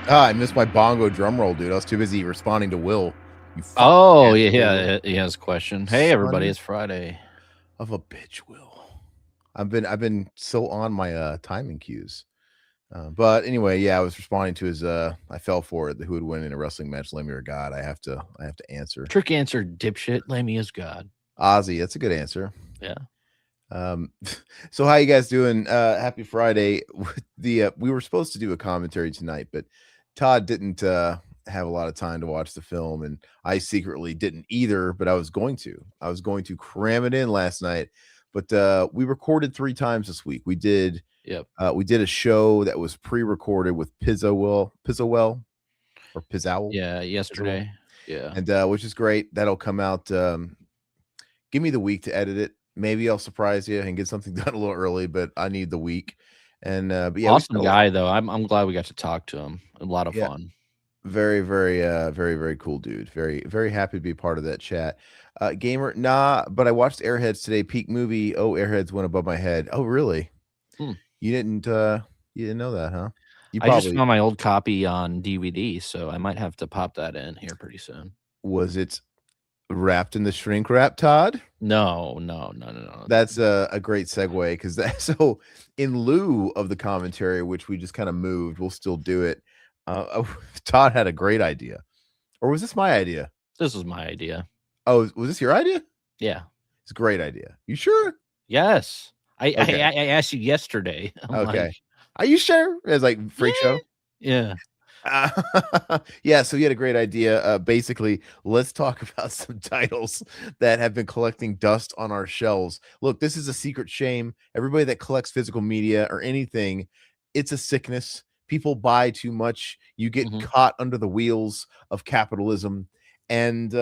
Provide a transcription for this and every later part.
Ah, I missed my bongo drum roll, dude. I was too busy responding to Will. You fucking Oh, yeah, asshole, Will. he has a question. Hey, everybody, Son it's Friday. of a bitch, Will. I've been so on my timing cues. But anyway, yeah, I was responding to his I fell for it. Who would win in a wrestling match, Lemmy or God? I have to answer. Trick answer, dipshit. Lemmy is God. Ozzy, that's a good answer. Yeah. Um so how you guys doing? Happy Friday. We were supposed to do a commentary tonight, but Todd didn't have a lot of time to watch the film, and I secretly didn't either, but I was going to. I was going to cram it in last night. But we recorded 3 times this week. Yep. We did a show that was pre-recorded with Pizzowell or Pizzowell, Yeah. Pizzowell, Yesterday. Yeah. and which is great. That'll come out. Give me the week to edit it. Maybe I'll surprise you and get something done a little early, but I need the week. And but yeah, we Awesome spent guy, though. I'm glad we got to talk to him. A lot of yeah, fun. very, very cool dude. Very, very happy to be part of that chat. Gamer, nah, but I watched Airheads today. Peak movie. Oh, Airheads went above my head. Oh, really? Hmm. You didn't you didn't know that, huh? You I just probably found my old copy on DVD, so I might have to pop that in here pretty soon. was it wrapped in the shrink wrap, Todd? No. That's a great segue because that so in lieu of the commentary, which we just kind of moved, we'll still do it. Todd had a great idea, or was this my idea? This was my idea. Oh, was this your idea? Yeah. It's a great idea. You sure? Yes. Okay. I asked you yesterday. I'm Okay. like, Are you sure? It's like freak yeah. show. Yeah. Yeah, so he had a great idea. Basically, let's talk about some titles that have been collecting dust on our shelves. Look, this is a secret shame. Everybody that collects physical media or anything, it's a sickness. People buy too much. You get Mhm. caught under the wheels of capitalism, and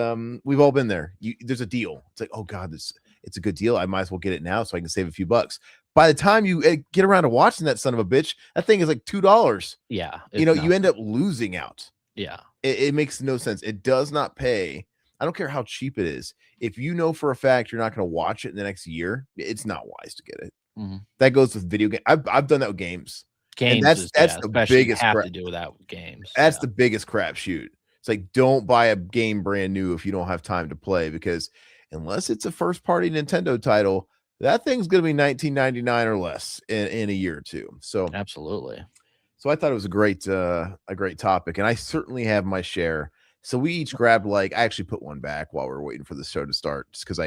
we've all been there. There's a deal. It's like, oh God, it's a good deal. I might as well get it now so I can save a few bucks. By the time you get around to watching that son of a bitch, that thing is like $2. Yeah. You It's know, you not. end up losing out. Yeah. It makes no sense. It does not pay. I don't care how cheap it is. If you know for a fact you're not going to watch it in the next year, it's not wise to get it. Mhm. That goes with video game. I've done that with games, and Games that's is, that's yeah, the especially you biggest have crap. to do without games. That's Yeah. the biggest crap shoot. It's like don't buy a game brand new if you don't have time to play because unless it's a first party Nintendo title, that thing's going to be 19.99 or less in a year or two. So Absolutely. I thought it was a great topic, and I certainly have my share. So we each grabbed like I actually put one back while we were waiting for the show to start, just because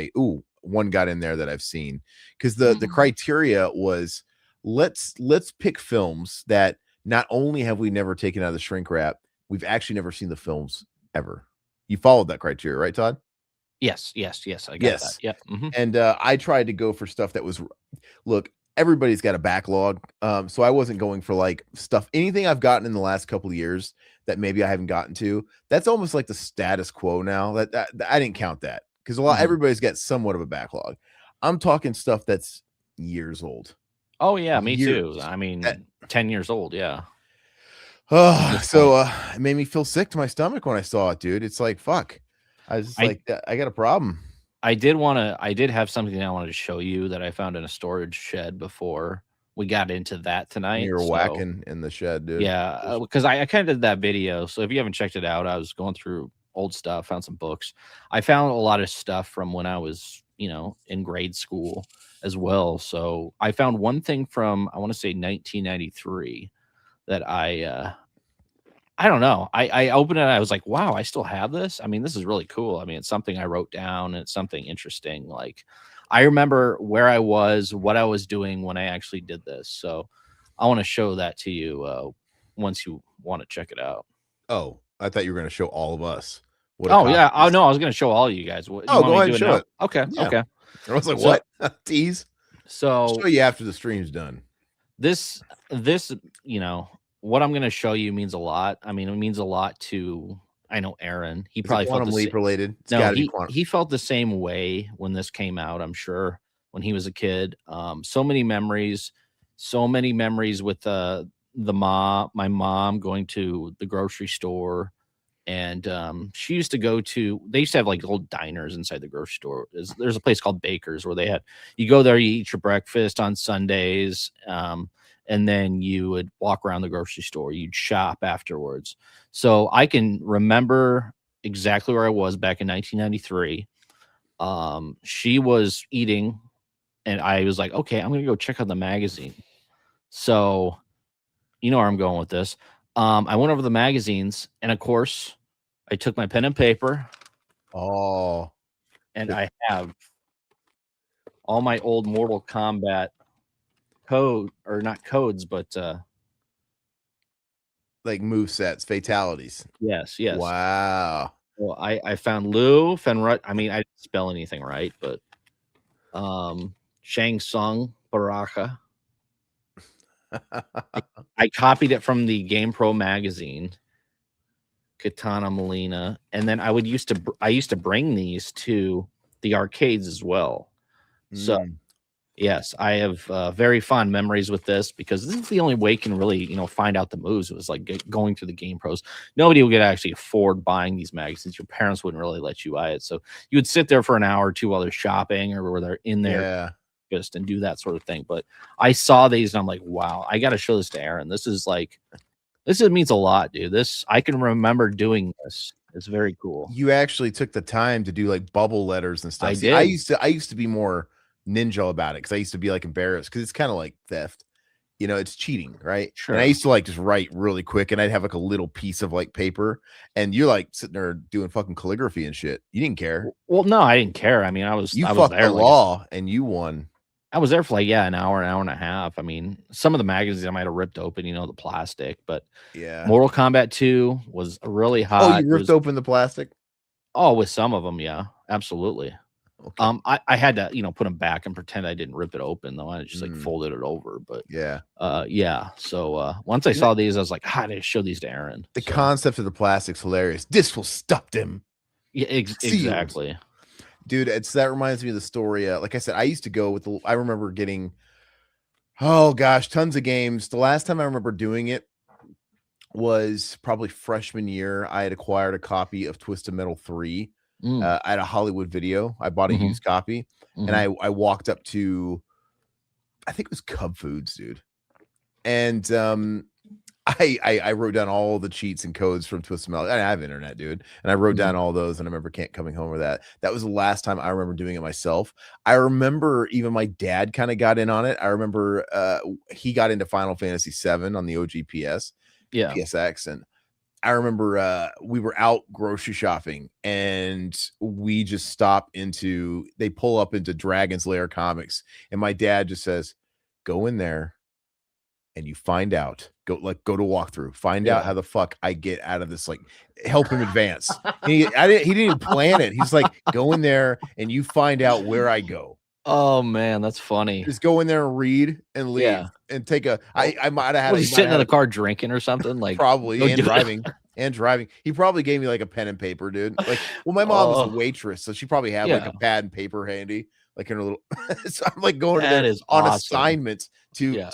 one got in there that I've seen. Because the criteria was let's pick films that not only have we never taken out of the shrink wrap, we've actually never seen the films ever. You followed that criteria, right, Todd? Yes. I got that. Yes. Yep. Mhm. And I tried to go for stuff that was look, everybody's got a backlog. So I wasn't going for like stuff, anything I've gotten in the last couple of years that maybe I haven't gotten to. That's almost like the status quo now. That I didn't count that because Mhm. everybody's got somewhat of a backlog. I'm talking stuff that's years old. Oh, yeah, me too. Years. I That mean, 10 years old, yeah, at oh, this so point. it made me feel sick to my stomach when I saw it, dude. It's like fuck. I was just I like, I got a problem. I did have something I wanted to show you that I found in a storage shed before we got into that When tonight, you were so whacking in the shed, dude. yeah, because I kinda did that video, so if you haven't checked it out, I was going through old stuff, found some books. I found a lot of stuff from when I was, in grade school as well, so I found one thing from, I wanna say 1993 that I don't know. I opened it, I was like, "Wow, I still have this?" I mean, this is really cool. I mean, it's something I wrote down, and it's something interesting, like, I remember where I was, what I was doing when I actually did this, so I wanna show that to you, once you wanna check it out. Oh, I thought you were gonna show all of us what a Oh, copy yeah. Oh, is. no, I was gonna show all of you guys. What, you Oh, want go me to ahead do and it show now? it. Okay, Yeah. okay. I was like, So "What? Tease?" I'll so show you after the stream's done. this this, what I'm gonna show you means a lot. I mean, it means a lot to, I know, Aaron. He Is it probably felt Quantum the same. Leap related? It's No, gotta be he Quantum. he felt the same way when this came out, I'm sure, when he was a kid. So many memories with, my mom going to the grocery store, and, she used to go to they used to have, like, old diners inside the grocery store. There's a place called Baker's where you go there, you eat your breakfast on Sundays, and then you would walk around the grocery store. You'd shop afterwards. So I can remember exactly where I was back in 1993. She was eating, and I was like, okay, I'm gonna go check out the magazine. So you know where I'm going with this. I went over the magazines, and of course, I took my pen and paper, Oh, and I have all my old Mortal Kombat code, or not codes, but like move sets, fatalities. yes. Wow. Well, I found Lou Fenrut. I mean, I didn't spell anything right, but Shang Tsung Baraka. I copied it from the Game Pro magazine, Katana Molina, and then I used to bring these to the arcades as well. So Mm. yes, I have very fond memories with this, because this is the only way you can really, find out the moves. It was like going through the Game Pros. Nobody would actually afford buying these magazines. Your parents wouldn't really let you buy it. So you would sit there for an hour or two while they're shopping, or where they're in there Yeah. just and do that sort of thing. But I saw these and I'm like, wow, I got to show this to Aaron. This means a lot, dude. I can remember doing this. It's very cool. You actually took the time to do like bubble letters and stuff. I See, I did. used to be more ninja about it, because I used to be like embarrassed, because it's kind of like theft. It's cheating, right? And I Sure. used to like just write really quick, and I'd have like a little piece of like paper, and you're like sitting there doing fucking calligraphy and shit. You didn't care. Well, no, I didn't care. I mean, You I was fucked the there law and you won. I was there for like, yeah, an hour and a half. I mean, some of the magazines I might have ripped open, the plastic, but Yeah. Mortal Kombat 2 was really Oh, hot. you ripped open the plastic? Oh, with some of them, yeah, absolutely. Okay. I had to, put them back and pretend I didn't rip it open, though. I just like Mm. folded it over, but Yeah. yeah. So once I saw these, I was like, I didn't show these to Aaron. The So, concept of the plastic's hilarious. This will stop them. yeah, Sealed. exactly. Dude, that reminds me of the story. Like I said, I used to go with I remember getting, oh gosh, tons of games. The last time I remember doing it was probably freshman year. I had acquired a copy of Twisted Metal 3 at a Hollywood Video. I bought a used copy, and I walked up to, I think it was Cub Foods, dude. And I wrote down all the cheats and codes from Twisted Metal. I have internet, dude, and I wrote down all those. And I remember coming home with that. That was the last time I remember doing it myself. I remember even my dad kind of got in on it. I remember he got into Final Fantasy VII on the OGPS, PSX, and I remember we were out grocery shopping, and we just stopped they pull up into Dragon's Lair Comics, and my dad just says, "Go in there and you find out, go to walkthrough, find out how the fuck I get out of this, like help him advance." He didn't even plan it. He's like, "Go in there and you find out where I go." Oh man, that's funny. Just go in there and read and leave and take a. I might have had. Was he sitting in the car drinking or something? Like probably and driving. He probably gave me like a pen and paper, dude. Like, well, my mom was a waitress, so she probably had like a pad and paper handy, like in her little. So I'm like going to there on assignments to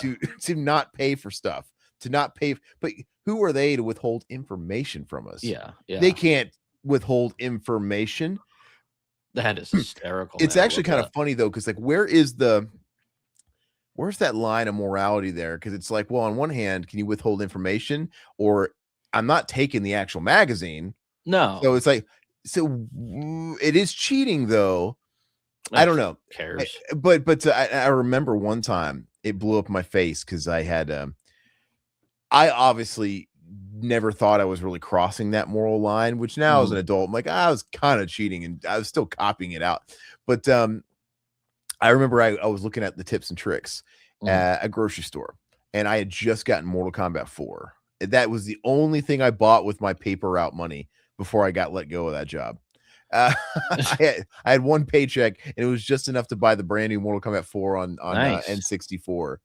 not pay for stuff, to not pay. But who are they to withhold information from us? Yeah. They can't withhold information. That is hysterical. It's actually kind of funny though, because like, where's that line of morality there? Because it's like, well, on one hand, can you withhold information, or I'm not taking the actual magazine? No. So it's like, it is cheating though. I don't know. Who cares? But I remember one time it blew up in my face, because I had I obviously never thought I was really crossing that moral line, which now as an adult, I'm like, I was kind of cheating, and I was still copying it out. But I remember I was looking at the tips and tricks at a grocery store, and I had just gotten Mortal Kombat 4. That was the only thing I bought with my paper route money before I got let go of that job. I had one paycheck, and it was just enough to buy the brand new Mortal Kombat 4 on Nice. N64.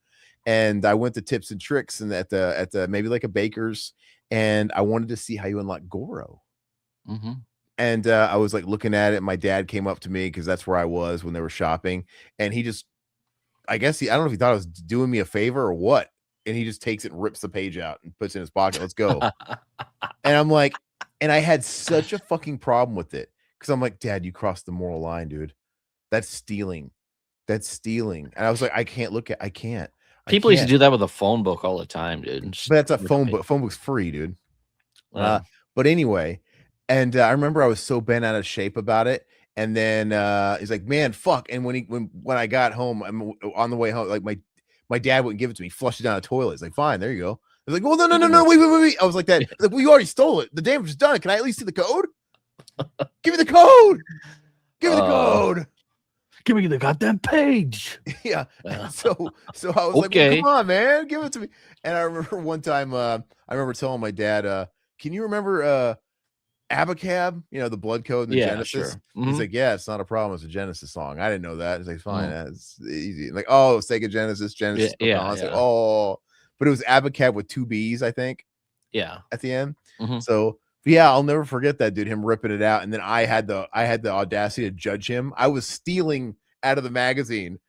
And I went to Tips and Tricks, and at the maybe like a baker's, and I wanted to see how you unlock Goro. And I was like looking at it. My dad came up to me, because that's where I was when they were shopping, and he just, I guess I don't know if he thought I was doing me a favor or what, and he just takes it and rips the page out and puts it in his pocket. Let's go. And I'm like, and I had such a fucking problem with it, because I'm like, Dad, you crossed the moral line, dude. That's stealing. And I was like, I can't. I People used to can't. do that with a phone book all the time, dude. Just But that's a rip the phone page. book. Phone book's free, dude. Yeah. But anyway, and I remember I was so bent out of shape about it. And then he's like, "Man, fuck!" And when I got home, I'm on the way home. Like my dad wouldn't give it to me. Flushed it down the toilet. He's like, "Fine, there you go." I was like, "Well, no, wait." I was like that. Yeah. Like, well, you already stole it. The damage is done. Can I at least see the code? Give me the code. Give me the code. Give me the goddamn page. Yeah. So I was like, "Well, Okay. come on, man, give it to me." And I remember one time, I remember telling my dad, "Can you remember Abacab, the blood code in the Yeah, Genesis?" sure. He's Mhm. like, "Yeah, it's not a problem. It's a Genesis song." I didn't know that. He's like, "Fine, that's easy." Like, "Oh, Sega Genesis, Yeah, Genesis yeah, Pocahontas." Like, yeah. oh, but it was Abacab with two B's, I think, Yeah. at the end. Mhm. So yeah, I'll never forget that, dude. Him ripping it out, and then I had the audacity to judge him. I was stealing out of the magazine.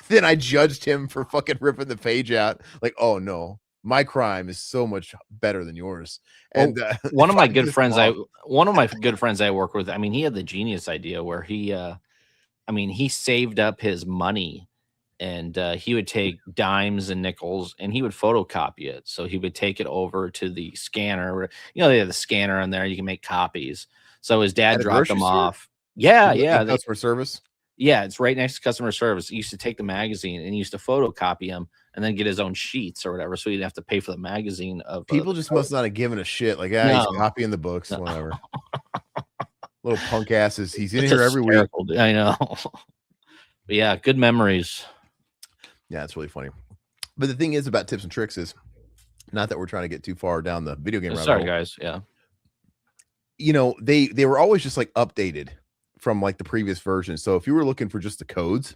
Then I judged him for fucking ripping the page out. Like, oh no, my crime is so much better than yours. Well, And one of if I my good piss him friends off, I work with, I mean, he had the genius idea where he saved up his money and he would take dimes and nickels and he would photocopy it. So he would take it over to the scanner. They have the scanner in there. You can make copies. So his dad at a dropped grocery them store off. Yeah, in yeah. customer service. Yeah, it's right next to customer service. He used to take the magazine and he used to photocopy them and then get his own sheets or whatever. So he didn't have to pay for the magazine of People the just code. must not have given a shit. Like, he's No, copying the books, no. whatever. Little punk asses. He's in It's here every week. hysterical, dude. I know. But yeah, good memories. Yeah, it's really funny. But the thing is about tips and tricks is not that we're trying to get too far down the video game rabbit Sorry, hole. guys. Yeah. They were always just like updated from like the previous version. So if you were looking for just the codes,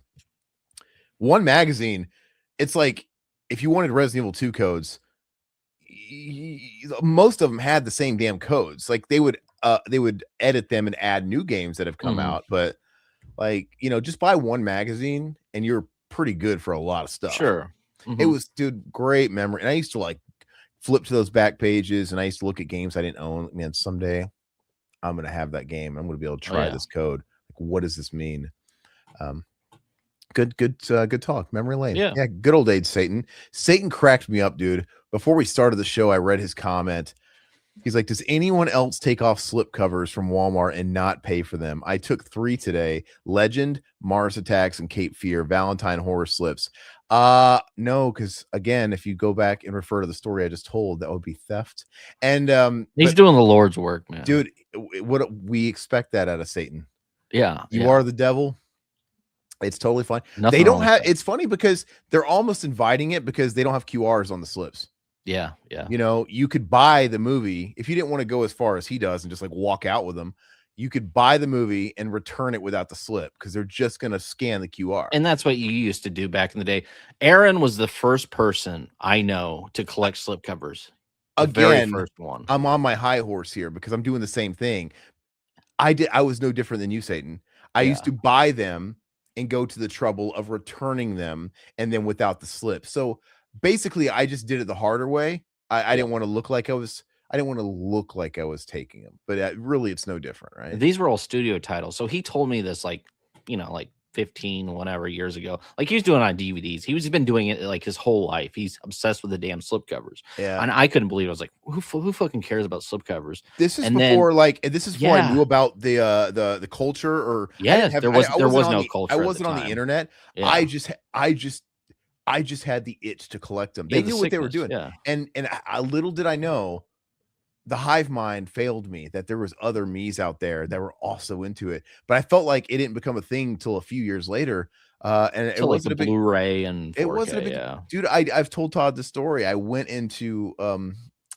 one magazine, it's like if you wanted Resident Evil 2 codes, most of them had the same damn codes. Like they would edit them and add new games that have come Mhm. out, but like, just buy one magazine and you're pretty good for a lot of stuff. Sure. It Mhm. was, dude, great memory. And I used to like flip to those back pages and I used to look at games I didn't own. Man, someday I'm gonna have that game. I'm gonna be able to Oh, try yeah. this code. Like, what does this mean? Um, good talk. Memory lane. Yeah. Yeah, good old age Satan. Satan cracked me up, dude. Before we started the show, I read his comment. He's like, "Does anyone else take off slip covers from Walmart and not pay for them? I took 3 today: Legend, Mars Attacks, and Cape Fear Valentine horror slips." No, because again, if you go back and refer to the story I just told, that would be theft. And He's but doing the Lord's work, man. dude, what we expect that out of Satan. Yeah. You Yeah. are the devil. It's totally fine. Nothing They wrong don't with have that. it's funny because they're almost inviting it because they don't have QRs on the slips. Yeah. Yeah. You could buy the movie if you didn't want to go as far as he does and just like walk out with them. You could buy the movie and return it without the slip because they're just going to scan the QR. And that's what you used to do back in the day. Aaron was the first person I know to collect slipcovers. The very Again, first one. I'm on my high horse here because I'm doing the same thing. I was no different than you, Satan. I used to buy them and go to the trouble of returning them and then without the slip. So basically I just did it the harder way. I didn't want to look like I didn't want to look like I was taking them, but really it's no different, right? These were all studio titles. So he told me this like 15 whatever years ago. Like he was doing it on DVDs. He's been doing it like his whole life. He's obsessed with the damn slipcovers. Yeah. And I couldn't believe it. I was like, who fucking cares about slipcovers? This is And before then, this is before I knew about the culture or yes, there was no culture. I at wasn't the on the time. internet. Yeah. I just had the itch to collect them. Yeah, They the knew what they were sickness, doing. yeah. And little did I know the hive mind failed me that there was other me's out there that were also into it. But I felt like it didn't become a thing till a few years later. And it So like wasn't the a big Blu-ray and 4K, it wasn't a big yeah. dude. I've told Todd the story. I went into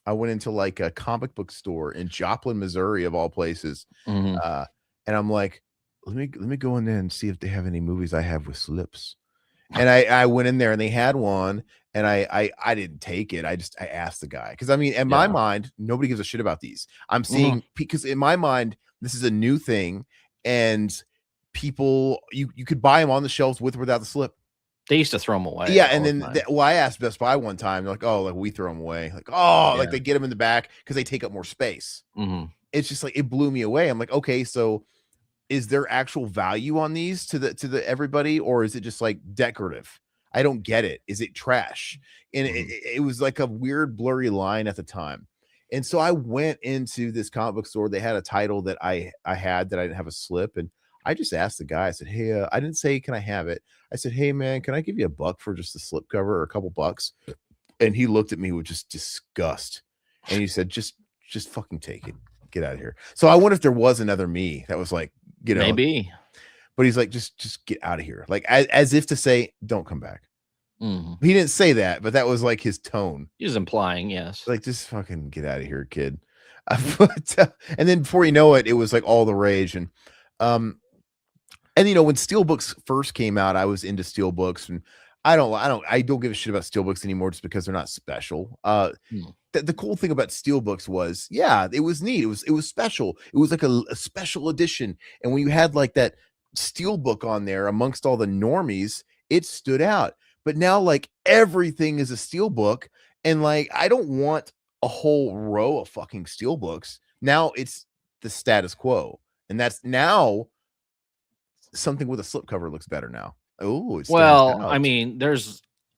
like a comic book store in Joplin, Missouri, of all places. Mhm. And I'm like, let me go in there and see if they have any movies I have with slips. And I went in there and they had one, and I didn't take it. I asked the guy because I mean, in my mind, nobody gives a shit about these. I'm seeing because in my mind, this is a new thing, and people you could buy them on the shelves with or without the slip. They used to throw them away. Yeah, and then I asked Best Buy one time, they're like, "Oh, like we throw them away." Like, "Oh, like they get them in the back because they take up more space." It's just like it blew me away. I'm like, okay, so is there actual value on these to the everybody, or is it just like decorative? I don't get it. Is it trash? And Mhm. it was like a weird blurry line at the time. And so I went into this comic book store. They had a title that I had that I didn't have a slip, and I just asked the guy. I said, "Hey, I didn't say can I have it." I said, "Hey, man, can I give you $1 for just a slip cover or a couple bucks?" And he looked at me with just disgust, and he said, "Just fucking take it. Get out of here." So I wonder if there was another me that was like, Maybe. but he's like, "Just get out of here," like as if to say, "Don't come back." Mhm. He didn't say that, but that was like his tone. He was implying, yes. Like, just fucking get out of here, kid. And then before you know it, it was like all the rage. Um, and when steelbooks first came out, I was into steelbooks, and I don't give a shit about steelbooks anymore just because they're not special. Mm. The cool thing about steelbooks was, yeah, it was neat. It was special. It was like a special edition. And when you had like that steelbook on there amongst all the normies, it stood out. But now like everything is a steelbook, and like I don't want a whole row of fucking steelbooks. Now it's the status quo. And that's now something with a slipcover looks better now. Oh, it stands Well, I out. mean,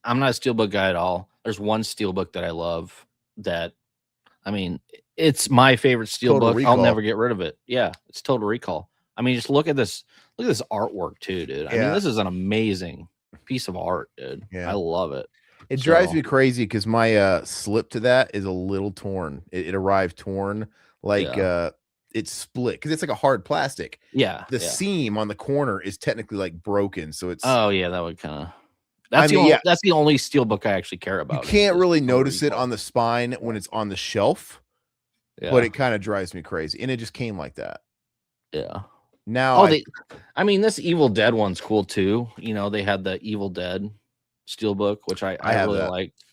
I'm not a steelbook guy at all. There's one steelbook that I love that, I mean, it's my favorite Total steelbook. I'll Recall. never get rid of it. Yeah, it's Total Recall. I mean, just look at this artwork too, dude. I mean, Yeah. this is an amazing piece of art, dude. I Yeah. love it. It drives So, me crazy because my slip to that is a little torn. It arrived torn, like yeah. it's split because it's like a hard plastic. Yeah, The yeah. seam on the corner is technically like broken, so it's. Oh, yeah, that would kinda I mean, yeah, that's the only steelbook I actually care you about can't is really Total notice it Recall. on the spine Yeah, when it's on the shelf, but yeah, it kind of drives me crazy, and it just came like that. yeah. Now Oh, I mean, this Evil Dead one's cool too. They had the Evil Dead steelbook, which I I have really that. liked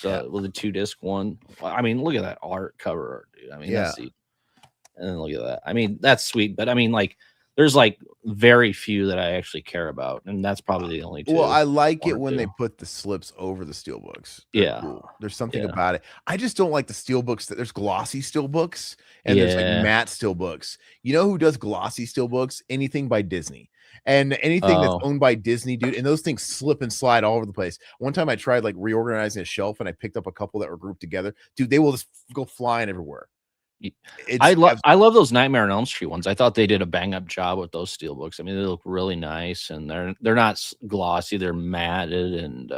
Yeah, with the 2-disc one. I mean, look at that art cover art, dude. I mean, yeah. and then look at that. I mean, that's sweet, but I mean, like, there's like very few that I actually care about, and that's probably the only Well, two, I like one it or when they two. put the slips over the steelbooks. They're Yeah, cool. There's something yeah, about it. I just don't like the steelbooks that there's glossy steelbooks and there's like yeah. matte steelbooks. You know who does glossy steelbooks? Anything by Disney. And anything that's Oh, owned by Disney, dude, and those things slip and slide all over the place. One time I tried like reorganizing a shelf and I picked up a couple that were grouped together. Dude, they will just go flying everywhere. y- It's I love those Nightmare on Elm Street ones. I thought they did a bang up job with those steelbooks. I mean, they look really nice, and they're not glossy. They're matted, and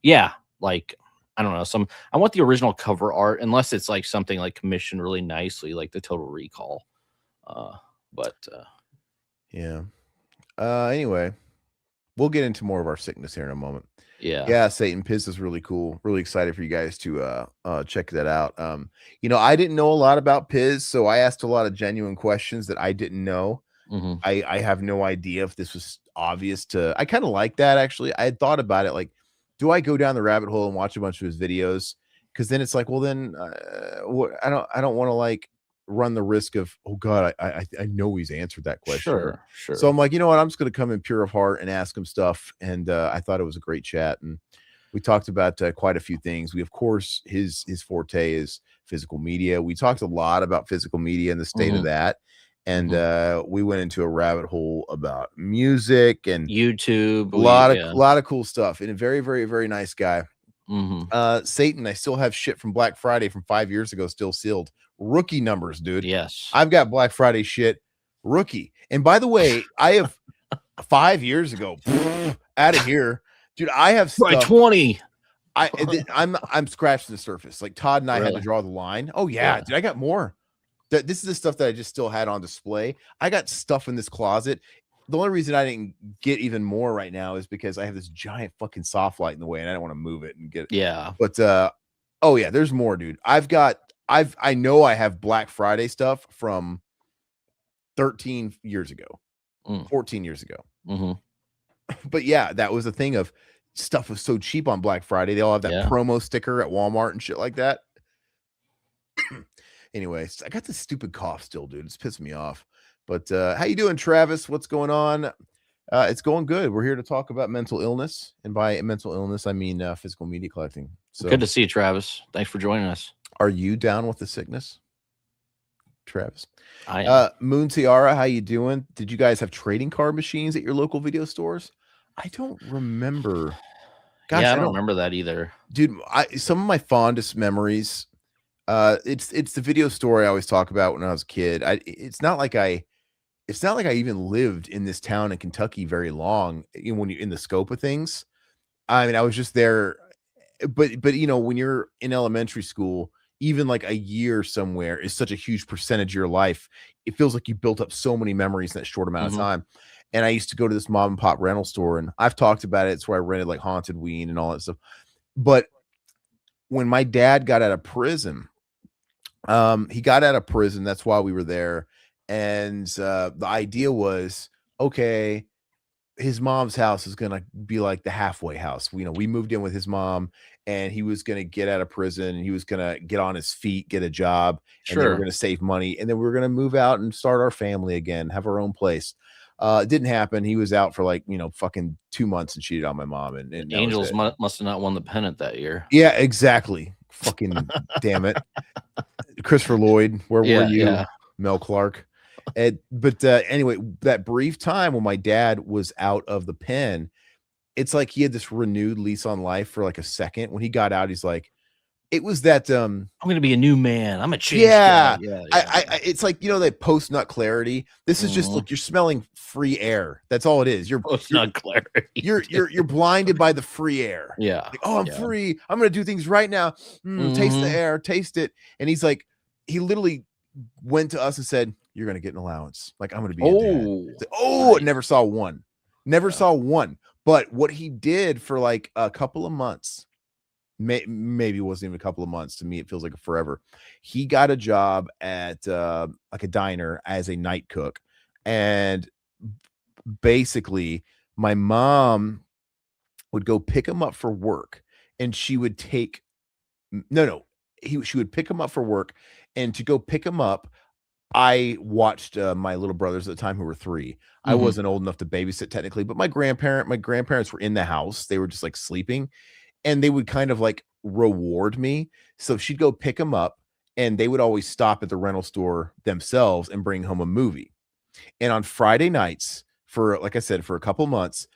yeah, like, I don't know. I want the original cover art, unless it's like something like commissioned really nicely, like the Total Recall. Uh, but yeah. Anyway, we'll get into more of our sickness here in a moment. yeah. Yeah, Satan Piz is really cool. Really excited for you guys to check that out. I didn't know a lot about Piz, so I asked a lot of genuine questions that I didn't know. Hmm. I have no idea if this was obvious to. I kind of like that actually. I had thought about it, like, do I go down the rabbit hole and watch a bunch of his videos? Because then it's like, well, then I don't want to like run the risk of, oh God, I know he's answered that question, or Sure, so I'm sure. like, you know what, I'm just going to come in pure of heart and ask him stuff, and I thought it was a great chat, and we talked about quite a few things. We, of course, his forte is physical media. We talked a lot about physical media and the state of Hmm. that, and Hmm. we went into a rabbit hole about music and YouTube, a lot of yeah. cool stuff, and a very, very, very nice guy. Hmm. Satan, I still have shit from Black Friday from 5 years ago still sealed. Rookie numbers, dude. Yes. I've got Black Friday shit rookie. And by the way, I have 5 years ago out of here, dude. I have By stuff. 20. I'm scratching the surface. Like Todd and I had to Really? draw the line. Oh yeah, Yeah. dude. I got more. This is the stuff that I just still had on display. I got stuff in this closet. The only reason I didn't get even more right now is because I have this giant fucking soft light in the way, and I don't want to move it and get it. Yeah. But oh yeah, there's more, dude. I know I have Black Friday stuff from 13 years ago, Mm. 14 years ago. Hmm. But yeah, that was the thing of stuff was so cheap on Black Friday. They all have that Yeah. promo sticker at Walmart and shit like that. Anyways, I got this stupid cough still, dude. It's pissing me off. But how you doing, Travis? What's going on? It's going good. We're here to talk about mental illness, and by mental illness, I mean physical media collecting. So, Good to see you, Travis. Thanks for joining us. are you down with the sickness, Travis? I am. Moon Tiara, how you doing? Did you guys have trading card machines at your local video stores? I don't remember. Gosh, I I don't don't, remember that either. dude. Some of my fondest memories. It's the video store I always talk about when I was a kid. It's not like I even lived in this town in Kentucky very long. When you're in the scope of things, I mean, I was just there. But when you're in elementary school, even like a year somewhere is such a huge percentage of your life. It feels like you built up so many memories in that short amount of Mhm. time. And I used to go to this mom and pop rental store, and I've talked about it. It's where I rented like Haunted Ween and all that stuff. But when my dad got out of prison, he got out of prison. That's why we were there. And the idea was, okay, his mom's house is gonna be like the halfway house. We moved in with his mom, and he was gonna get out of prison, and he was gonna get on his feet, get a job, and they were Sure. gonna save money, and then we were gonna move out and start our family again, have our own place. It didn't happen. He was out for like fucking 2 months and cheated on my mom, and that was Angels it. must have not won the pennant that year. Yeah, exactly. Fucking damn it. Christopher Lloyd, where were Yeah, you? yeah. Mel Clark. But anyway, that brief time when my dad was out of the pen, it's like he had this renewed lease on life for like a second. When he got out, he's like, it was that I'm gonna be a new man. I'm a changed guy. yeah. Yeah, I, yeah. I it's like that post nut clarity. This is just Mhm. like you're smelling free air. That's all it is. Post nut clarity. You're blinded by the free air. Yeah. Like, oh, I'm Yeah. free. I'm gonna do things right now. Taste the Mhm. air, taste it. And he's like, he literally went to us and said, "You're gonna get an allowance. Like, I'm gonna be a dad." Oh, It's like, oh, nice. never saw one. Never Yeah. saw one. But what he did for like a couple of months, maybe it wasn't even a couple of months. To me, it feels like forever. He got a job at like a diner as a night cook. And basically, my mom would go pick him up for work, and she would take no, she would pick him up for work, and to go pick him up, I watched my little brothers at the time who were 3. I Mhm. wasn't old enough to babysit technically, but my grandparents were in the house. They were just like sleeping, and they would kind of like reward me. So she'd go pick him up, and they would always stop at the rental store themselves and bring home a movie. And on Friday nights, for like I said, for a couple months,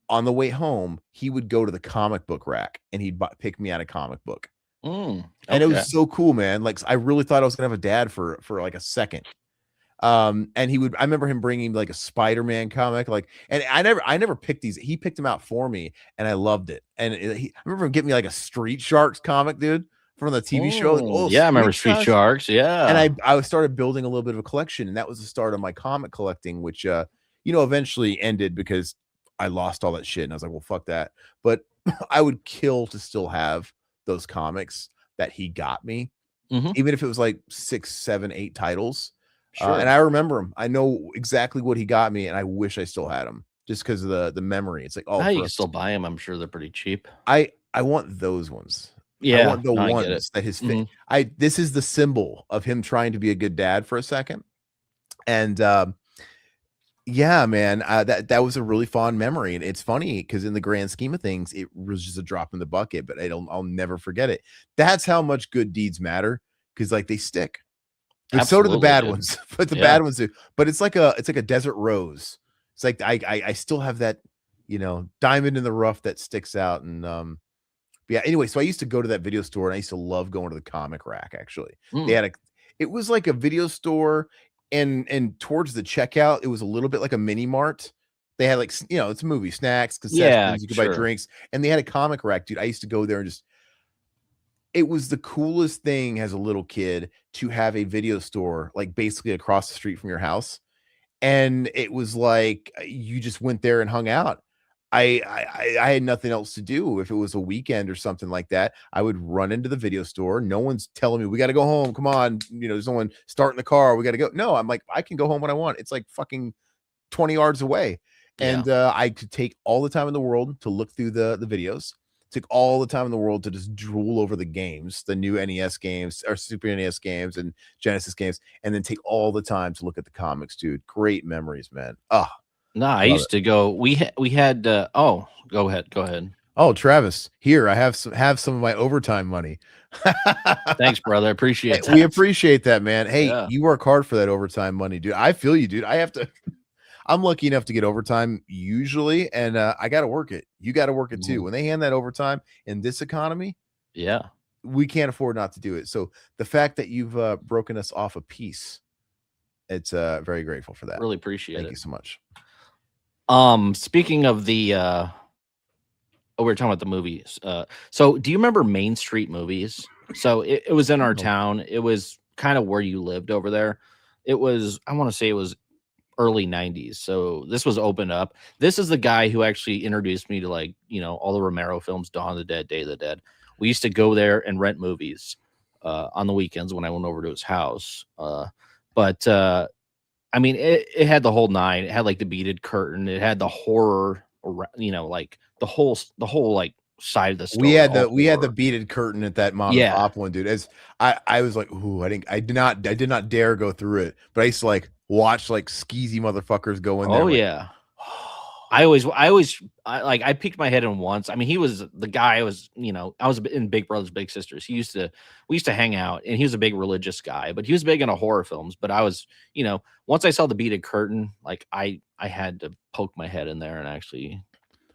on the way home, he would go to the comic book rack, and he'd pick me out a comic book. And it Okay. was so cool, man. Like, I really thought I was gonna have a dad for like a second. And I remember him bringing like a Spider-Man comic, like, and I never picked these. He picked them out for me, and I loved it. And I remember him getting me like a Street Sharks comic, dude, from the TV show. Like, oh, Yeah, I remember Street Street Sharks. Sharks. And Yeah. I started building a little bit of a collection, and that was the start of my comic collecting, which eventually ended because I lost all that shit, and I was like, well, fuck that. But I would kill to still have those comics that he got me, Mhm. even if it was like 6, 7, 8 titles. And Sure. I remember him. I know exactly what he got me, and I wish I still had them just because of the memory. It's like, oh, Now you can still buy them. I'm sure they're pretty cheap. I want those ones. I Yeah. want the No, I get it. ones that his Mhm. I this is the symbol of him trying to be a good dad for a second. And yeah, man, that was a really fond memory. And it's funny because in the grand scheme of things, it was just a drop in the bucket, but I'll never forget it. That's how much good deeds matter, because like they stick. But so do the Absolutely, bad dude. ones. But the Yeah. bad ones do. But it's like a desert rose. It's like I still have that, diamond in the rough that sticks out. And yeah, anyway, so I used to go to that video store, and I used to love going to the comic rack, actually. They Mm. had it was like a video store, and towards the checkout, it was a little bit like a mini mart. They had like, it's a movie, snacks, Yeah, concessions, you could buy sure. drinks, and they had a comic rack, dude. I used to go there and just it was the coolest thing as a little kid to have a video store like basically across the street from your house. And it was like you just went there and hung out. I had nothing else to do. If it was a weekend or something like that, I would run into the video store. No one's telling me we got to go home. Come on, there's no one starting the car. We got to go. No, I'm like, I can go home when I want. It's like fucking 20 yards away. Yeah. And I could take all the time in the world to look through the videos. Took all the time in the world to just drool over the games, the new NES games or Super NES games and Genesis games, and then take all the time to look at the comics, dude. Great memories, man. Oh, No, I love used it. to go. We had. Oh, go ahead. Go ahead. Oh, Travis, here I have some of my overtime money. Thanks, brother. I Hey, appreciate we that. appreciate that, man. Hey, Yeah. you work hard for that overtime money, dude. I feel you, dude. I'm lucky enough to get overtime usually, and I got to work it. You got to work it too. Mhm. When they hand that overtime in this economy, Yeah, we can't afford not to do it. So the fact that you've broken us off a piece, it's very grateful for that. really appreciate Thank it. you so much. Speaking of the we were talking about the movies. So do you remember Main Street Movies? So it was in our No. town. It was kind of where you lived over there. It was, I want to say it was early 90s. So this was opened up. This is the guy who actually introduced me to, like, all the Romero films, Dawn of the Dead, Day of the Dead. We used to go there and rent movies on the weekends when I went over to his house. But I mean, it had the whole nine. It had like the beaded curtain. It had the horror, like the whole like side of the We story. had All the horror. beaded curtain at that mom and Yeah. pop one, dude. As I was like, ooh, I did not dare go through it, but I used to like watch like skeezy motherfuckers go in there. Oh I'm like, yeah. I peeked my head in once. I mean, he was the guy. I was in Big Brothers Big Sisters. We used to hang out, and he was a big religious guy, but he was big into horror films. But I was, once I saw the beaded curtain, like I had to poke my head in there and actually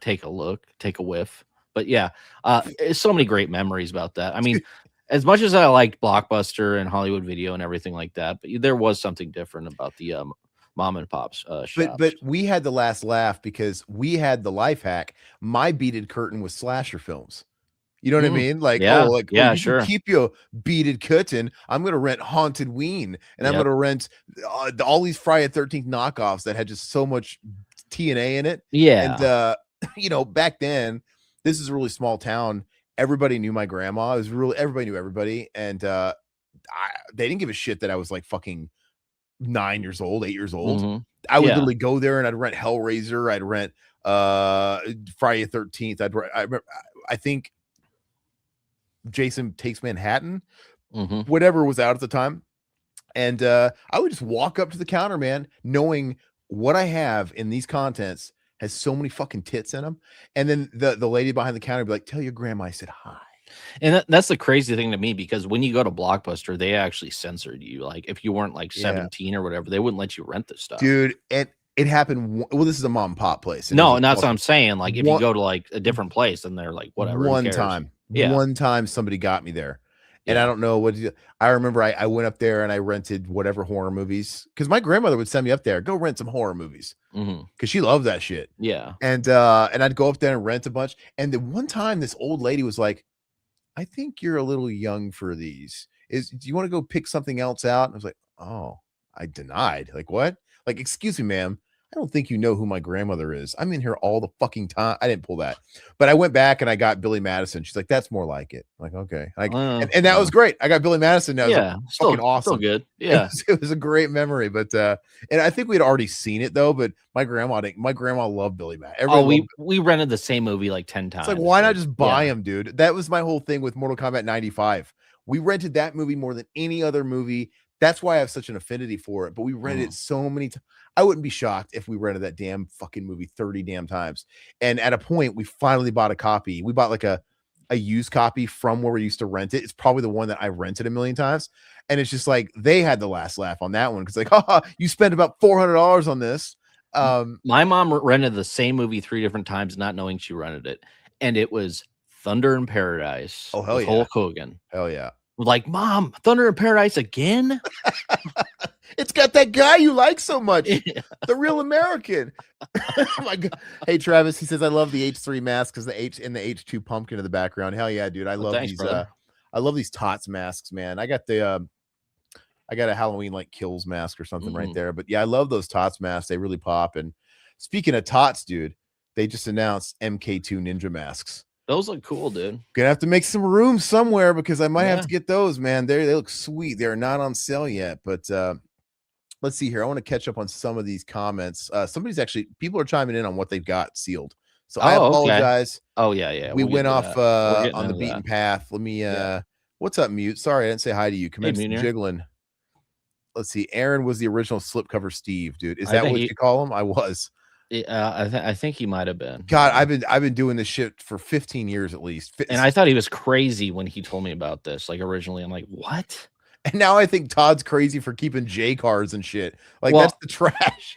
take a look, take a whiff. But yeah, it's so many great memories about that. I mean, as much as I liked Blockbuster and Hollywood Video and everything like that, but there was something different about the mom and pops shops. but we had the last laugh because we had the life hack. My beaded curtain was slasher films. You know what I mean? Like, Yeah, yeah, you can sure. keep your beaded curtain. I'm gonna rent Haunted Ween, and I'm Yep. gonna rent all these Friday 13th knockoffs that had just so much TNA in it. And Yeah. back then, this is a really small town. Everybody knew my grandma. It was really everybody knew everybody, and they didn't give a shit that I was like fucking 9 years old, 8 years old. Mhm. I would Yeah. literally go there and I'd rent Hellraiser, I'd rent Friday the 13th. I think Jason Takes Manhattan, Mhm. whatever was out at the time. And I would just walk up to the counter, man, knowing what I have in these contents has so many fucking tits in them. And then the lady behind the counter would be like, tell your grandma I said hi. And that's the crazy thing to me, because when you go to Blockbuster, they actually censored you. Like, if you weren't like Yeah. 17 or whatever, they wouldn't let you rent this stuff. Dude, it happened. Well, this is a mom and pop place. No, and that's what I'm saying. Like, if you one- go to like a different place, then they're like, whatever. Who One cares? time, Yeah. one time somebody got me there. And I Yeah. don't know what I remember. I went up there and I rented whatever horror movies because my grandmother would send me up there, go rent some horror movies Mhm. because she loved that shit. Yeah. And I'd go up there and rent a bunch. And then one time, this old lady was like, "I think you're a little young for these. Do you want to go pick something else out?" And I was like, "Oh," I denied. Like, what? Like, excuse me, ma'am. I don't think you know who my grandmother is. I'm in here all the fucking time. I didn't pull that, but I went back and I got Billy Madison. She's like, "That's more like it." I'm like, okay, like, and that was great. I got Billy Madison. That was Yeah. fucking awesome. Still good. It Yeah. it was a great memory, but and I think we'd already seen it though. But my grandma didn't. My grandma loved Billy Madison. Oh, we rented the same movie like 10 times. It's like, why not just buy yeah. them, dude? That was my whole thing with Mortal Kombat 95. We rented that movie more than any other movie. That's why I have such an affinity for it. But we rented it so many times. I wouldn't be shocked if we rented that damn fucking movie 30 damn times. And at a point, we finally bought a copy. We bought like a used copy from where we used to rent it. It's probably the one that I rented a million times. And it's just like they had the last laugh on that one because like, haha, you spent about $400 on this. My mom rented the same movie 3 different times, not knowing she rented it, and it was Thunder in Paradise. Oh, hell with yeah. Hulk Hogan. Hell yeah. Like, Mom, Thunder in Paradise again? It's got that guy you like so much, the real American. My God. Hey, Travis, he says, I love the H3 mask because the H in the H2 pumpkin in the background. Hell yeah, dude. I love thanks, these. brother. I love these Tots masks, man. I got a Halloween like kills mask or something right there. But yeah, I love those Tots masks. They really pop. And speaking of Tots, dude, they just announced MK2 Ninja masks. Those look cool, dude. Gonna have to make some room somewhere because I might have to get those, man. They look sweet. They're not on sale yet, but let's see here. I want to catch up on some of these comments. People are chiming in on what they've got sealed. So I apologize. Okay. Oh yeah. We went off on the beaten path. Let me what's up, Mute? Sorry, I didn't say hi to you. Commence jiggling. Let's see. Aaron was the original slipcover Steve, dude. Is that what you call him? I was. I think he might have been. God, I've been doing this shit for 15 years at least. And I thought he was crazy when he told me about this. Like, originally, I'm like, what? And now I think Todd's crazy for keeping J cards and shit. Like, that's the trash.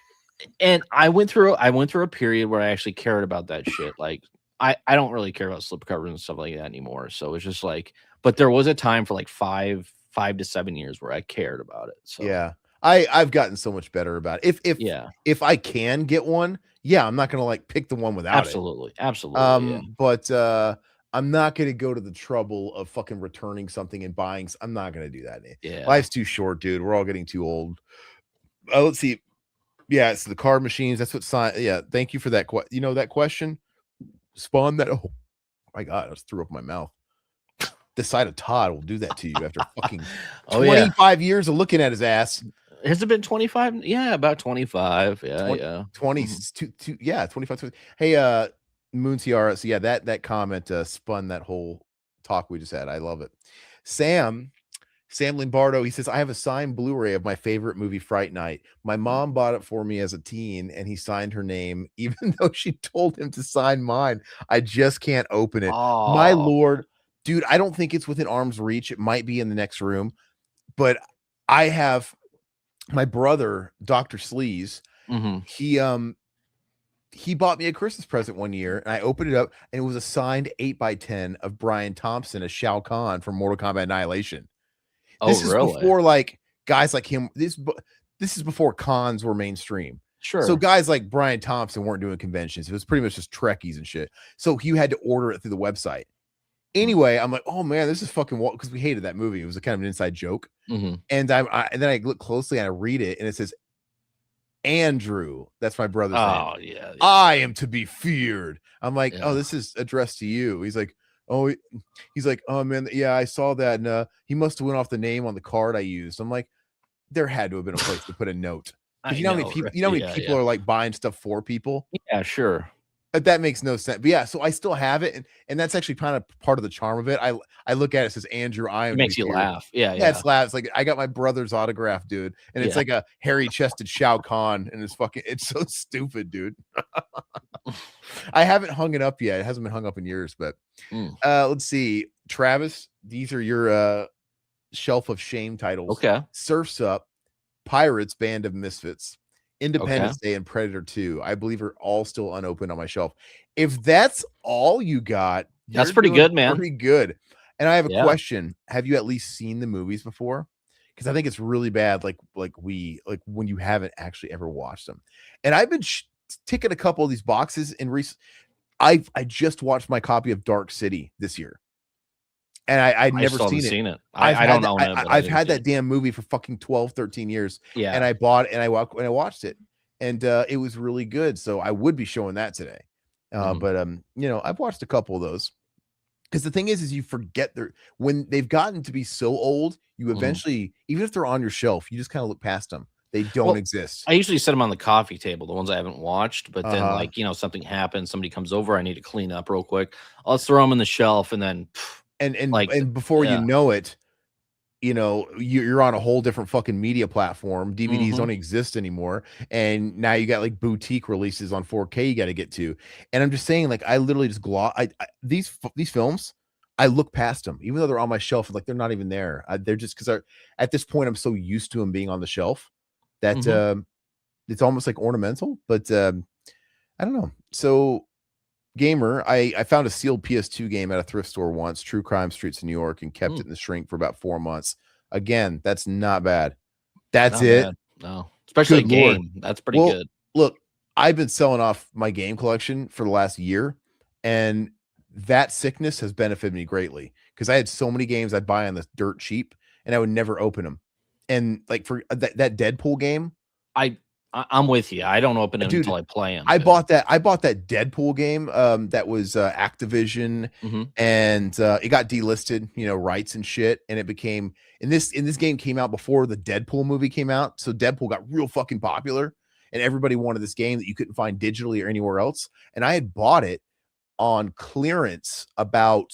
And I went through a period where I actually cared about that shit. Like I don't really care about slipcovers and stuff like that anymore. So it's just like, but there was a time for like 5 to 7 years where I cared about it. So Yeah. I've gotten so much better about it. yeah, If I can get one, yeah, I'm not gonna like pick the one without it. absolutely, yeah, But I'm not gonna go to the trouble of fucking returning something and buying. I'm not gonna do that. yeah. Life's too short, dude. We're all getting too old. Let's see. Yeah, it's the card machines. That's what sign. Yeah, thank you for that. That question spawned that. Oh my god, I just threw up my mouth. The sight of Todd will do that to you after fucking Oh yeah. 25 years of looking at his ass. Has it been 25? Yeah, about 25. Yeah, 20, yeah. 20 Mhm. yeah, 25. Hey, Moon Tiara. So yeah, that comment spun that whole talk we just had. I love it. Sam Lombardo, he says, I have a signed Blu-ray of my favorite movie, Fright Night. My mom bought it for me as a teen, and he signed her name, even though she told him to sign mine. I just can't open it. My Oh. Lord, dude, I don't think it's within arm's reach. It might be in the next room, but I have my brother, Dr. Sleaze. Mhm. He bought me a Christmas present one year, and I opened it up, and it was a signed 8x10 of Brian Thompson as Shao Kahn from Mortal Kombat Annihilation. Oh, This is really? before like guys like him. This is before cons were mainstream. So Sure. guys like Brian Thompson weren't doing conventions. It was pretty much just Trekkies and shit. So you had to order it through the website. Mm. Anyway, I'm like, oh man, this is fucking because we hated that movie. It was a kind of an inside joke. Mhm. And and then I look closely and I read it, and it says Andrew. That's my brother's name. Oh, yeah, yeah. I am to be feared. I'm like, oh, Yeah. this is addressed to you. He's like, oh, he's like, oh man, yeah, I saw that, and he must have went off the name on the card I used. I'm like, there had to have been a place to put a note because I know, right? you know how many Yeah, people yeah. are like buying stuff for people. Yeah, sure. That makes no sense. But yeah, so I still have it, and that's actually kind of part of the charm of it. I look at it, it says Andrew, I It am to be makes you feared. laugh. Yeah, Yeah, yeah. it's loud. It's like I got my brother's autograph, dude, and it's Yeah. like a hairy chested Shao Kahn, and it's so stupid, dude. I haven't hung it up yet. It hasn't been hung up in years, but Mm. let's see. Travis, these are your shelf of shame titles. Okay. Surf's Up, Pirates, Band of Misfits, Okay. Independence Day, and Predator 2. I believe are all still unopened on my shelf. If that's all you got, That's you're pretty doing good, man. pretty good. And I have a Yeah. question. Have you at least seen the movies before? Because I think it's really bad, like when you haven't actually ever watched them. And I've been ticking a couple of these boxes in recent. I just watched my copy of Dark City this year, and I'd I never still haven't seen it. seen it. I've I had don't that own it, but I I've didn't had see that it. damn movie for fucking 12, 13 years, and Yeah. I bought it, and I watched it, and, it was really good, so I would be showing that today. Mhm. But, I've watched a couple of those because the thing is you forget when they've gotten to be so old, you Mhm. eventually even if they're on your shelf, you just kinda look past them. They don't Well, exist. I usually set them on the coffee table, the ones I haven't watched, but then, Uh-huh. like, something happens, somebody comes over, I need to clean up real quick. I'll throw them in the shelf and then, like, And before you yeah. know it, you're on a whole different fucking media platform. DVDs Mhm. don't exist anymore, and now you got like boutique releases on 4K you got to get to. And I'm just saying, like, I literally just these films, I look past them, even though they're on my shelf. Like they're not even there. They're just because at this point I'm so used to them being on the shelf that Mhm. it's almost like ornamental. But I don't know. So gamer, I found a sealed PS2 game at a thrift store once, True Crime Streets in New York, and kept Mm. it in the shrink for about 4 months. Again, that's not bad. That's Not it? bad. No. Especially a Good lord. game. That's pretty Well, good. look, I've been selling off my game collection for the last year, and that sickness has benefited me greatly because I had so many games I'd buy on this dirt cheap, and I would never open them. And, like, for that Deadpool game, I I'm with you. I don't open it until dude, I play them. I Yeah. bought that Deadpool game, that was, Activision, Mhm. and, it got delisted, rights and shit, and it became in this game came out before the Deadpool movie came out, so Deadpool got real fucking popular, and everybody wanted this game that you couldn't find digitally or anywhere else, and I had bought it on clearance about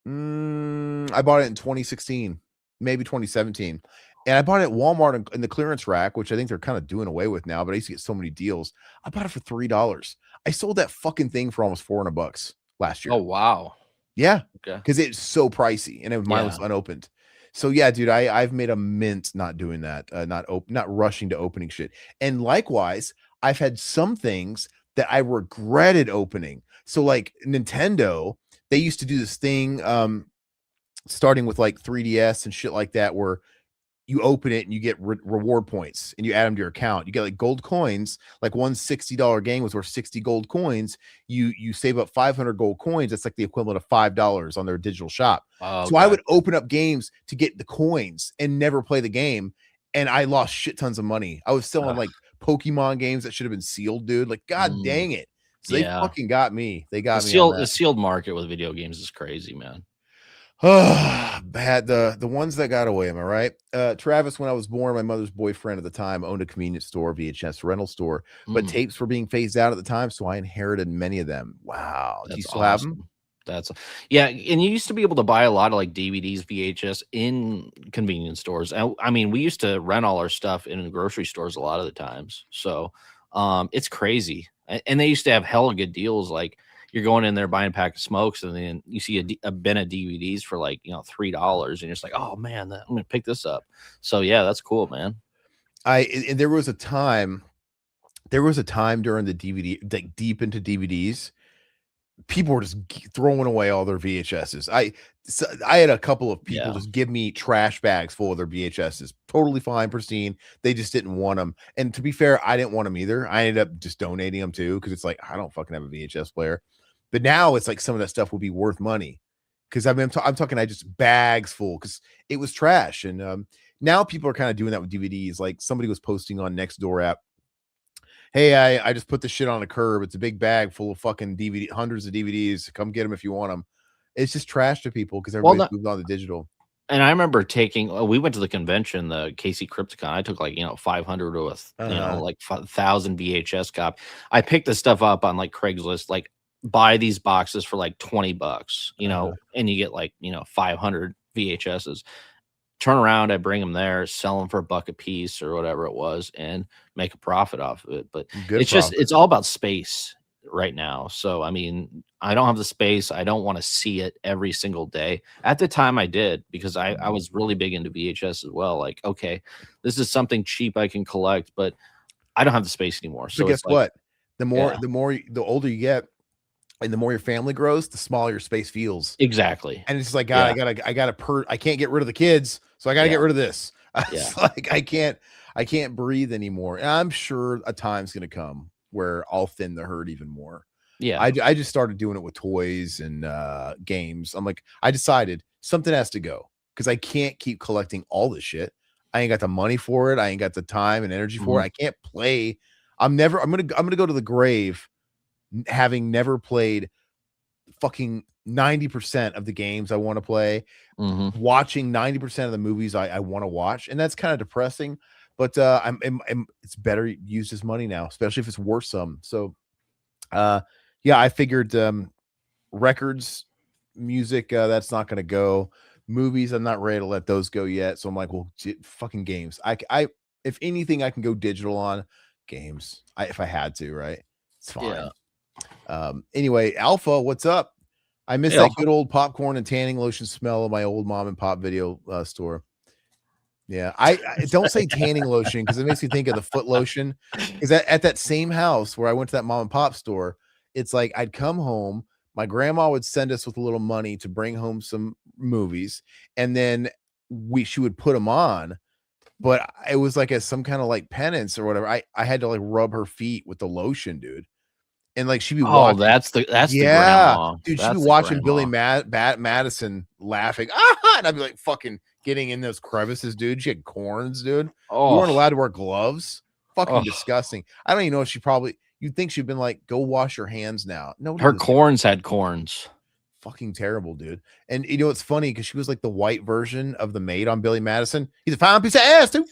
I bought it in 2016, maybe 2017. And I bought it at Walmart in the clearance rack, which I think they're kind of doing away with now, but I used to get so many deals. I bought it for $3. I sold that fucking thing for almost $400 last Oh, year. wow. Yeah, Okay. because it's so pricey and mine Yeah. was unopened. So yeah, dude, I've made a mint not doing that, not rushing to opening shit. And likewise, I've had some things that I regretted opening. So like Nintendo, they used to do this thing, starting with like 3DS and shit like that, where you open it and you get reward points and you add them to your account. You get like gold coins, like one $60 game was worth 60 gold coins. You save up 500 gold coins. That's like the equivalent of $5 on their digital shop. Oh, So I God. would open up games to get the coins and never play the game. And I lost shit tons of money. I was selling like Pokemon games that should have been sealed, dude. Like, God dang it. So they Yeah. fucking got me. They The got me on that. sealed market with video games is crazy, man. Bad. The ones that got away, am I right? Travis, when I was born, my mother's boyfriend at the time owned a convenience store, VHS rental store, but Mm, tapes were being phased out at the time, so I inherited many of them. Wow. Do you that's still have them? awesome. That's yeah, and you used to be able to buy a lot of like DVDs, VHS in convenience stores. I mean, we used to rent all our stuff in grocery stores a lot of the times. So it's crazy. And they used to have hella good deals. Like you're going in there buying a pack of smokes, and then you see a bin of DVDs for like $3, and you're just like, oh man, I'm gonna pick this up. So yeah, that's cool, man. And there was a time, during the DVD, like deep into DVDs, people were just throwing away all their VHSs. I had a couple of people Yeah. just give me trash bags full of their VHSs. Totally fine, pristine. They just didn't want them. And to be fair, I didn't want them either. I ended up just donating them too, because it's like I don't fucking have a VHS player. But now it's like some of that stuff will be worth money, because I mean I'm talking I just bags full because it was trash. And now people are kind of doing that with DVDs. Like somebody was posting on Nextdoor app, hey, I just put this shit on a curb. It's a big bag full of fucking DVD, hundreds of DVDs. Come get them if you want them. It's just trash to people because Well, everybody's moved on to digital. and I remember we went to the convention, the KC Crypticon. I took like 500 with like 1,000 VHS copy. I picked this stuff up on like Craigslist, like buy these boxes for like $20, and you get like 500 VHSs. Turn around, I bring them there, sell them for $1 a piece or whatever it was, and make a profit off of it. But Good it's all about space right now. So I mean, I don't have the space. I don't want to see it every single day. At the time I did, because I was really big into VHS as well. Like, okay, this is something cheap I can collect, but I don't have the space anymore. So So guess it's like, what? yeah, The older you get, and the more your family grows, the smaller your space feels. exactly. And it's just like, God, Yeah. I can't get rid of the kids, so I gotta Yeah. get rid of this. Yeah. It's like I can't breathe anymore. And I'm sure a time's gonna come where I'll thin the herd even more. Yeah. I just started doing it with toys and games. I'm like, I decided something has to go because I can't keep collecting all this shit. I ain't got the money for it. I ain't got the time and energy for it. Mhm. I can't play. I'm gonna go to the grave having never played fucking 90% of the games I want to play, Mhm. watching 90% of the movies I want to watch, and that's kind of depressing. But it's better used as money now, especially if it's worth some. So yeah, I figured records, music, that's not gonna go. Movies, I'm not ready to let those go yet. So I'm like, well, fucking games. I if anything I can go digital on, games. If I had to, right? It's fine. Yeah. Anyway, Alpha, what's up? I miss Hey, that Alpha. good old popcorn and tanning lotion smell of my old mom and pop video store. Yeah, I don't say tanning lotion because it makes me think of the foot lotion. Because at that same house where I went to that mom and pop store, it's like I'd come home, my grandma would send us with a little money to bring home some movies, and then she would put them on, but it was like as some kind of like penance or whatever. I had to like rub her feet with the lotion, dude. And like she'd be Oh, watching, that's the yeah, grandma. dude, she'd be That's the watching Billy grandma. Madison laughing, and I'd be like fucking getting in those crevices, dude. She had corns, dude. You weren't Oh, allowed to wear gloves. Fucking oh, disgusting. I don't even know if you'd think she'd been like, go wash your hands now. Nobody her was corns had corns. fucking terrible, dude. And you know, it's funny because she was like the white version of the maid on Billy Madison. He's a fine piece of ass, dude.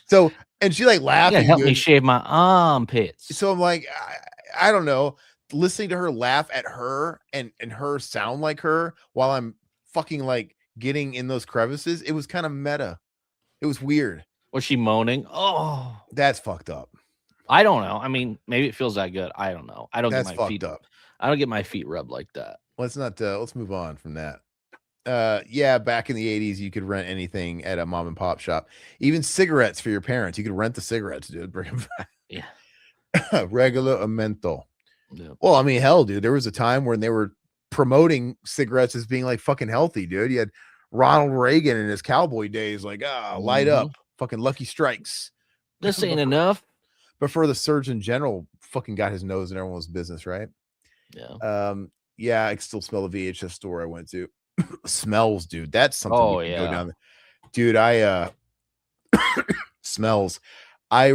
So, and she like You gotta laughing, help me dude. shave my armpits. So I'm like, I don't know, listening to her laugh at her and her sound like her while I'm fucking like getting in those crevices. It was kind of meta. It was weird. Was she moaning? Oh, That's fucked up. I don't know. I mean, maybe it feels that good. I don't know. I don't get That's my fucked feet. up. I don't get my feet rubbed like that. Let's not let's move on from that. Yeah, back in the 80s, you could rent anything at a mom and pop shop. Even cigarettes for your parents. You could rent the cigarettes, dude. Bring them Yeah. back. Regular or menthol. Yep. Well, I mean, hell, dude, there was a time when they were promoting cigarettes as being like fucking healthy, dude. You had Ronald Reagan in his cowboy days, like, light up, fucking Lucky Strikes. This ain't enough. Before the Surgeon General fucking got his nose in everyone's business, right? Yeah. Yeah, I can still smell the VHS store I went to. Smells, dude. That's something Oh, we can go yeah. down there. Dude, I smells. I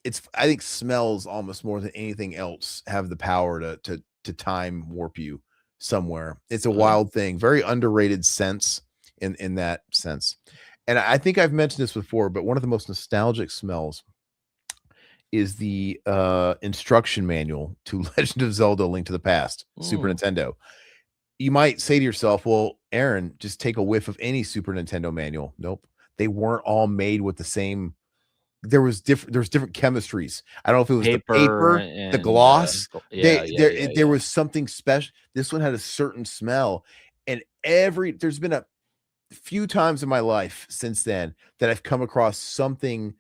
think smells almost more than anything else have the power to time warp you somewhere. It's a wild thing. Very underrated sense in that sense. And I think I've mentioned this before, but one of the most nostalgic smells is the instruction manual to Legend of Zelda: Link to the Past, Super Nintendo. You might say to yourself, well, Aaron, just take a whiff of any Super Nintendo manual. Nope. They weren't all made with the same. There's different chemistries. I don't know if it was the paper, the gloss. There was something special. This one had a certain smell. And there's been a few times in my life since then that I've come across something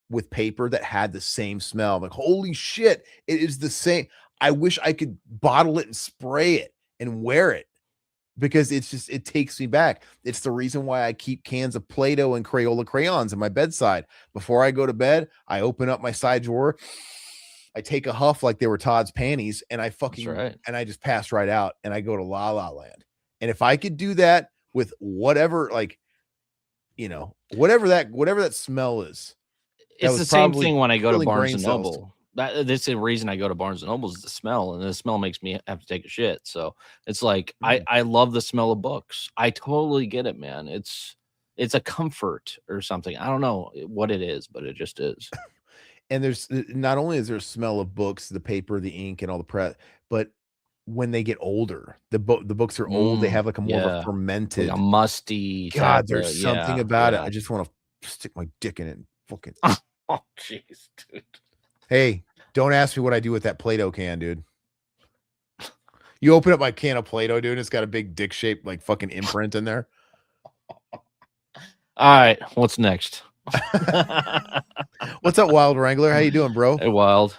with paper that had the same smell. I'm like, holy shit, it is the same. I wish I could bottle it and spray it and wear it, because it takes me back. It's the reason why I keep cans of Play-Doh and Crayola crayons in my bedside. Before I go to bed, I open up my side drawer, I take a huff like they were Todd's panties, and I and I just pass right out, and I go to La La Land. And if I could do that with whatever, like, whatever that smell is. It's the same thing when I go to Barnes and Noble. That's the reason I go to Barnes and Noble is the smell, and the smell makes me have to take a shit. So it's like I love the smell of books. I totally get it, man. It's a comfort or something. I don't know what it is, but it just is. And there's not only is there a smell of books, the paper, the ink, and all the press, but when they get older, the books are old. They have like a more of a fermented, like a musty. God, there's something about it. I just want to stick my dick in it and fucking. Oh, jeez, dude. Hey, don't ask me what I do with that Play-Doh can, dude. You open up my can of Play-Doh, dude, it's got a big dick-shaped, like, fucking imprint in there. All right, what's next? What's up, Wild Wrangler? How you doing, bro? Hey, Wild.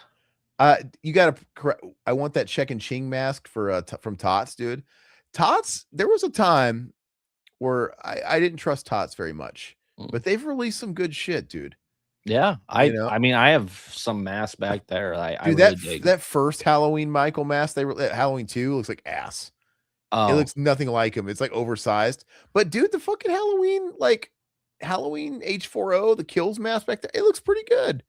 You got to. I want that Check and Ching mask for from Tots, dude. Tots. There was a time where I didn't trust Tots very much, but they've released some good shit, dude. Yeah, I mean, I have some masks back there. Dude, I really dig that first Halloween Michael mask, Halloween 2 looks like ass. It looks nothing like him. It's like oversized. But dude, the fucking Halloween H4O, the Kills mask back there, it looks pretty good.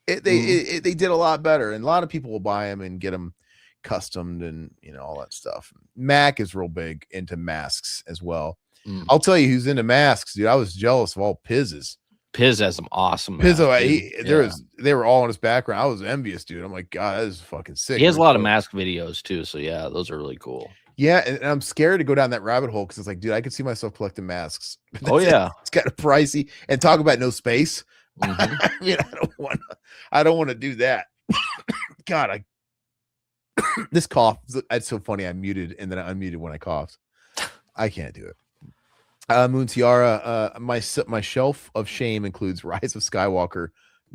They did a lot better, and a lot of people will buy them and get them customed and all that stuff. Mac is real big into masks as well. I'll tell you who's into masks, dude. I was jealous of all Pizz's. Piz has some awesome masks. They were all in his background. I was envious, dude. I'm like, God, that is fucking sick. He has a lot of mask videos too, so yeah, those are really cool. Yeah, and I'm scared to go down that rabbit hole because it's like, dude, I could see myself collecting masks. Oh yeah, it's kind of pricey. And talk about no space. I mean, I don't want to do that. God, this cough. It's so funny. I muted and then I unmuted when I coughed. I can't do it. Moon Tiara, my shelf of shame includes Rise of Skywalker.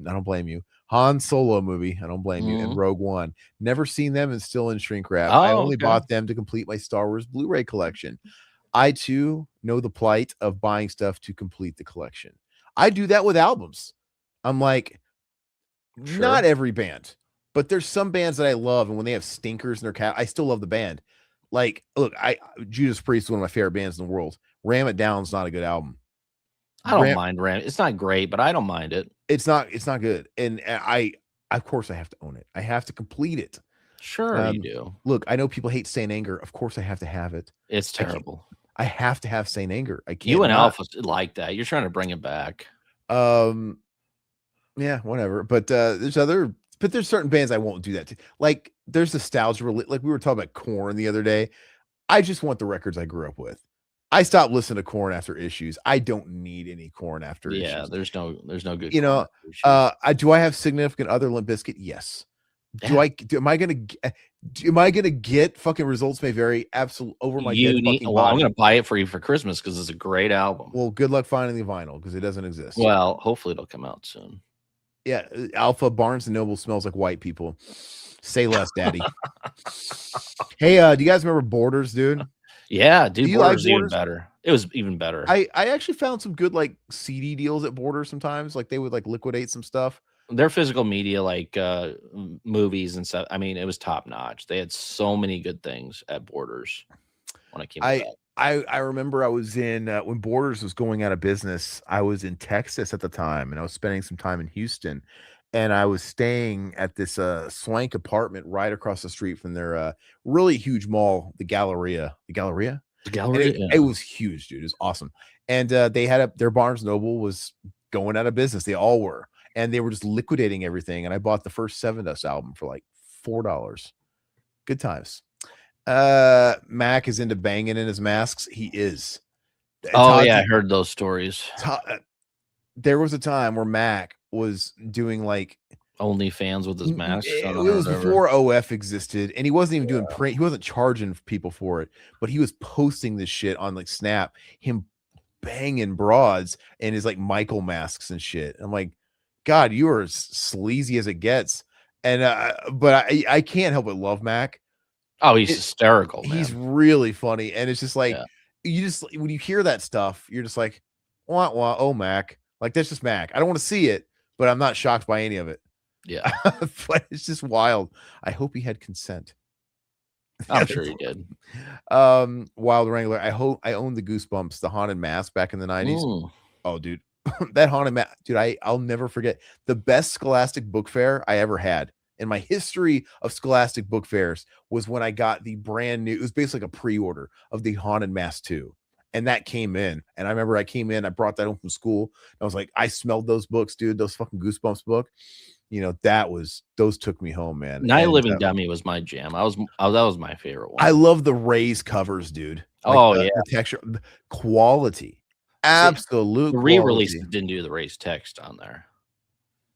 I don't blame you. Han Solo movie. I don't blame you. And Rogue One. Never seen them and still in shrink wrap. I only bought them to complete my Star Wars Blu-ray collection. I too know the plight of buying stuff to complete the collection. I do that with albums. I'm like, not every band, but there's some bands that I love, and when they have stinkers in their cat, I still love the band. Like, look, Judas Priest is one of my favorite bands in the world. Ram It Down's not a good album. I don't mind Ram. It's not great, but I don't mind it. It's not good. And of course I have to own it. I have to complete it. Sure, you do. Look, I know people hate Saint Anger. Of course I have to have it. It's terrible. I have to have Saint Anger. I can't. You and Alpha like that. You're trying to bring it back. Yeah, whatever. But there's certain bands I won't do that to. Like, there's nostalgia. Like, we were talking about Korn the other day. I just want the records I grew up with. I stopped listening to Korn after Issues. I don't need any Korn after Issues. Yeah, there's no good. Do I have significant other Limp Bizkit? Yes. Am I gonna? Am I gonna get fucking Results May Vary absolute over my dead fucking Well, I'm body? gonna buy it for you for Christmas because it's a great album. Well, good luck finding the vinyl because it doesn't exist. Well, hopefully it'll come out soon. Yeah, Alpha Barnes and Noble smells like white people. Say less, daddy. Hey, do you guys remember Borders, dude? Yeah, dude, Do you like Borders even Borders? better. It was even better. I actually found some good like CD deals at Borders sometimes. Like they would like liquidate some stuff. Their physical media, like movies and stuff. I mean, it was top notch. They had so many good things at Borders when I came to I that. I remember I was in when Borders was going out of business. I was in Texas at the time, and I was spending some time in Houston, and I was staying at this swank apartment right across the street from their really huge mall, the Galleria. The Galleria? The And gallery, it yeah. was huge, dude. It was awesome. And they had their Barnes Noble was going out of business. They all were, and they were just liquidating everything. And I bought the first Seven Dust album for like $4. Good times. Mac is into banging in his masks. He is. Oh yeah, I heard those stories. There was a time where Mac was doing like OnlyFans with his mask. It was before OF existed, and he wasn't even doing print. He wasn't charging people for it, but he was posting this shit on like Snap, him banging broads and his like Michael masks and shit. I'm like, God, you are as sleazy as it gets. And but I can't help but love Mac. Oh, he's hysterical, man. He's really funny, and it's just like Yeah. you just when you hear that stuff, you're just like, wah, wah, oh Mac. Like that's just Mac. I don't want to see it, but I'm not shocked by any of it. Yeah. But it's just wild. I hope he had consent. I'm sure he did. Wild Wrangler. I owned the Goosebumps, the haunted mask back in the 90s. Mm. Oh, dude. That haunted mask, dude, I'll never forget the best Scholastic book fair I ever had in my history of Scholastic book fairs was when I got the brand new, it was basically like a pre-order of the Haunted Mask 2. And that came in. And I remember I came in, I brought that home from school. I was like, I smelled those books, dude, those fucking Goosebumps book. You know, those took me home, man. Night of Living Dummy was my jam. That was my favorite one. I love the raised covers, dude. Like the texture, the quality, absolute. The re-release didn't do the raised text on there.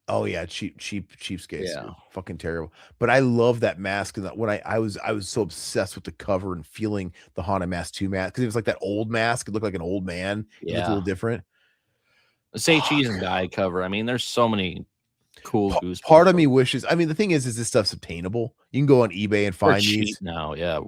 Oh yeah, cheapskates. Yeah, fucking terrible. But I love that mask, and when I was so obsessed with the cover and feeling the Haunted Mask 2 mask because it was like that old mask. It looked like an old man. Yeah, it looked a little different. The Say Cheese and Die cover. I mean, there's so many cool Goosebumps. Part of me wishes. I mean, the thing is this stuff's obtainable. You can go on eBay and find these now. Yeah,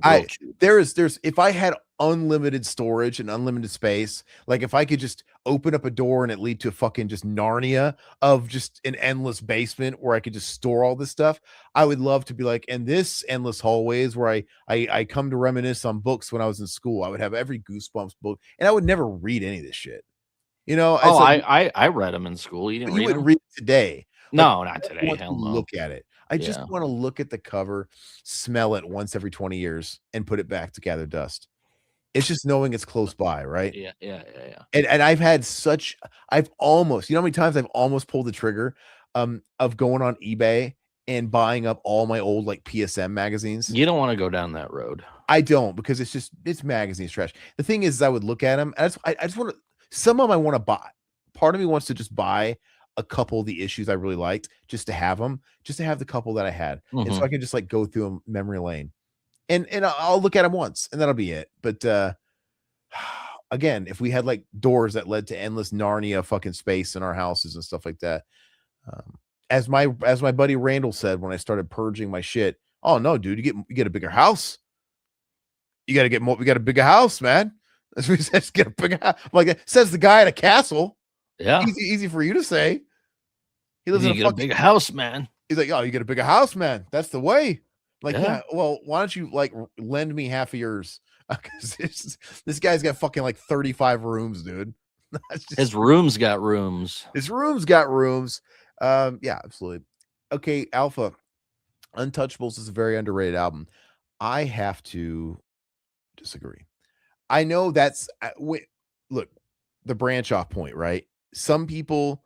there's if I had unlimited storage and unlimited space, like if I could just open up a door and it lead to a fucking just Narnia of just an endless basement where I could just store all this stuff, I would love to be like, and this endless hallways where I come to reminisce on books when I was in school. I would have every Goosebumps book, and I would never read any of this shit. You know, I read them in school. You wouldn't read it today. No, not today. Hell no. Look at it. I just want to look at the cover, smell it once every 20 years, and put it back to gather dust. It's just knowing it's close by, right? Yeah. And I've almost, you know how many times I've almost pulled the trigger of going on eBay and buying up all my old like PSM magazines. You don't want to go down that road. I don't, because it's magazines trash. The thing is I would look at them. I just want to, some of them I want to buy. Part of me wants to just buy a couple of the issues I really liked just to have them, just to have the couple that I had. And so I can just like go through them memory lane and I'll look at them once and that'll be it. But again, if we had like doors that led to endless Narnia fucking space in our houses and stuff like that, as my buddy Randall said when I started purging my shit, oh no, dude, you get a bigger house. You got to get more. We got a bigger house, man. That's what he says. Get a bigger house. Like says the guy at a castle. Yeah, easy for you to say. He lives in a big house, man. He's like, oh, you get a bigger house, man. That's the way. Like, yeah. Well, why don't you like lend me half of yours? Because this guy's got fucking like 35 rooms, dude. His room's got rooms. His room's got rooms. Yeah, absolutely. Okay, Alpha. Untouchables is a very underrated album. I have to disagree. I know that's look, the branch off point, right? Some people,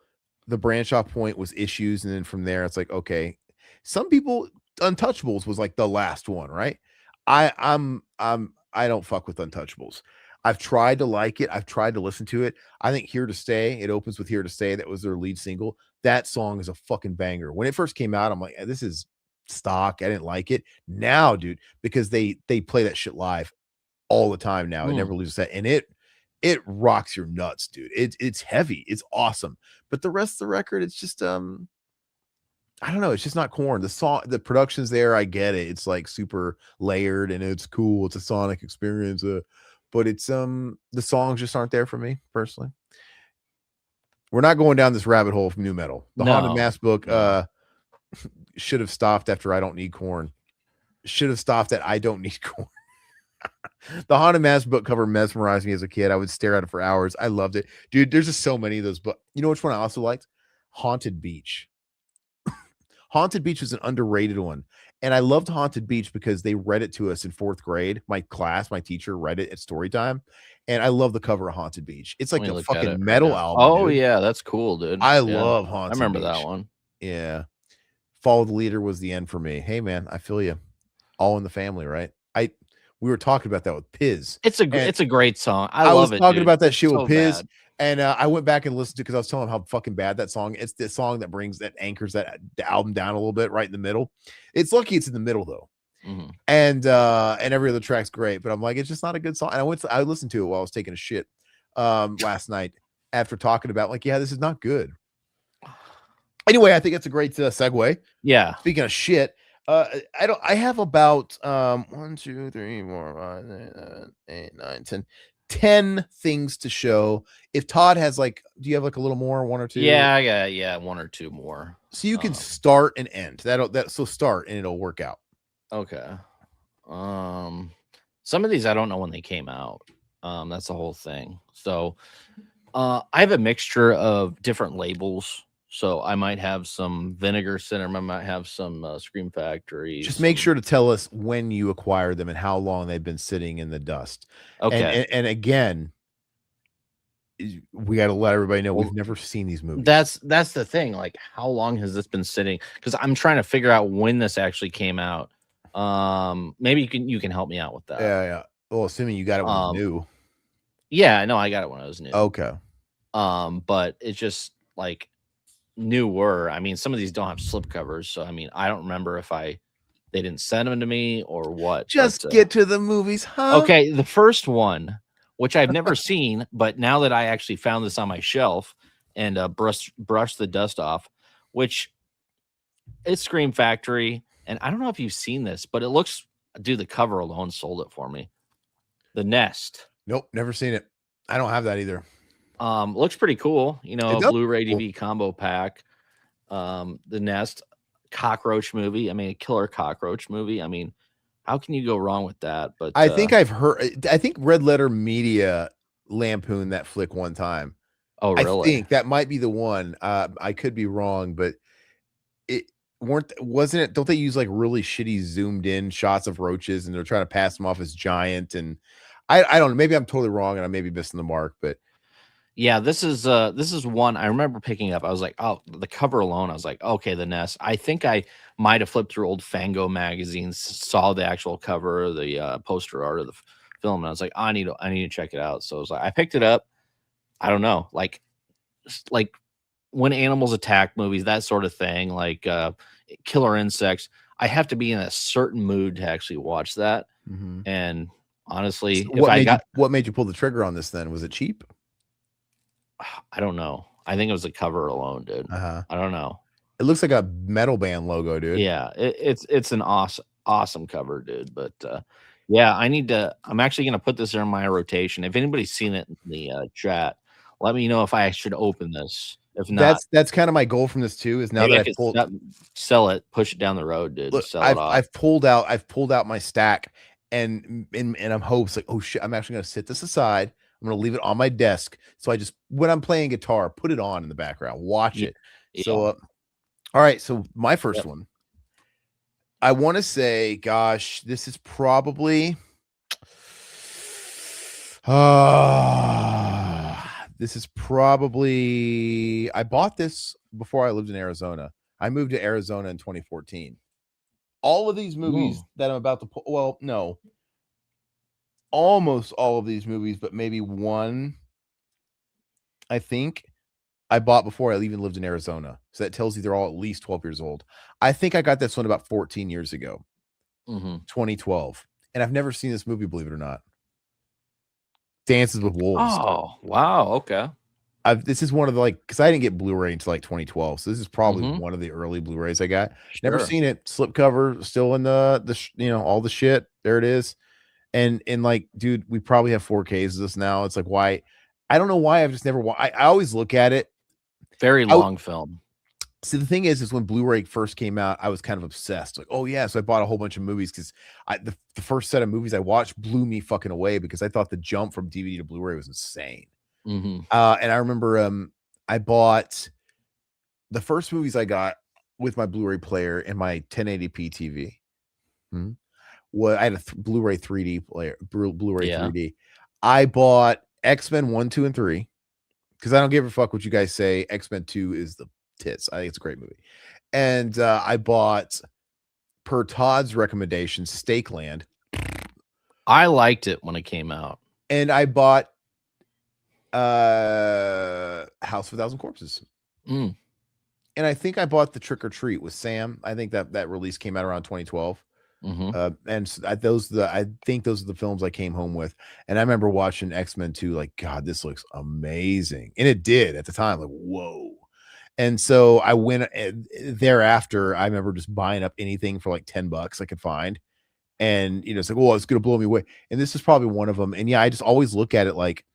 the branch off point was Issues, and then from there it's like, okay. Some people, Untouchables was like the last one, right? I don't fuck with Untouchables. I've tried to like it. I've tried to listen to it. I think Here to Stay, it opens with Here to Stay. That was their lead single. That song is a fucking banger. When it first came out, I'm like, this is stock. I didn't like it. Now, dude, because they play that shit live all the time now. It never loses that, and it rocks your nuts, dude. It's heavy. It's awesome. But the rest of the record, it's just I don't know. It's just not Korn. The song, the production's there. I get it. It's like super layered and it's cool. It's a sonic experience. But it's the songs just aren't there for me personally. We're not going down this rabbit hole from new metal. The Haunted Mass book should have stopped after I Don't Need Korn. Should have stopped at I Don't Need Korn. The Haunted Mass book cover mesmerized me as a kid. I would stare at it for hours. I loved it. Dude, there's just so many of those. But you know which one I also liked? Haunted Beach. Haunted Beach was an underrated one. And I loved Haunted Beach because they read it to us in 4th grade. My teacher read it at story time. And I love the cover of Haunted Beach. It's like a fucking metal album. Oh, dude. Yeah, that's cool, dude. I love Haunted Beach. I remember Beach. that one. Yeah. Follow the Leader was the end for me. Hey, man, I feel you. All in the family, right? We were talking about that with Piz. It's a great song. I love it. I was talking about that it's shit with Piz. Bad. And I went back and listened to it because I was telling him how fucking bad that song. It's the song that anchors that album down a little bit right in the middle. It's lucky it's in the middle though. And every other track's great, but I'm like, it's just not a good song. And I listened to it while I was taking a shit last night after talking about like, yeah, this is not good. Anyway, I think it's a great segue. Yeah. Speaking of shit, I have about 1, 2, 3, 4, 5, 6, 7, 8, 9, 10 things to show. If Todd has like, do you have like a little more, 1 or 2? Yeah, I got 1 or 2 more. So you can start and end. So start and it'll work out. Okay. Some of these I don't know when they came out. That's the whole thing. So I have a mixture of different labels. So I might have some Vinegar Syndrome. I might have some Scream Factory. Just make sure to tell us when you acquired them and how long they've been sitting in the dust. Okay. And again, we got to let everybody know we've never seen these movies. That's the thing. Like, how long has this been sitting? Because I'm trying to figure out when this actually came out. Maybe you can help me out with that. Yeah. Well, assuming you got it when it was new. Yeah, no, I got it when I was new. Okay. But it's just like newer. I mean, some of these don't have slipcovers, so I mean, I don't remember if they didn't send them to me or what. Just get to the movies, huh? Okay, the first one, which I've never seen, but now that I actually found this on my shelf and brush the dust off, which it's Scream Factory, and I don't know if you've seen this, but it looks, dude, the cover alone sold it for me. The Nest. Nope, never seen it. I don't have that either. Looks pretty cool. You know, a Blu-ray DVD combo pack. The Nest cockroach movie. I mean, a killer cockroach movie. I mean, how can you go wrong with that? But I think I've heard. I think Red Letter Media lampooned that flick one time. Oh, really? I think that might be the one. I could be wrong, but wasn't it? Don't they use like really shitty zoomed in shots of roaches, and they're trying to pass them off as giant? And I don't know. Maybe I'm totally wrong, and I may be missing the mark, but. Yeah, this is one I remember picking up. I was like, oh, the cover alone. I was like, okay, The Nest. I think I might have flipped through old Fango magazines, saw the actual cover, the poster art of the film, and I was like, I need to check it out. So I was like, I picked it up. I don't know, like when animals attack movies, that sort of thing, like killer insects. I have to be in a certain mood to actually watch that. And honestly, so what made you pull the trigger on this? Then was it cheap? I don't know. I think it was the cover alone, dude. I don't know. It looks like a metal band logo, dude. Yeah, it's an awesome cover, dude. But yeah, I'm actually gonna put this in my rotation. If anybody's seen it in the chat, let me know if I should open this. If not, that's kind of my goal from this too. Is now that I've pulled, sell it, push it down the road, dude. Look, sell it off. I've pulled out my stack, and I'm hopes like, oh shit, I'm actually gonna sit this aside. I'm going to leave it on my desk. So I just, when I'm playing guitar, put it on in the background, watch it. Yeah. So, all right. So my first one, I want to say, gosh, this is probably, I bought this before I lived in Arizona. I moved to Arizona in 2014. All of these movies that I'm about to pull, well, no. Almost all of these movies, but maybe one, I think, I bought before I even lived in Arizona. So that tells you they're all at least 12 years old. I think I got this one about 14 years ago, Mhm. 2012. And I've never seen this movie, believe it or not. Dances with Wolves. Oh, wow, okay. This is one of the because I didn't get Blu-ray until like 2012. So this is probably Mhm. one of the early Blu-rays I got. Never Sure. seen it. Slipcover still in all the shit. There it is. And like, dude, we probably have 4Ks of this now. It's like, why? I don't know why I've just never I always look at it. Very I long film. See, the thing is when Blu-ray first came out, I was kind of obsessed. Like, oh yeah, so I bought a whole bunch of movies because the first set of movies I watched blew me fucking away because I thought the jump from DVD to Blu-ray was insane. Mhm. And I remember I bought the first movies I got with my Blu-ray player and my 1080p TV. Well, I had a Blu-ray 3D player, Blu-ray Yeah. 3D. I bought X-Men 1, 2, and 3 because I don't give a fuck what you guys say. X-Men 2 is the tits. I think it's a great movie. And I bought, per Todd's recommendation, Stakeland. I liked it when it came out. And I bought House of a Thousand Corpses. Mm. And I think I bought The Trick or Treat with Sam. I think that release came out around 2012. Mhm. And I think those are the films I came home with. And I remember watching X-Men 2, like, God, this looks amazing. And it did at the time, like, whoa. And so I went thereafter. I remember just buying up anything for like $10 I could find. And it's like, oh, it's gonna blow me away. And this is probably one of them. And yeah, I just always look at it like,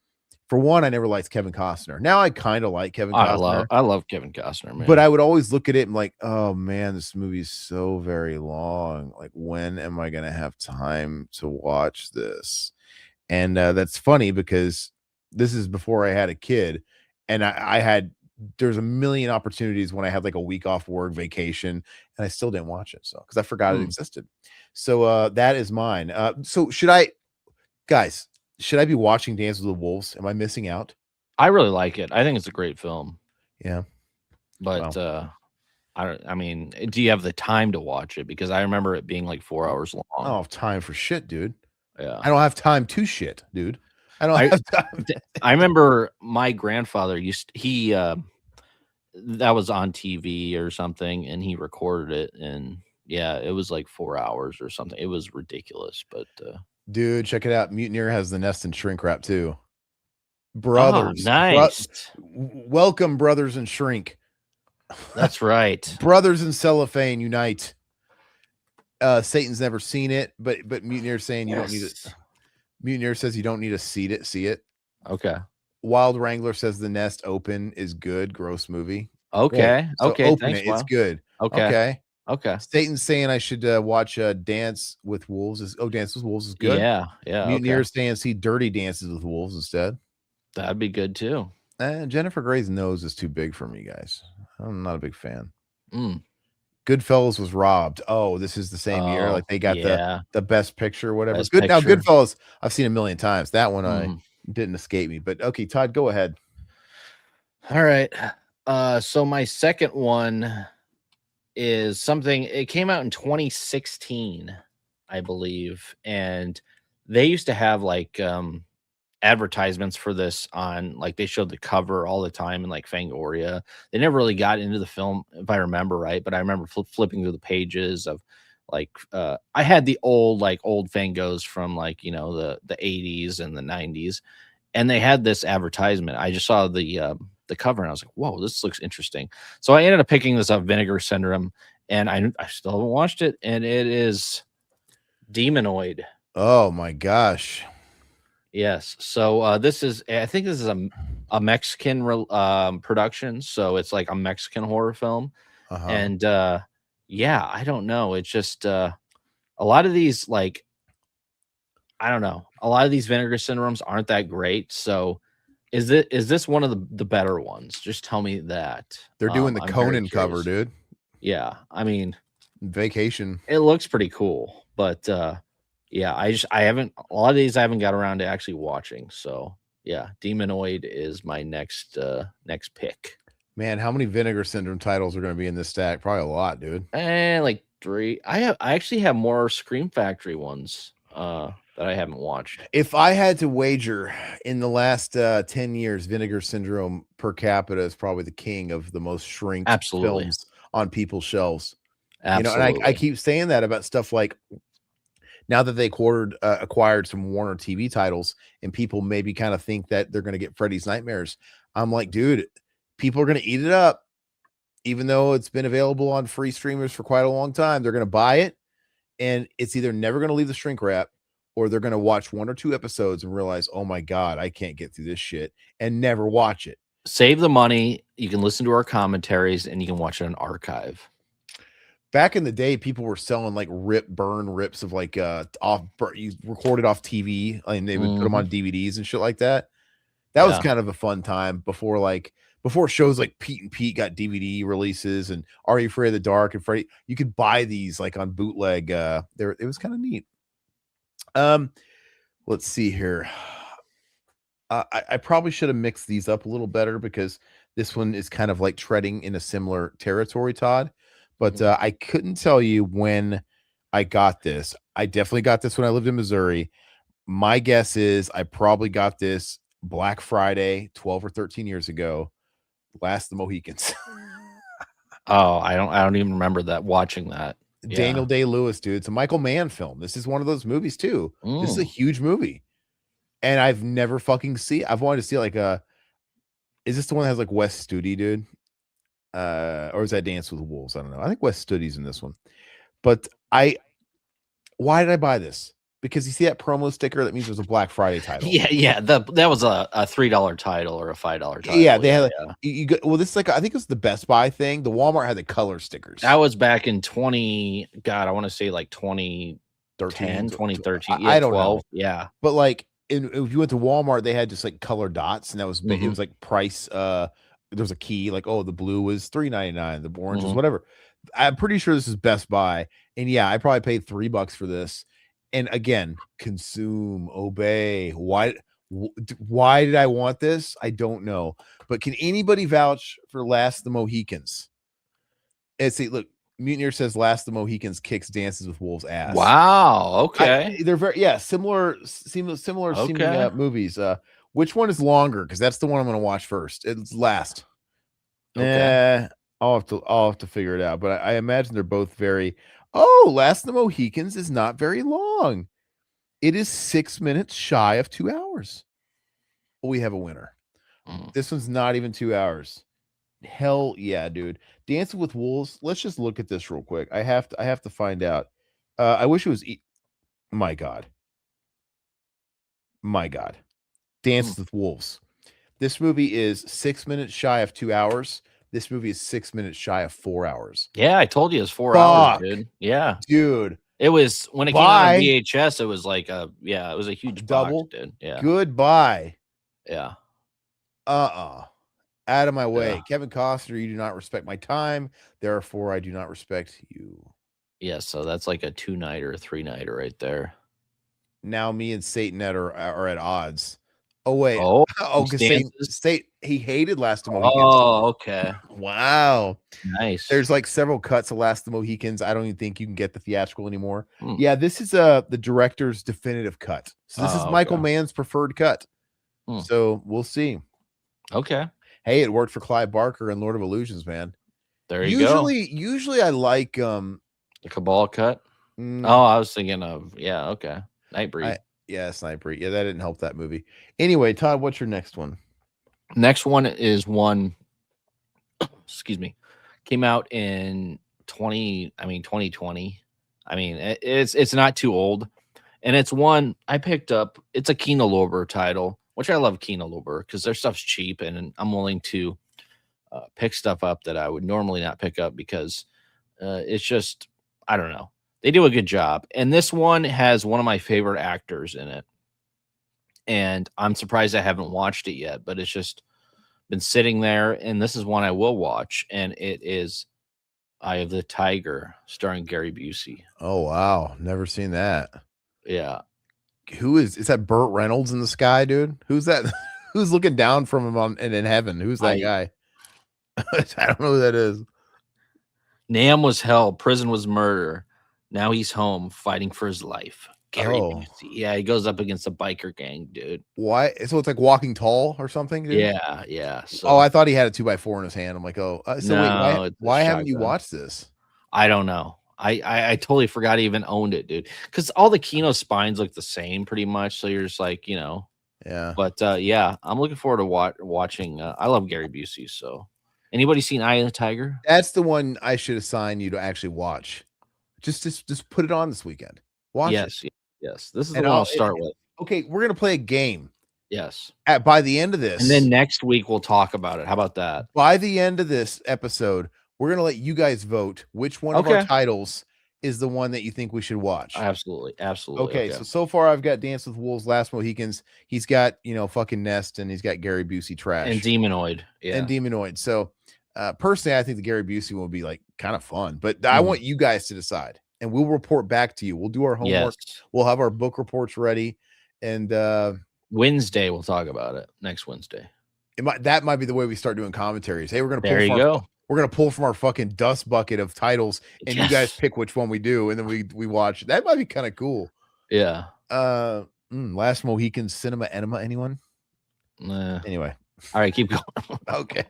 for one, I never liked Kevin Costner. Now I kind of like Kevin Costner. I love Kevin Costner, man. But I would always look at it and like, oh man, this movie is so very long. Like, when am I gonna have time to watch this? And that's funny because this is before I had a kid, and there's a million opportunities when I had like a week off work, vacation, and I still didn't watch it. So because I forgot it existed. So that is mine. So guys, should I be watching Dance with the Wolves? Am I missing out? I really like it. I think it's a great film. Yeah. But Wow. I mean, do you have the time to watch it? Because I remember it being like 4 hours long. I don't have time for shit, dude. Yeah. I don't have time to shit, dude. I don't have time. I remember my grandfather that was on TV or something, and he recorded it, and yeah, it was like 4 hours or something. It was ridiculous, but dude, check it out. Mutineer has the nest and shrink wrap too. Brothers. Nice. Welcome, brothers and shrink. That's right. Brothers in cellophane unite. Satan's never seen it, but Mutineer saying you don't need it. Mutineer says you don't need to see it. Okay. Wild Wrangler says the nest open is good. Gross movie. Okay. So Okay. open Thanks, it. It's good. Okay. Okay. Satan's saying I should watch Dance with Wolves. Dance with Wolves is good. Yeah. Yeah. Mutineer Okay. saying see Dirty Dances with Wolves instead. That'd be good too. Jennifer Grey's nose is too big for me, guys. I'm not a big fan. Mm. Goodfellas was robbed. Oh, this is the same year. Like they got the best picture, whatever. Best picture. Goodfellas, I've seen a million times. That one I didn't escape me. But okay, Todd, go ahead. All right. So my second one is something. It came out in 2016, I believe, and they used to have like advertisements for this on, like, they showed the cover all the time in like Fangoria. They never really got into the film, if I remember right, but I remember flipping through the pages of like I had the old Fangos from like the 80s and the 90s, and they had this advertisement. I just saw the cover and I was like, whoa, this looks interesting. So I ended up picking this up, Vinegar Syndrome, and I still haven't watched it, and it is Demonoid. Oh my gosh. Yes. So I think this is a Mexican production. So it's like a Mexican horror film. And yeah, I don't know. It's just a lot of these, like, I don't know. A lot of these Vinegar Syndromes aren't that great. So is this one of the better ones? Just tell me that. They're doing the I'm Conan cover, dude. Yeah. I mean, Vacation. it looks pretty cool, but yeah, I haven't, a lot of these I haven't got around to actually watching. So yeah, Demonoid is my next pick. Man, how many Vinegar Syndrome titles are going to be in this stack? Probably a lot, dude. And like 3. I actually have more Scream Factory ones. that I haven't watched. If I had to wager, in the last 10 years, Vinegar Syndrome per capita is probably the king of the most shrinked Absolutely. films on people's shelves. You know, and I Absolutely. keep saying that about stuff like now that they acquired some Warner TV titles, and people maybe kind of think that they're going to get Freddy's Nightmares. I'm like, dude, people are going to eat it up, even though it's been available on free streamers for quite a long time. They're going to buy it, and it's either never going to leave the shrink wrap, or they're going to watch 1 or 2 episodes and realize, oh my God, I can't get through this shit, and never watch it. Save the money. You can listen to our commentaries, and you can watch it on archive. Back in the day, people were selling like burn rips of like you recorded off TV, and they would put them on DVDs and shit like that. That was kind of a fun time before shows like Pete and Pete got DVD releases, and Are You Afraid of the Dark and Freddy. You could buy these like on bootleg. It was kind of neat. Let's see here. I probably should have mixed these up a little better, because this one is kind of like treading in a similar territory, Todd. But I couldn't tell you when I got this. I definitely got this when I lived in Missouri. My guess is I probably got this Black Friday 12 or 13 years ago. Last of the Mohicans. Oh, I don't even remember watching that. Daniel Day-Lewis, dude. It's a Michael Mann film. This is one of those movies too. This is a huge movie. And I've never fucking I've wanted to see like is this the one that has like Wes Studi, dude? Or is that Dance with Wolves? I don't know. I think Wes Studi's in this one. But why did I buy this? Because you see that promo sticker, that means there's a Black Friday title. Yeah. That was a $3 title or a $5 title. Yeah, they had this is like, I think it's the Best Buy thing. The Walmart had the color stickers. That was back in I want to say like 2013, 2013. I don't know. Yeah. But like if you went to Walmart, they had just like color dots, and that was it was like price. There's a key, like, oh, the blue was $3.99, the orange was whatever. I'm pretty sure this is Best Buy, and yeah, I probably paid $3 for this. And again, consume, obey. Why did I want this? I don't know. But can anybody vouch for Last of the Mohicans? And see, look, Mutineer says Last of the Mohicans kicks Dances with Wolves ass. Wow. Okay. They're very similar seeming movies. Which one is longer? Because that's the one I'm going to watch first. It's last. Okay. I'll have to figure it out. But I imagine they're both very. Oh, Last of the Mohicans is not very long. It is 6 minutes shy of 2 hours. We have a winner. This one's not even 2 hours. Hell yeah, dude. Dancing with Wolves. Let's just look at this real quick. I have to find out. I wish it was. My God. Dances with Wolves. This movie is 6 minutes shy of 2 hours. This movie is 6 minutes shy of 4 hours. Yeah, I told you it's 4 hours, dude. Yeah, dude. It was when it came out on VHS. It was like it was a huge double, box, dude. Yeah. Goodbye. Yeah. Out of my way. Yeah. Kevin Costner, you do not respect my time. Therefore, I do not respect you. Yeah, so that's like a 2-nighter, a 3-nighter right there. Now me and Satan are at odds. Oh wait. Because he hated Last of the Mohicans. Oh, okay. Wow. Nice. There's like several cuts of Last of the Mohicans. I don't even think you can get the theatrical anymore. Yeah, this is the director's definitive cut. So this is Michael Mann's preferred cut. So we'll see. Okay. Hey, it worked for Clive Barker and Lord of Illusions, man. There you go. Usually I like the Cabal cut. Oh, I was thinking of okay. Nightbreed. Nightbreed. Yeah, that didn't help that movie. Anyway, Todd, what's your next one? Next one is one. Excuse me. Came out in 2020. I mean, it's not too old, and it's one I picked up. It's a Kino Lorber title, which I love Kino Lorber because their stuff's cheap, and I'm willing to pick stuff up that I would normally not pick up because it's just, I don't know. They do a good job. And this one has one of my favorite actors in it. And I'm surprised I haven't watched it yet, but it's just been sitting there. And this is one I will watch. And it is Eye of the Tiger, starring Gary Busey. Oh, wow. Never seen that. Yeah. Who is that Burt Reynolds in the sky, dude? Who's that? Who's looking down from him in heaven? Who's that guy? I don't know who that is. Nam was hell. Prison was murder. Now he's home fighting for his life. Gary Oh, Busey. Yeah, he goes up against a biker gang, dude. why? So it's like Walking Tall or something, dude. Yeah, yeah. Oh, I So thought he had a 2x4 in his hand. I'm like, oh, so wait, no, it's a why haven't you shotgun. watched this? I don't know. I totally forgot I even owned it, dude. Because all the Kino spines look the same pretty much. So you're just like, Yeah, But yeah, I'm looking forward to watching. I love Gary Busey. So, anybody seen Eye of the Tiger? that's the one I should assign you to actually watch. Just put it on this weekend. Watch it, Yes, yes. This is the and one I'll start with. okay, we're gonna play a game. Yes, By the end of and then this, next week we'll talk about it. How about that? by the end of this episode, we're gonna let you guys vote which one of our Okay. titles is the one that you think we should watch. Absolutely, absolutely. Okay, so far I've got Dance with Wolves, Last Mohicans. He's got fucking Nest, and he's got Gary Busey trash And Demonoid. Yeah. and Demonoid. So personally, I think the Gary Busey will be like kind of fun, but I Mhm. want you guys to decide, and we'll report back to you. We'll do our homework. Yes. We'll have our book reports ready, and Wednesday we'll talk about it. Next Wednesday. that might be the way we start doing commentaries. Hey, There you go. we're gonna pull from our fucking dust bucket of titles, and you guys Yes. pick which one we do, and then we watch. That might be kind of cool. Yeah. Last Mohican Cinema Enema. Anyone? Nah. Anyway, All right, keep going. okay.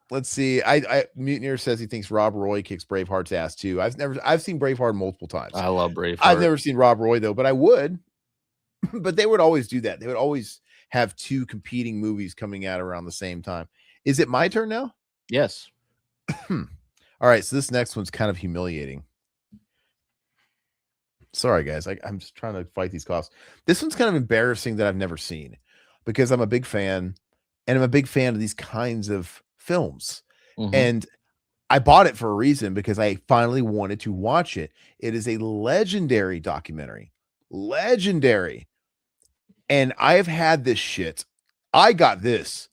Let's see. I Mutineer says he thinks Rob Roy kicks Braveheart's ass too. I've seen Braveheart multiple times. I love Braveheart. I've never seen Rob Roy though, but I would. But they would always do that. They would always have two competing movies coming out around the same time. Is it my turn now? Yes. All right, so this next one's kind of humiliating. Sorry, guys. I'm just trying to fight these coughs. This one's kind of embarrassing that I've never seen because I'm a big fan, and I'm a big fan of these kinds of films. Mhm. And I bought it for a reason because I finally wanted to watch it. It is a legendary documentary. Legendary. And I've had this shit. I got this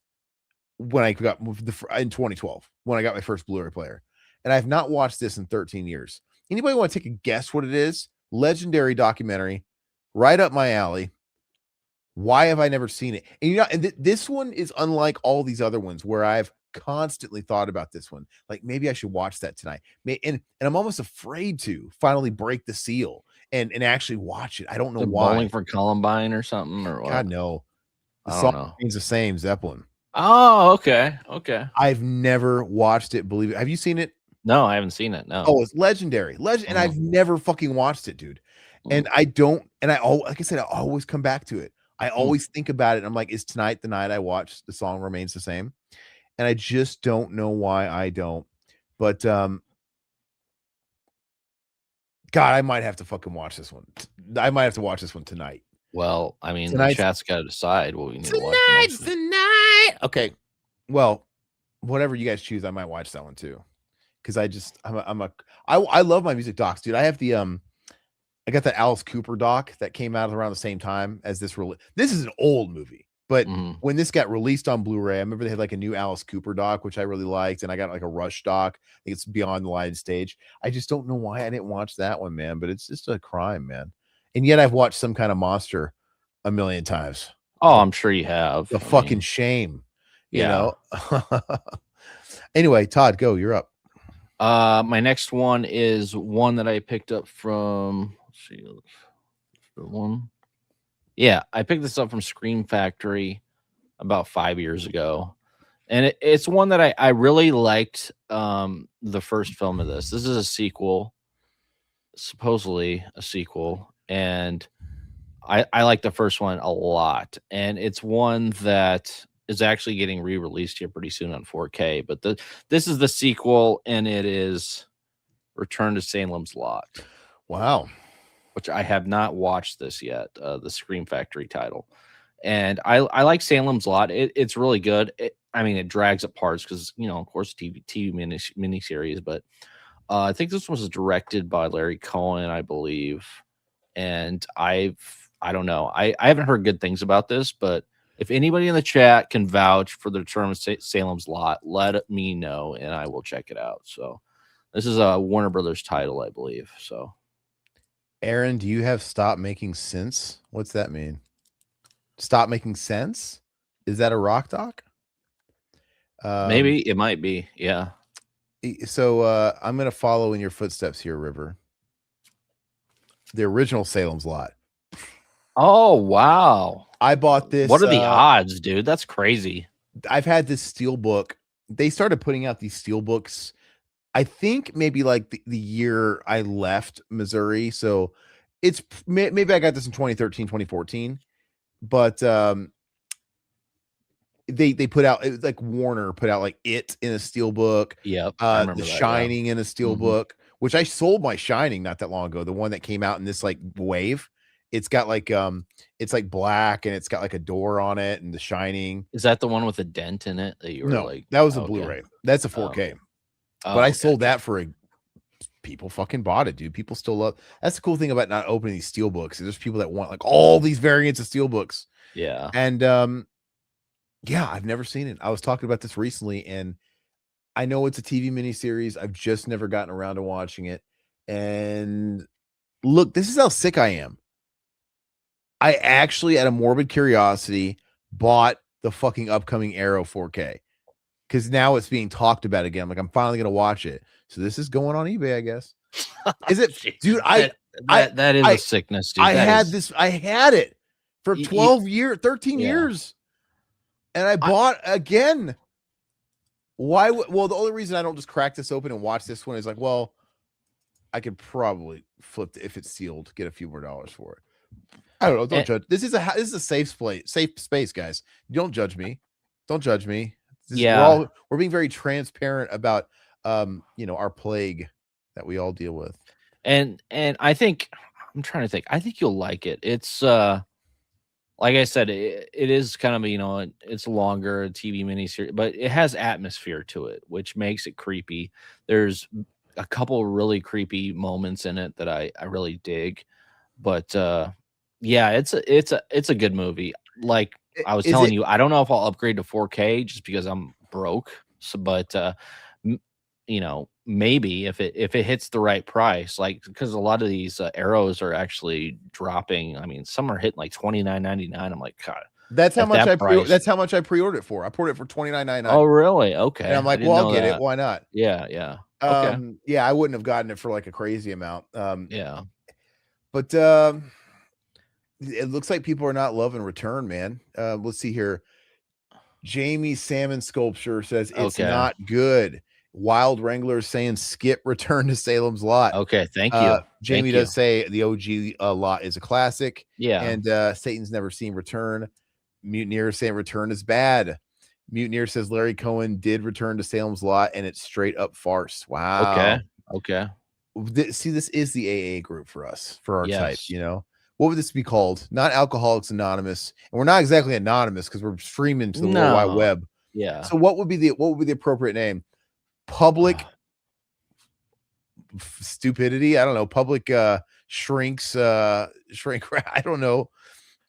when I got in 2012 when I got my first Blu-ray player, and I've not watched this in 13 years. Anybody want to take a guess what it is? Legendary documentary, right up my alley. Why have I never seen it? And this one is unlike all these other ones where I've constantly thought about this one. Like maybe I should watch that tonight. And I'm almost afraid to finally break the seal and actually watch it. I don't know why. Bowling for Columbine or something or what? God no. The I song don't know. means the same, Zeppelin. Oh, okay. Okay. I've never watched it, believe it. Have you seen it? No, I haven't seen it. No. Oh, it's legendary. And I've never fucking watched it, dude. And I don't, and like I said, I always come back to it. I always think about it. I'm like, is tonight the night I watch The Song Remains the Same? And I just don't know why I don't. But God, I might have to fucking watch this one. I might have to watch this one tonight. Well, I mean, the chat's got to decide what we need to watch. Tonight's the night. Okay. Well, whatever you guys choose, I might watch that one too. Because I love my music docs, dude. I have I got the Alice Cooper doc that came out around the same time as this. This is an old movie, but when this got released on Blu-ray, I remember they had like a new Alice Cooper doc, which I really liked, and I got like a Rush doc. I think it's Beyond the Lion Stage. I just don't know why I didn't watch that one, man. But it's just a crime, man. And yet I've watched Some Kind of Monster a million times. Oh, I'm sure you have. The fucking shame, you know. Anyway, Todd, go. You're up. My next one is one that I picked up from. Let's see, one. Yeah, I picked this up from Scream Factory about 5 years ago, and it's one that I really liked. The first film of this. This is a sequel, supposedly a sequel, and I like the first one a lot, and it's one that is actually getting re-released here pretty soon on 4K. But this is the sequel, and it is Return to Salem's Lot. Wow. Which I have not watched this yet, the Scream Factory title. And I like Salem's Lot. It's really good. I mean, it drags at parts because, of course, TV miniseries. But I think this was directed by Larry Cohen, I believe. And I don't know. I haven't heard good things about this, but if anybody in the chat can vouch for the Return of Salem's Lot, let me know, and I will check it out. So this is a Warner Brothers title, I believe. So, Aaron, do you have Stop Making Sense? What's that mean? Stop Making Sense? Is that a rock doc? Maybe it might be. Yeah. So I'm going to follow in your footsteps here, River. The original Salem's Lot. Oh wow. I bought this. What are the odds, dude? That's crazy. I've had this steel book. They started putting out these steel books, I think maybe like the year I left Missouri. So it's maybe I got this in 2013, 2014. But they put out, it was like Warner put out like It in a steel book. Yep. I remember The that, Shining in a steel Mhm. book, which I sold my Shining not that long ago. The one that came out in this like wave. It's got like it's like black and it's got like a door on it, and The Shining. Is that the one with a dent in it that you were No, like, that was a okay. Blu-ray. That's a Oh, 4K. okay. But I Oh, sold gotcha. that for people fucking bought it, dude. People still love. That's the cool thing about not opening these steel books. There's people that want like all these variants of steel books. Yeah. And yeah, I've never seen it. I was talking about this recently, and I know it's a TV miniseries. I've just never gotten around to watching it. And look, this is how sick I am. I actually, out of morbid curiosity, bought the fucking upcoming Arrow 4K because now it's being talked about again. I'm like, I'm finally gonna watch it. So this is going on eBay, I guess. Is it, dude? That is a sickness, dude. I had it for 12 years, 13 Yeah. years, and I bought again. Why? Well, the only reason I don't just crack this open and watch this one is like, well, I could probably flip it if it's sealed, get a few more dollars for it. I don't know. Don't judge. This is a safe space, guys. Don't judge me. Don't judge me. We're being very transparent about our plague that we all deal with. And I think, I'm trying to think. I think you'll like it. It's like I said, it is kind of, it's longer TV miniseries, but it has atmosphere to it, which makes it creepy. There's a couple really creepy moments in it that I really dig. But yeah, it's a good movie. Like I was telling you, I don't know if I'll upgrade to 4K just because I'm broke. So, but maybe if it hits the right price, like because a lot of these Arrows are actually dropping. I mean, some are hitting like $29.99. I'm like, God, that's how much that's how much I pre-ordered it for. I poured it for $29.99. Oh, really? Okay. And I'm like, well, I'll get it. Why not? Yeah. Okay. Yeah, I wouldn't have gotten it for like a crazy amount. Yeah. But it looks like people are not loving Return, man. Let's see here. Jamie Salmon Sculpture says it's not good. Wild Wrangler saying skip Return to Salem's Lot. Okay, thank you. Jamie does say the OG Lot is a classic. Yeah. And Satan's never seen Return. Mutineer saying Return is bad. Mutineer says Larry Cohen did return to Salem's Lot and it's straight up farce. Wow. Okay. See, this is the AA group for us, for our type, What would this be called? Not Alcoholics Anonymous. And we're not exactly anonymous because we're streaming to the World Wide Web. Yeah. So what would be the appropriate name? Public stupidity. I don't know. Public shrinks shrink. I don't know.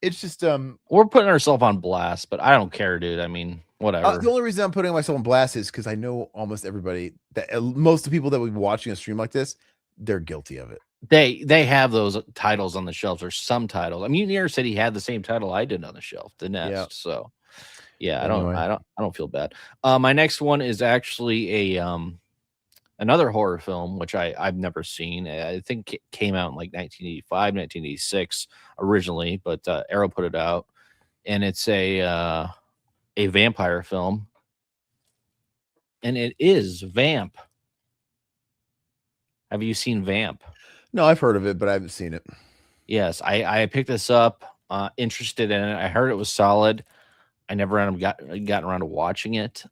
It's just we're putting ourselves on blast, but I don't care, dude. I mean, whatever. The only reason I'm putting myself on blast is because I know almost everybody that most of the people that would be watching a stream like this, they're guilty of it. They have those titles on the shelves or some titles. I mean, Mutineer said he had the same title I did on the shelf, The Nest. Yeah. So yeah, anyway. I don't feel bad. My next one is actually another horror film, which I've never seen. I think it came out in like 1985, 1986 originally, but Arrow put it out, and it's a vampire film, and it is Vamp. Have you seen Vamp? No, I've heard of it, but I haven't seen it. Yes, I picked this up, interested in it. I heard it was solid. I never gotten around to watching it.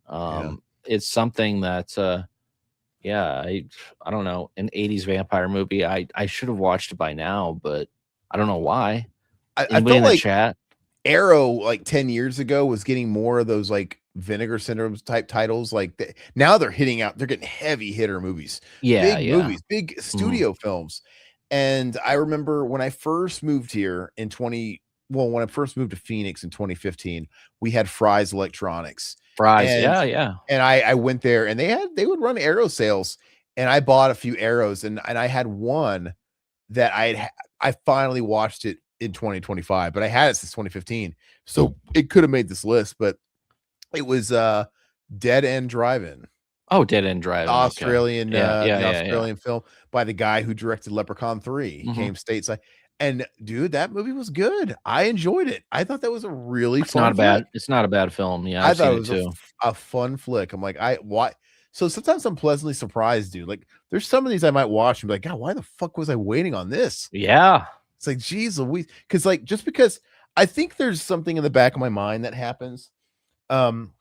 It's something that, I don't know, an 80s vampire movie. I should have watched it by now, but I don't know why. I felt in the like chat? Arrow, like 10 years ago, was getting more of those like Vinegar Syndrome type titles. Like now they're hitting out. They're getting heavy hitter movies. Big movies, big studio films. And I remember when I first moved here when I first moved to Phoenix in 2015, we had Fry's Electronics. And I went there and they would run Arrow sales, and I bought a few Arrows, and I had one that I finally watched it in 2025, but I had it since 2015, so it could have made this list. But it was Dead End Drive-In. Oh, Dead End Driving. Okay. Yeah, yeah, The yeah, yeah. Australian film by the guy who directed Leprechaun 3. He Mhm. came stateside, and dude, that movie was good. I enjoyed it. I thought that was a really It's not fun a bad flick. it's not a bad film. Yeah, I I've thought seen it it was too. a fun flick. I'm like, I why so sometimes I'm pleasantly surprised, dude. Like, there's some of these I might watch and be like, "God, why the fuck was I waiting on this?" Yeah. It's like, "Geez Louise," because like, just because I think there's something in the back of my mind that happens. Um,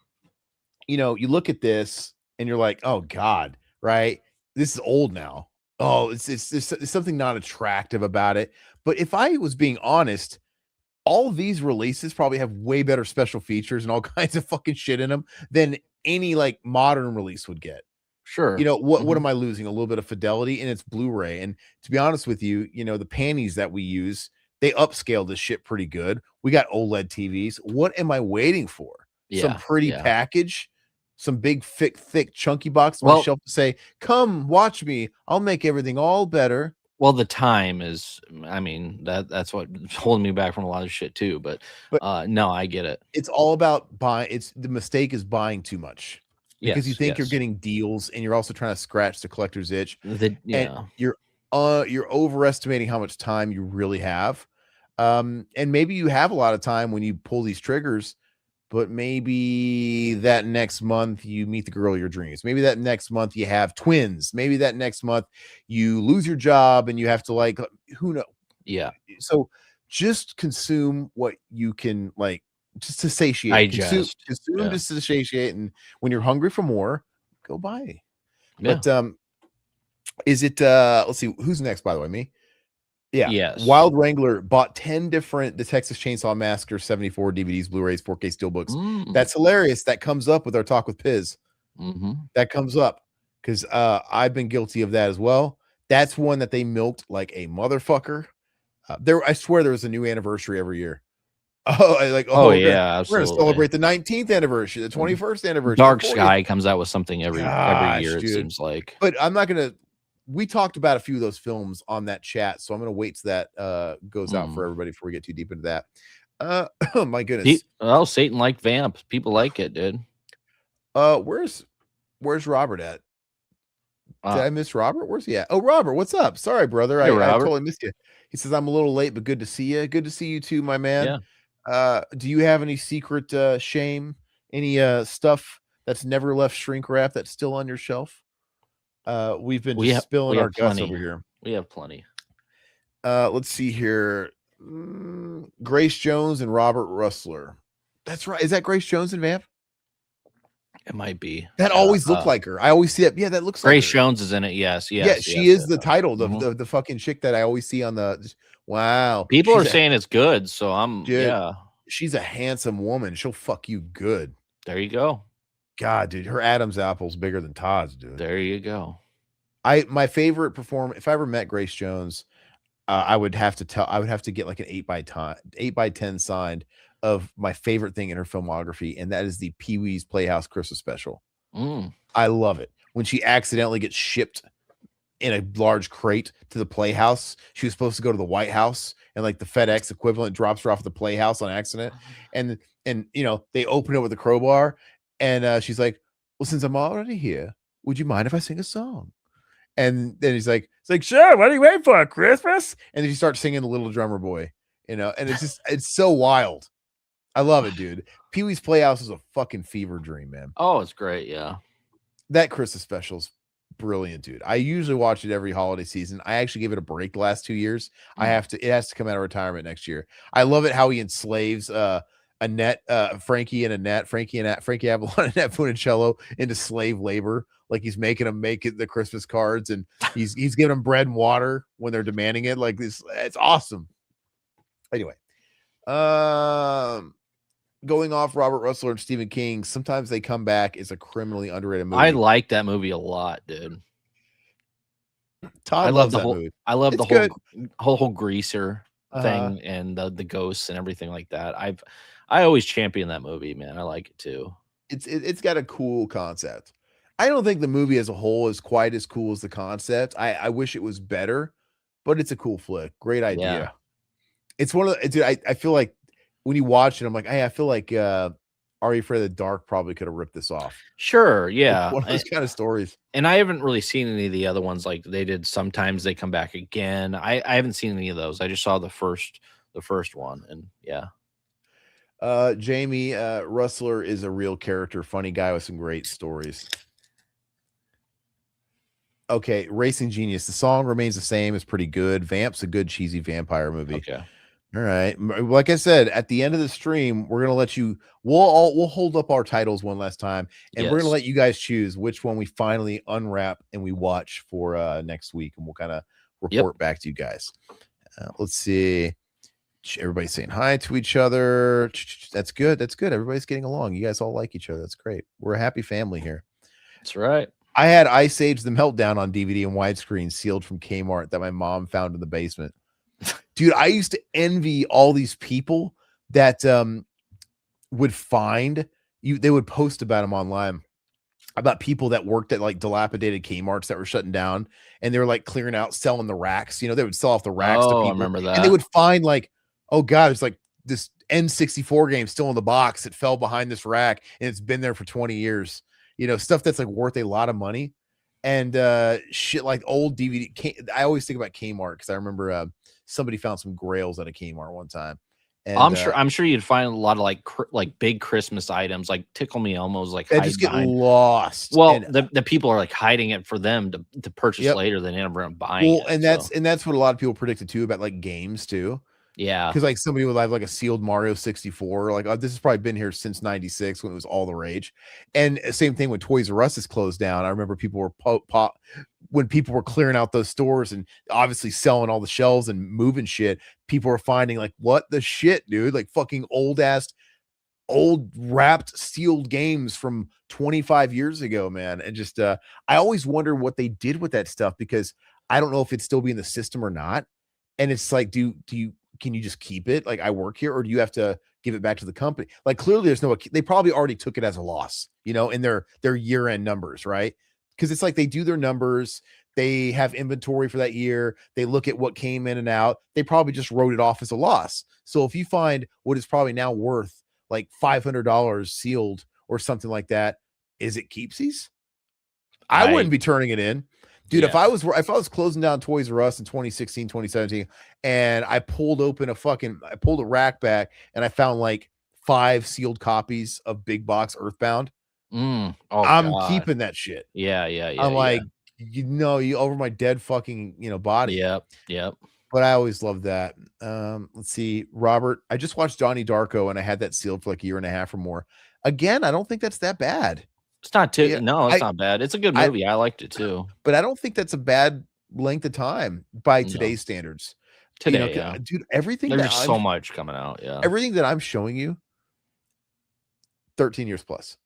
you look at this and you're like, "Oh God," right? This is old now. Oh, it's something not attractive about it. But if I was being honest, all these releases probably have way better special features and all kinds of fucking shit in them than any like modern release would get. Sure. What Mhm. am I losing? A little bit of fidelity, and it's Blu-ray. And to be honest with you, the panties that we use, they upscale this shit pretty good. We got OLED TVs. What am I waiting for? Some Yeah, pretty yeah. package, some big, thick, chunky box on my Well shelf to say, "Come watch me. I'll make everything all better." well, the time is I mean, that's what's holding me back from a lot of shit too, but, But no, I get it. it's all about buying. It's the mistake is buying too much because you Yes, think you're yes. getting deals and you're also trying to scratch the collector's itch, and Yeah. you're overestimating how much time you really have. And maybe you have a lot of time when you pull these triggers, but maybe that next month you meet the girl of your dreams. Maybe that next month you have twins. Maybe that next month you lose your job and you have to like who knows. Yeah. So just consume what you can like just to satiate. Digest. Consume Yeah. just to satiate. And when you're hungry for more, go buy. Yeah. But is it let's see who's next, by the way. Me? Yeah. Yes. Wild Wrangler bought 10 different The Texas Chainsaw Massacre 74 DVDs, Blu-rays, 4K steelbooks. Mm. That's hilarious. That comes up with our talk with Piz. Mhm. That comes up because I've been guilty of that as well. That's one that they milked like a motherfucker. I swear there was a new anniversary every year. Oh, Oh, yeah, we're gonna absolutely. celebrate the 19th anniversary, the 21st anniversary, the Dark 40th. Sky comes out with something every Gosh, year, it dude. seems like. But I'm not gonna we talked about a few of those films on that chat, so I'm gonna wait till that goes out for Mm. everybody before we get too deep into that. Oh my goodness. Well, Satan like Vamp. People like it, dude. Where's Robert at? Did Uh, I miss Robert? Where's he at? Oh, Robert, what's up? Sorry, brother. hey, I Robert. totally missed you. He says I'm a little late, but good to see you. Good to see you too, my man. Yeah. Do you have any secret shame? Any stuff that's never left shrink wrap that's still on your shelf? We've been We just have spilling we our have guts plenty. over here. We have plenty. Let's see here. Grace Jones and Robert Russler. That's right. Is that Grace Jones and Vamp? It might be. That always looked like her. I always see that. Yeah, that looks like Grace her. Jones is in it. Yes, Yeah, yes, she yes, is yes. the title, Mhm. the fucking chick that I always see on the. Wow, People are saying it's good, so dude. yeah. She's a handsome woman. She'll fuck you good. There you go. God, dude, her Adam's apple's bigger than Todd's, dude. There you go. My favorite performer, if I ever met Grace Jones, I would have to get like an 8x10 signed of my favorite thing in her filmography, and that is the Pee-wee's Playhouse Christmas special. Mm. I love it. When she accidentally gets shipped in a large crate to the Playhouse. She was supposed to go to the White House, and like the FedEx equivalent drops her off at the Playhouse on accident. And they open it with a crowbar, and she's like, "Well, since I'm already here, would you mind if I sing a song?" And then it's like, "Sure, what are you waiting for? Christmas?" And then she starts singing The Little Drummer Boy, and it's so wild. I love it, dude. Pee-wee's Playhouse is a fucking fever dream, man. Oh, it's great. Yeah. That Christmas special's brilliant, dude. I usually watch it every holiday season. I actually gave it a break the last 2 years. It has to come out of retirement next year. I love it how he enslaves Annette, Frankie and Annette, Frankie Avalon and Annette Funicello into slave labor. Like he's making them make it the Christmas cards, and he's giving them bread and water when they're demanding it. Like this, it's awesome. Anyway, going off Robert Russell and Stephen King, sometimes they come back as a criminally underrated movie. I like that movie a lot, dude. Todd loves that movie. I love It's the good. whole greaser thing and the ghosts and everything like that. I always champion that movie, man. I like it too. It's got a cool concept. I don't think the movie as a whole is quite as cool as the concept. I wish it was better, but it's a cool flick. Great idea. Yeah. It's one of the, dude, I feel like when you watch it, I'm like, hey, I feel like Are You Afraid of the Dark probably could have ripped this off. Sure, It's yeah. one of those kind of stories. And I haven't really seen any of the other ones like they did Sometimes They Come Back Again. I haven't seen any of those. I just saw the first one, and yeah. Jamie, Rustler is a real character, funny guy with some great stories. Okay, Racing Genius. The song remains the same. It's pretty good. Vamp's a good cheesy vampire movie. Okay. All right. Like I said, at the end of the stream, we're gonna let you. We'll hold up our titles one last time, and we're gonna Yes. let you guys choose which one we finally unwrap and we watch for next week, and we'll kind of report back to you guys. Let's see. Everybody's saying hi to each other. That's good. That's good. Everybody's getting along. You guys all like each other. That's great. We're a happy family here. That's right. I had Ice Age: The Meltdown on DVD and widescreen, sealed from Kmart, that my mom found in the basement. Dude, I used to envy all these people that would find you. They would post about them online, about people that worked at like dilapidated Kmarts that were shutting down, and they were like clearing out, selling the racks. You know, they would sell off the racks to people. I remember that. And they would find like, oh God, it's like this N64 game still in the box. It fell behind this rack and it's been there for 20 years. You know, stuff that's like worth a lot of money. And shit like old DVD. I always think about Kmart because I remember somebody found some grails at a Kmart one time. And, I'm sure you'd find a lot of like big Christmas items, like Tickle Me Elmo's, like they just get lost. Well, the people are like hiding it for them to purchase later than ever buying. Well, and that's what a lot of people predicted too about like games too. Yeah, because like somebody would have like a sealed Mario 64, like, oh, this has probably been here since 96 when it was all the rage. And same thing when Toys R Us is closed down. I remember people were when people were clearing out those stores and obviously selling all the shelves and moving shit, people were finding like, what the shit, dude, like fucking old wrapped sealed games from 25 years ago, man. And just I always wonder what they did with that stuff, because I don't know if it'd still be in the system or not. And it's like, can you just keep it? Like, I work here, or do you have to give it back to the company? Like, clearly they probably already took it as a loss, you know, in their year-end numbers, right? Because it's like they do their numbers, they have inventory for that year, they look at what came in and out, they probably just wrote it off as a loss. So if you find what is probably now worth like $500 sealed or something like that, is it keepsies? I wouldn't be turning it in. Dude, if I was closing down Toys R Us in 2016, 2017, and I pulled a rack back and I found like 5 sealed copies of Big Box Earthbound, I'm keeping that shit. Yeah. I'm like, you over my dead fucking, body. Yep. But I always loved that. Let's see, Robert, I just watched Donnie Darko and I had that sealed for like a year and a half or more. Again, I don't think that's that bad. It's not it's not bad. It's a good movie. I liked it too. But I don't think that's a bad length of time by today's standards. Today, dude, everything there's so much coming out. Yeah. Everything that I'm showing you, 13 years plus.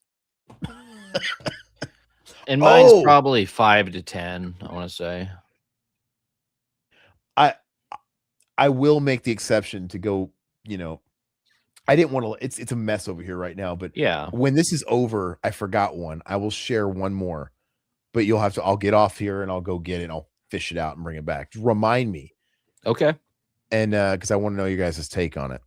And mine's probably 5 to 10, I want to say. I will make the exception to go, I didn't want to, it's a mess over here right now, but yeah, when this is over, I forgot one. I will share one more, but I'll get off here and I'll go get it. I'll fish it out and bring it back. Just remind me. Okay. And because I want to know you guys' take on it.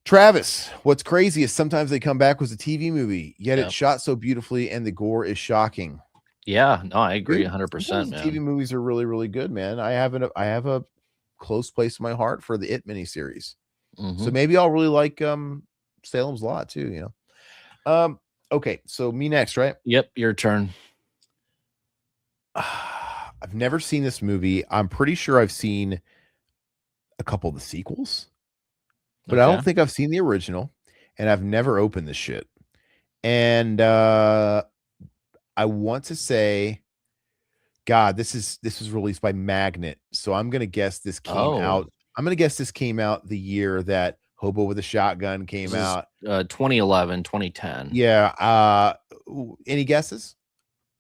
Travis, what's crazy is Sometimes They Come Back was a TV movie, yet it's shot so beautifully and the gore is shocking. Yeah, no, I agree 100%. Man. TV movies are really, really good, man. I have a close place in my heart for the It miniseries. So maybe I'll really like Salem's Lot too, Okay, so me next, right? Yep, your turn. I've never seen this movie. I'm pretty sure I've seen a couple of the sequels, but I don't think I've seen the original, and I've never opened this shit. And I want to say, God, this was released by Magnet, so I'm gonna guess this came out. I'm gonna guess this came out the year that Hobo with a Shotgun came out. 2011, 2010. Yeah. Any guesses?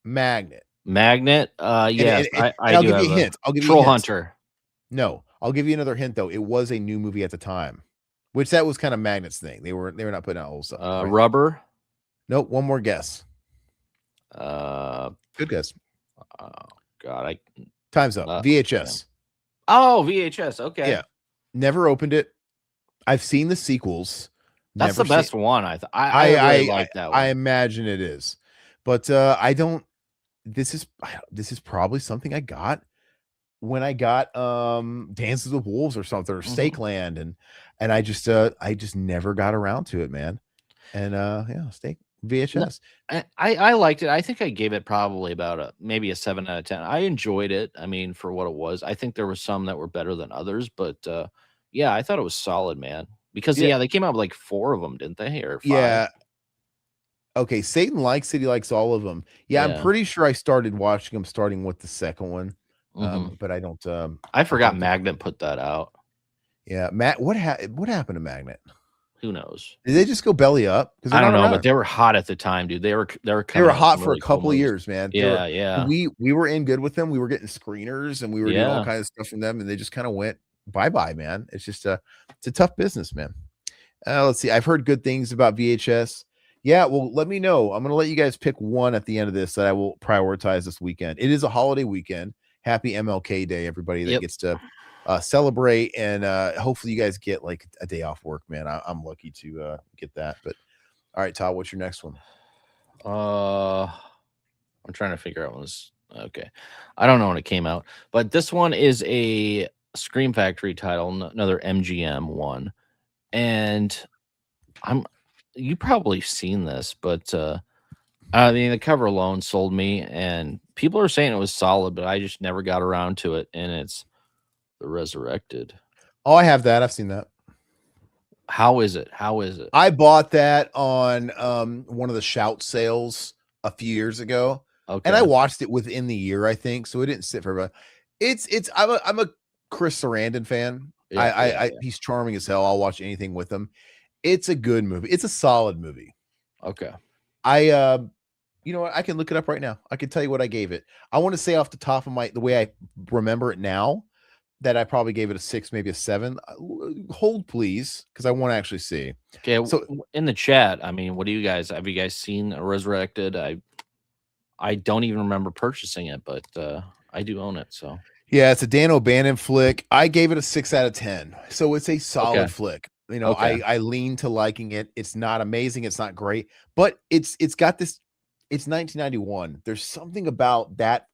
Magnet. Yes. I'll give you a hint. I'll give you Troll Hunter. No, I'll give you another hint though. It was a new movie at the time, which that was kind of Magnet's thing. They were not putting out old stuff. Right? Rubber. Nope. One more guess. Good guess. Oh God, time's up. VHS. Oh, VHS. Okay. Yeah. Never opened it. I've seen the sequels. That's Never the seen. best one. I really like that I one. imagine it is, but I don't. This is probably something I got when I got Dances with Wolves or something or Mhm. Steakland, and I just never got around to it, man. And yeah, Steak No, VHS. I liked it. I think I gave it probably about a maybe a 7 out of 10. I enjoyed it. I mean, for what it was. I think there were some that were better than others, but yeah, I thought it was solid, man. Because Yeah, yeah, they came out with like 4 of them, didn't they? Or 5? yeah. Okay, Satan likes it. He likes all of them. Yeah, I'm Yeah. pretty sure I started watching them starting with the second one, Mhm. but I don't. I I forgot don't think. Magnet put that out. Yeah, Matt. What happened to Magnet? Who knows? Did they just go belly up because they're I don't not know, but around? they were hot at the time, dude. They were They were coming out with hot some for a really cool couple of movies. years, man. They were Yeah, yeah. we were in good with them. We were getting screeners and we were doing all Yeah. kinds of stuff from them, and they just kind of went bye-bye, man. It's just it's a tough business, man. Let's see. I've heard good things about VHS. Yeah, well, let me know. I'm gonna let you guys pick one at the end of this that I will prioritize this weekend. It is a holiday weekend. Happy MLK Day, everybody that Yep. gets to celebrate, and hopefully you guys get like a day off work, man. I'm lucky to get that. But all right, Todd, what's your next one? Uh I'm trying to figure out when this okay. I don't know when it came out, but this one is a Scream Factory title, another MGM one. And I'm you probably seen this, but I mean the cover alone sold me and people are saying it was solid, but I just never got around to it and it's The Resurrected. Oh, I have that. I've seen that. How is it? How is it? I bought that on one of the shout sales a few years ago, and I Okay. watched it within the year, I think. So it didn't sit for everybody. It's I'm a Chris Sarandon fan. Yeah, yeah, yeah. He's charming as hell. I'll watch anything with him. It's a good movie. It's a solid movie. Okay. I you know what? I can look it up right now. I can tell you what I gave it. I want to say off the top of the way I remember it now that I probably gave it a 6, maybe a 7. Hold please, because I want to actually see. Okay. So In the chat, I mean, what do you guys have you guys seen Resurrected? I don't even remember purchasing it, but I do own it. So yeah, it's a Dan O'Bannon flick. I gave it a 6 out of 10. So it's a okay, solid flick. You know, okay, I lean to liking it. It's not amazing, it's not great, but it's got this. It's 1991. There's something about that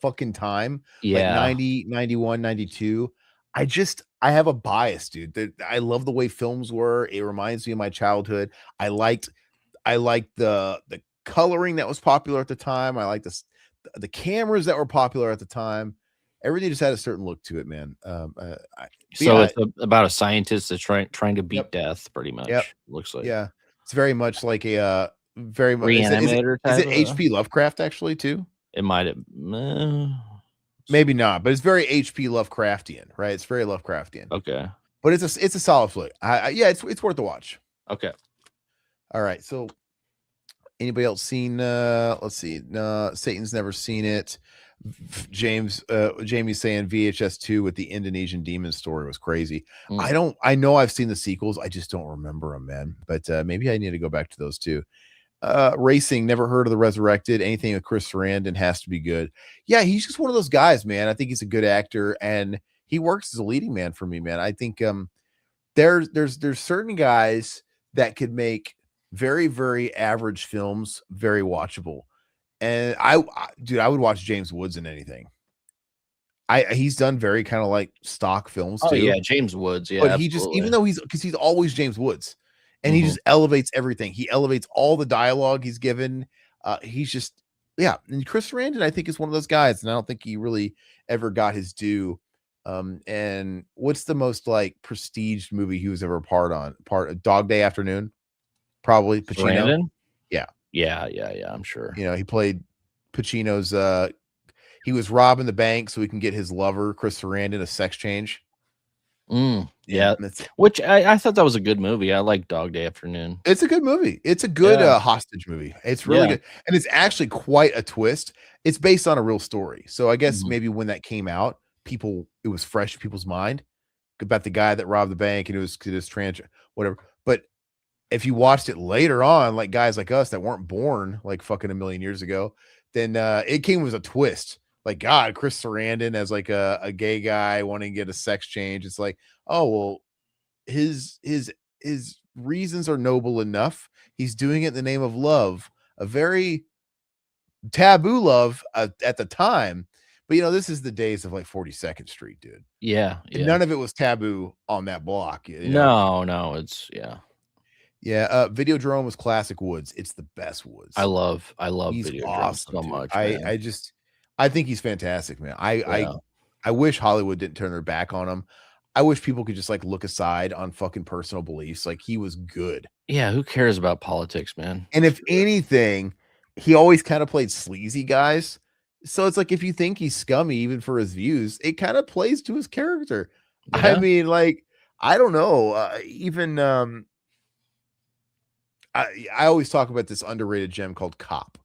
fucking time, like yeah, 90, 91, 92. I have a bias, dude. I love the way films were. It reminds me of my childhood. I liked the coloring that was popular at the time. I like the cameras that were popular at the time. Everything just had a certain look to it, man. But so yeah, it's about a scientist that's trying to beat yep, death, pretty yep, much. Looks like yeah. It's very much like a very much. Reanimator Is type it of. H.P. Lovecraft actually too? It might have. Maybe not, but it's very H.P. Lovecraftian, right? It's very Lovecraftian, Okay, but it's a solid flick. Yeah, it's worth the watch. okay. All right, so anybody else seen? Let's see. Satan's never seen it. Jamie's saying VHS 2 with the Indonesian demon story was crazy. Mm. I know I've seen the sequels. I just don't remember them, man. But maybe I need to go back to those too. Racing, never heard of The Resurrected. Anything with Chris Sarandon has to be good. Yeah, he's just one of those guys, man. I think he's a good actor and he works as a leading man for me, man. I think there's certain guys that could make very average films very watchable. And dude, I would watch James Woods in anything. He's done very kind of like stock films Oh yeah, too, James Woods. Yeah, but he just even absolutely. though he's always James Woods, and he Hmm. just elevates everything. He elevates all the dialogue he's given. He's just yeah. And Chris Sarandon, I think, is one of those guys, and I don't think he really ever got his due. And what's the most like prestiged movie he was ever part of Dog Day Afternoon? Probably Pacino. Brandon. Yeah. Yeah. I'm sure. You know, he played Pacino's he was robbing the bank so he can get his lover, Chris Sarandon, a sex change. Yeah, That's it. which I thought that was a good movie. I like Dog Day Afternoon. It's a good movie. It's a good Yeah, hostage movie. It's really yeah. good. And it's actually quite a twist. It's based on a real story. So I guess Mhm. maybe when that came out, it was fresh in people's mind about the guy that robbed the bank and it was this trans whatever. But if you watched it later on, like guys like us that weren't born like fucking a million years ago, then it came as a twist. Like God, Chris Sarandon as like a gay guy wanting to get a sex change. It's like, oh well, his reasons are noble enough. He's doing it in the name of love, a very taboo love at the time. But this is the days of like 42nd Street, dude. Yeah, And yeah. none of it was taboo on that block. No, it's Yeah. Videodrome was classic Woods. It's the best Woods. I love He's Videodrome awesome, so dude. much, man. I think he's fantastic, man. Yeah. I wish Hollywood didn't turn their back on him. I wish people could just like look aside on fucking personal beliefs. Like he was good. Yeah, who cares about politics, man? And if anything, he always kind of played sleazy guys. So it's like if you think he's scummy even for his views, it kind of plays to his character. I Yeah. mean, like, I don't know. I always talk about this underrated gem called Cop.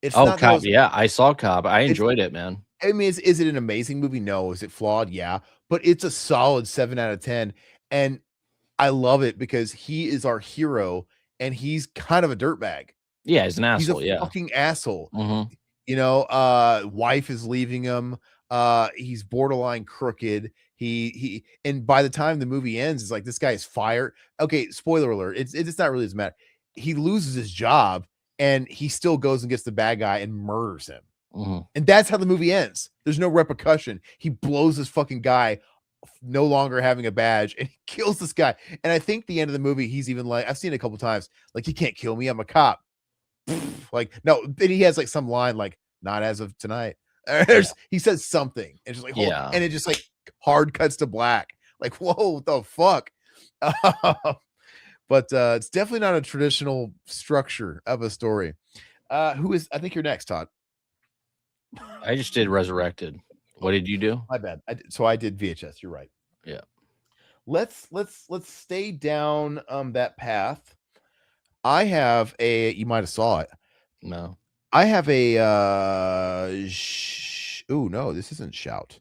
It's Oh, not Cop. those. Yeah, I saw Cop. I enjoyed it, man. I mean, is it an amazing movie? No. Is it flawed? Yeah, but it's a solid 7 out of 10, and I love it because he is our hero, and he's kind of a dirtbag. Yeah, he's an asshole. He's a fucking asshole. Mm-hmm. Wife is leaving him. He's borderline crooked. And by the time the movie ends, it's like this guy is fired. Okay, spoiler alert. It's not really as matter. He loses his job, and he still goes and gets the bad guy and murders him. Mm-hmm. And that's how the movie ends. There's no repercussion. He blows this fucking guy, no longer having a badge, and he kills this guy. And I think the end of the movie, he's even like, I've seen it a couple times, like, you can't kill me, I'm a cop. Like, no, then he has like some line like, not as of tonight. He says something, and just like, and it just like hard cuts to black. Like, whoa, what the fuck? But it's definitely not a traditional structure of a story. I think you're next, Todd. I just did Resurrected. What did you do? My bad. I did VHS. You're right. Yeah. Let's stay down that path. I have you might have saw it. No. I have a no, this isn't Shout.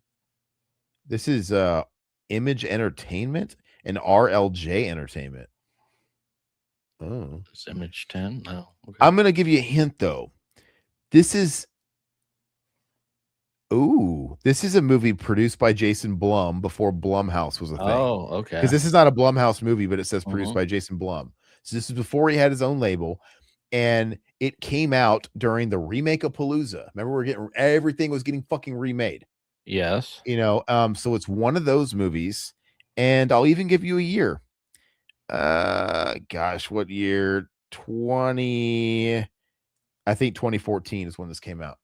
This is Image Entertainment and RLJ Entertainment. Oh. It's Image 10? No. Okay. I'm gonna give you a hint though. This is a movie produced by Jason Blum before Blumhouse was a thing. Oh, okay. Because this is not a Blumhouse movie, but it says produced by Jason Blum. So this is before he had his own label, and it came out during the remake of Palooza. Remember, everything was getting fucking remade. Yes. So it's one of those movies, and I'll even give you a year. Gosh, what year? I think 2014 is when this came out.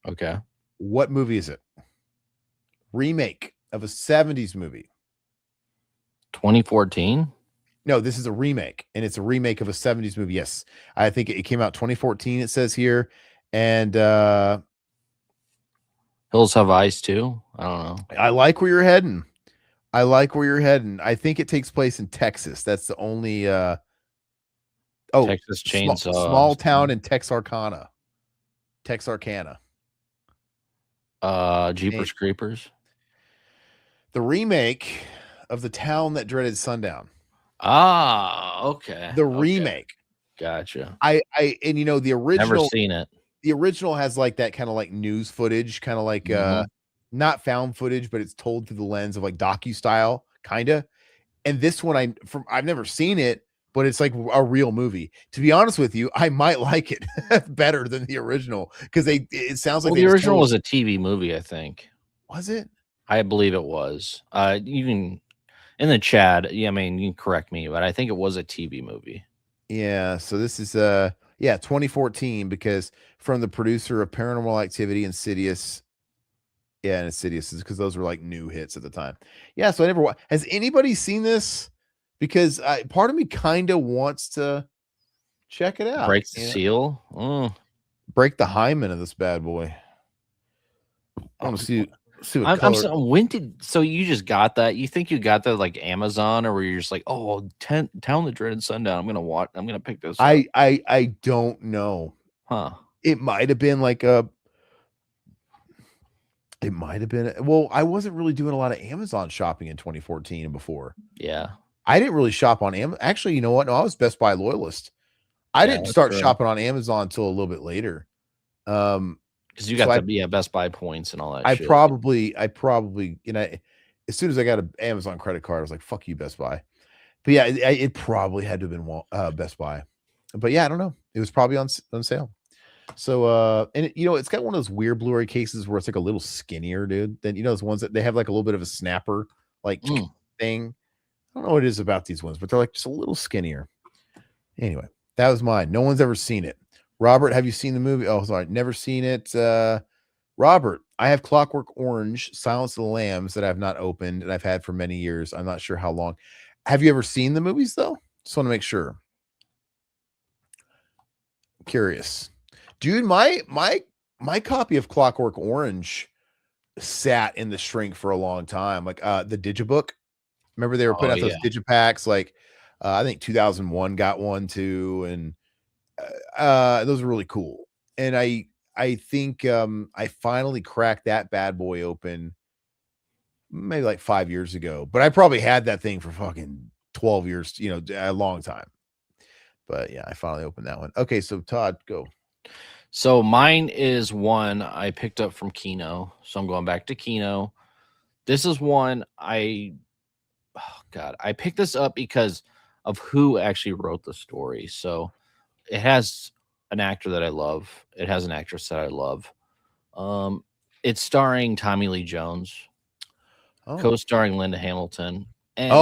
Okay. What movie is it? Remake of a 70s movie. 2014? No, this is a remake, and it's a remake of a 70s movie. Yes. I think it came out 2014, it says here. And Hills Have Eyes too? I don't know. I like where you're heading. I think it takes place in Texas. That's the only Texas Chainsaw. Small town in Texarkana. Jeepers Creepers. The remake of The Town That Dreaded Sundown. Ah, okay. The remake. Gotcha. The original. Never seen it. The original has like that kind of like news footage, kind of like not found footage, but it's told through the lens of like docu style, kind of. And this one, I've never seen it, but it's like a real movie. To be honest with you, I might like it better than the original because it sounds like the original was a TV movie, I think. Was it? I believe it was. You can in the chat. Yeah, I mean, you can correct me, but I think it was a TV movie. Yeah. So this is 2014 because from the producer of Paranormal Activity, Insidious. Yeah, and Insidious is because those were like new hits at the time. Yeah. So I never. Has anybody seen this? Because part of me kind of wants to check it out. Break the seal. Oh. Break the hymen of this bad boy. I want to see what color. So you just got that? You think you got that like Amazon, or were you just like, oh, Town That Dreaded Sundown? I'm gonna pick this up. I don't know. Huh. It might have been like well, I wasn't really doing a lot of Amazon shopping in 2014 and before. Yeah. I didn't really shop on Amazon. Actually, you know what? No, I was Best Buy loyalist. I didn't start shopping on Amazon until a little bit later. Because you got the Best Buy points and all that. I probably, as soon as I got an Amazon credit card, I was like, "Fuck you, Best Buy." But yeah, it probably had to have been Best Buy. But yeah, I don't know. It was probably on sale. So and it's got one of those weird Blu-ray cases where it's like a little skinnier, dude. Then those ones that they have like a little bit of a snapper like thing. I don't know what it is about these ones, but they're like just a little skinnier. Anyway, that was mine. No one's ever seen it. Robert, have you seen the movie? Oh, sorry, never seen it. Robert, I have Clockwork Orange, Silence of the Lambs that I've not opened and I've had for many years. I'm not sure how long. Have you ever seen the movies though? Just want to make sure. I'm curious. Dude, my copy of Clockwork Orange sat in the shrink for a long time. Like the Digibook. Remember they were putting out those Digipacks, like I think 2001 got one too, and those were really cool. And I think I finally cracked that bad boy open maybe like 5 years ago, but I probably had that thing for fucking 12 years, a long time. But yeah, I finally opened that one. Okay, so Todd, go. So mine is one I picked up from Kino. So I'm going back to Kino. This is one I picked this up because of who actually wrote the story. So it has an actor that I love. It has an actress that I love. It's starring Tommy Lee Jones, co-starring Linda Hamilton. And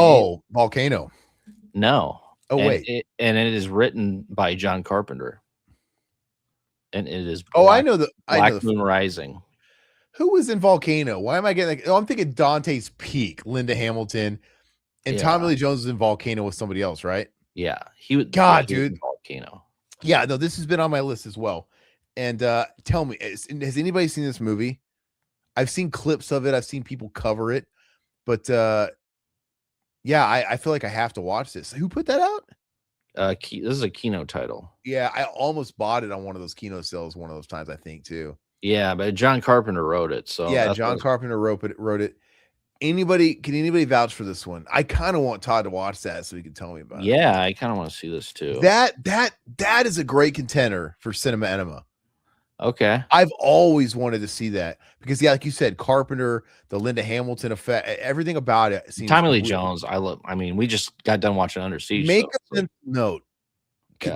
Volcano. No. Oh, wait. And it is written by John Carpenter. And it is I know the Black Moon Rising. Who was in Volcano? Why am I getting I'm thinking Dante's Peak, Linda Hamilton, and Tommy Lee Jones was in Volcano with somebody else, right? Yeah, he would. Dude, Volcano. Yeah, no, this has been on my list as well. And tell me, has anybody seen this movie? I've seen clips of it. I've seen people cover it, but yeah, I feel like I have to watch this. Who put that out? This is a Kino title. Yeah, I almost bought it on one of those Kino sales one of those times, I think, too. Yeah, but John Carpenter wrote it. So yeah, John Carpenter wrote it. Can anybody vouch for this one? I kind of want Todd to watch that so he can tell me about it. Yeah, I kind of want to see this too. That is a great contender for Cinema Enema. Okay. I've always wanted to see that because, yeah, like you said, Carpenter, the Linda Hamilton effect, everything about it seems Tommy Lee Jones. I mean, we just got done watching Under Siege. Make a mental note.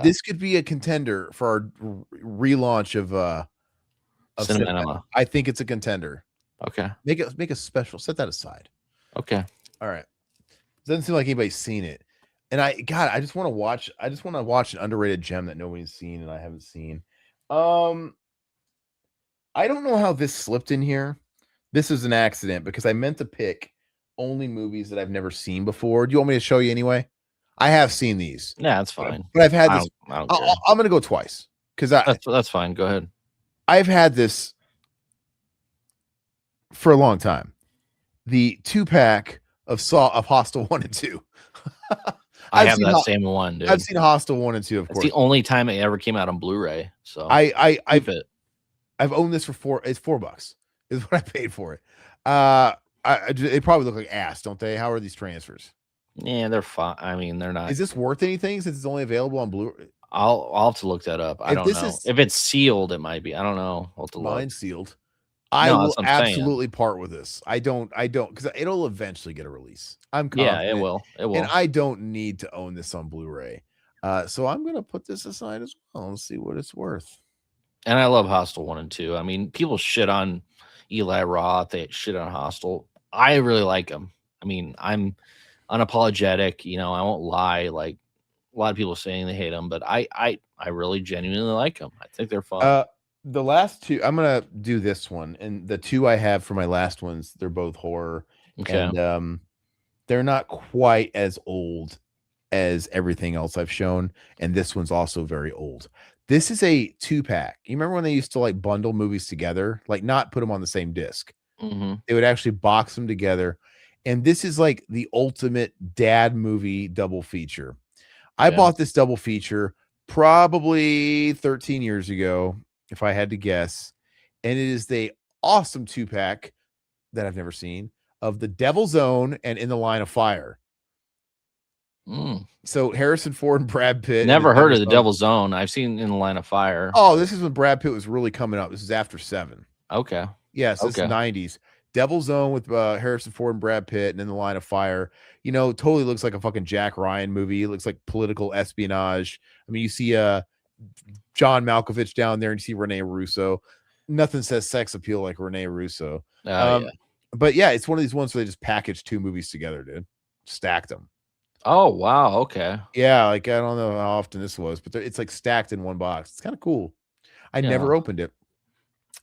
This could be a contender for our relaunch of Cinema Enema. I think it's a contender. Okay. Make a special. Set that aside. Okay. All right. Doesn't seem like anybody's seen it. And I just want to watch an underrated gem that nobody's seen and I haven't seen. I don't know how this slipped in here. This is an accident because I meant to pick only movies that I've never seen before. Do you want me to show you anyway? I have seen these. Yeah, that's fine. But I've had this. I'm going to go twice because that's fine. Go ahead. I've had this for a long time. The 2-pack of Hostel 1 and 2. I have that same one, dude. I've seen Hostel 1 and 2, of course. It's the only time it ever came out on Blu-ray. So I've owned this for it's $4 is what I paid for it. They probably look like ass, don't they? How are these transfers? Yeah, they're fine. I mean, they're not. Is this worth anything since it's only available on Blu-ray? I'll have to look that up. I don't know. If it's sealed, it might be. I don't know. I'll have to look. Mine's sealed. I will absolutely part with this. I don't because it'll eventually get a release. I'm confident. Yeah, it will. And I don't need to own this on Blu-ray. So I'm gonna put this aside as well and see what it's worth. And I love Hostel 1 and 2. I mean, people shit on Eli Roth, they shit on Hostel. I really like them. I mean, I'm unapologetic, I won't lie. Like a lot of people saying they hate them, but I really genuinely like them. I think they're fun. The last two, I'm gonna do this one, and the two I have for my last ones, they're both horror. Okay. And they're not quite as old as everything else I've shown, and this one's also very old. This is a 2-pack. You remember when they used to like bundle movies together, like not put them on the same disc? Mm-hmm. They would actually box them together, and this is like the ultimate dad movie double feature. I bought this double feature probably 13 years ago, if I had to guess, and it is the awesome 2-pack that I've never seen of The Devil's Own and In the Line of Fire. So Harrison Ford and Brad Pitt. Never heard of The Devil's Own. I've seen In the Line of Fire. Oh, this is when Brad Pitt was really coming up. This is after 7. Okay. Yes, this is 90s. Devil's Own with Harrison Ford and Brad Pitt, and In the Line of Fire. You know, totally looks like a fucking Jack Ryan movie. It looks like political espionage. I mean, you see John Malkovich down there, and you see Rene Russo. Nothing says sex appeal like Rene Russo. Oh yeah. But yeah, it's one of these ones where they just packaged two movies together, dude. Stacked them. Oh wow. Okay. Yeah, like I don't know how often this was, but it's like stacked in one box. It's kind of cool. I Yeah. never opened it.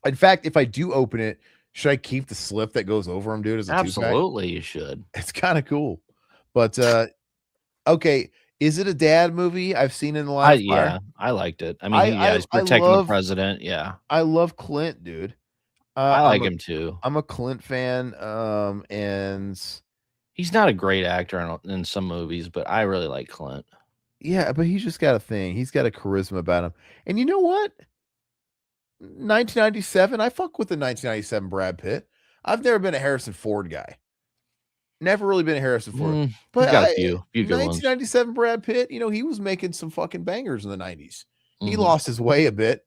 In fact, if I do open it, should I keep the slip that goes over them, dude? As a Absolutely, you should. it's kind of cool. But okay, is it a dad movie? I've seen In the Line of Fire. Yeah, I liked it. I mean, he's protecting the president. Yeah, I love Clint, dude. I like him too. I'm a Clint fan. And he's not a great actor in some movies, but I really like Clint. Yeah, but he's just got a thing. He's got a charisma about him. And you know what? 1997, I fuck with the 1997 Brad Pitt. I've never been a Harrison Ford guy. Never really been a Harrison Ford. But got a few good 1997 ones. Brad Pitt, you know, he was making some fucking bangers in the 90s. He lost his way a bit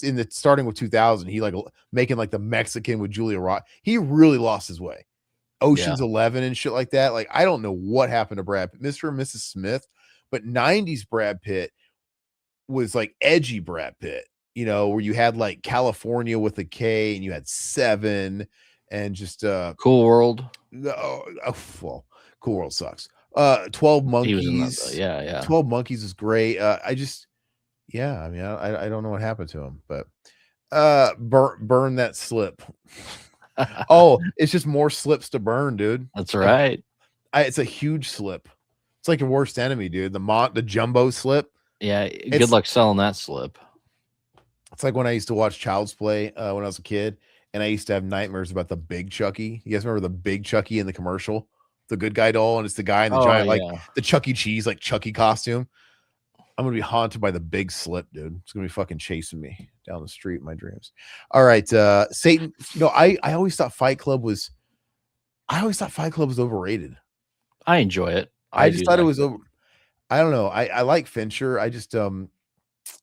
in the starting with 2000. He like making like the Mexican with Julia Roberts. He really lost his way. Ocean's 11 and shit like that. Like, I don't know what happened to Brad Pitt, Mr. and Mrs. Smith, but 90s Brad Pitt was like edgy Brad Pitt, you know, where you had like California with a K and you had Seven and just Cool World. Well, Cool World sucks. 12 Monkeys. Yeah. 12 Monkeys is great. I mean, I don't know what happened to him, but burn that slip. Oh, it's just more slips to burn, dude. That's right. It's a huge slip. It's like your worst enemy, dude. The jumbo slip. Yeah, good luck selling that slip. It's like when I used to watch Child's Play when I was a kid, and I used to have nightmares about the big Chucky. You guys remember the big Chucky in the commercial? The good guy doll, and it's the guy in the giant, like the Chuck E. Cheese, like Chucky costume. I'm gonna be haunted by the big slip, dude. It's gonna be fucking chasing me down the street in my dreams. All right, Satan. You know, I always thought Fight Club was overrated. I enjoy it. I just thought it was over. I don't know. I like Fincher. I just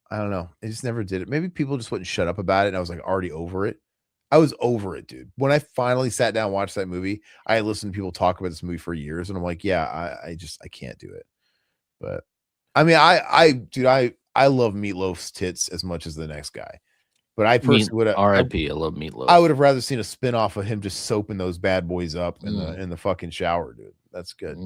I don't know. I just never did it. Maybe people just wouldn't shut up about it, and I was like already over it. I was over it, dude. When I finally sat down and watched that movie, I listened to people talk about this movie for years, and I'm like, yeah, I can't do it. But I mean, I love Meatloaf's tits as much as the next guy. But I personally would have R.I.P. I love Meatloaf. I would have rather seen a spin-off of him just soaping those bad boys up in the fucking shower, dude. That's good.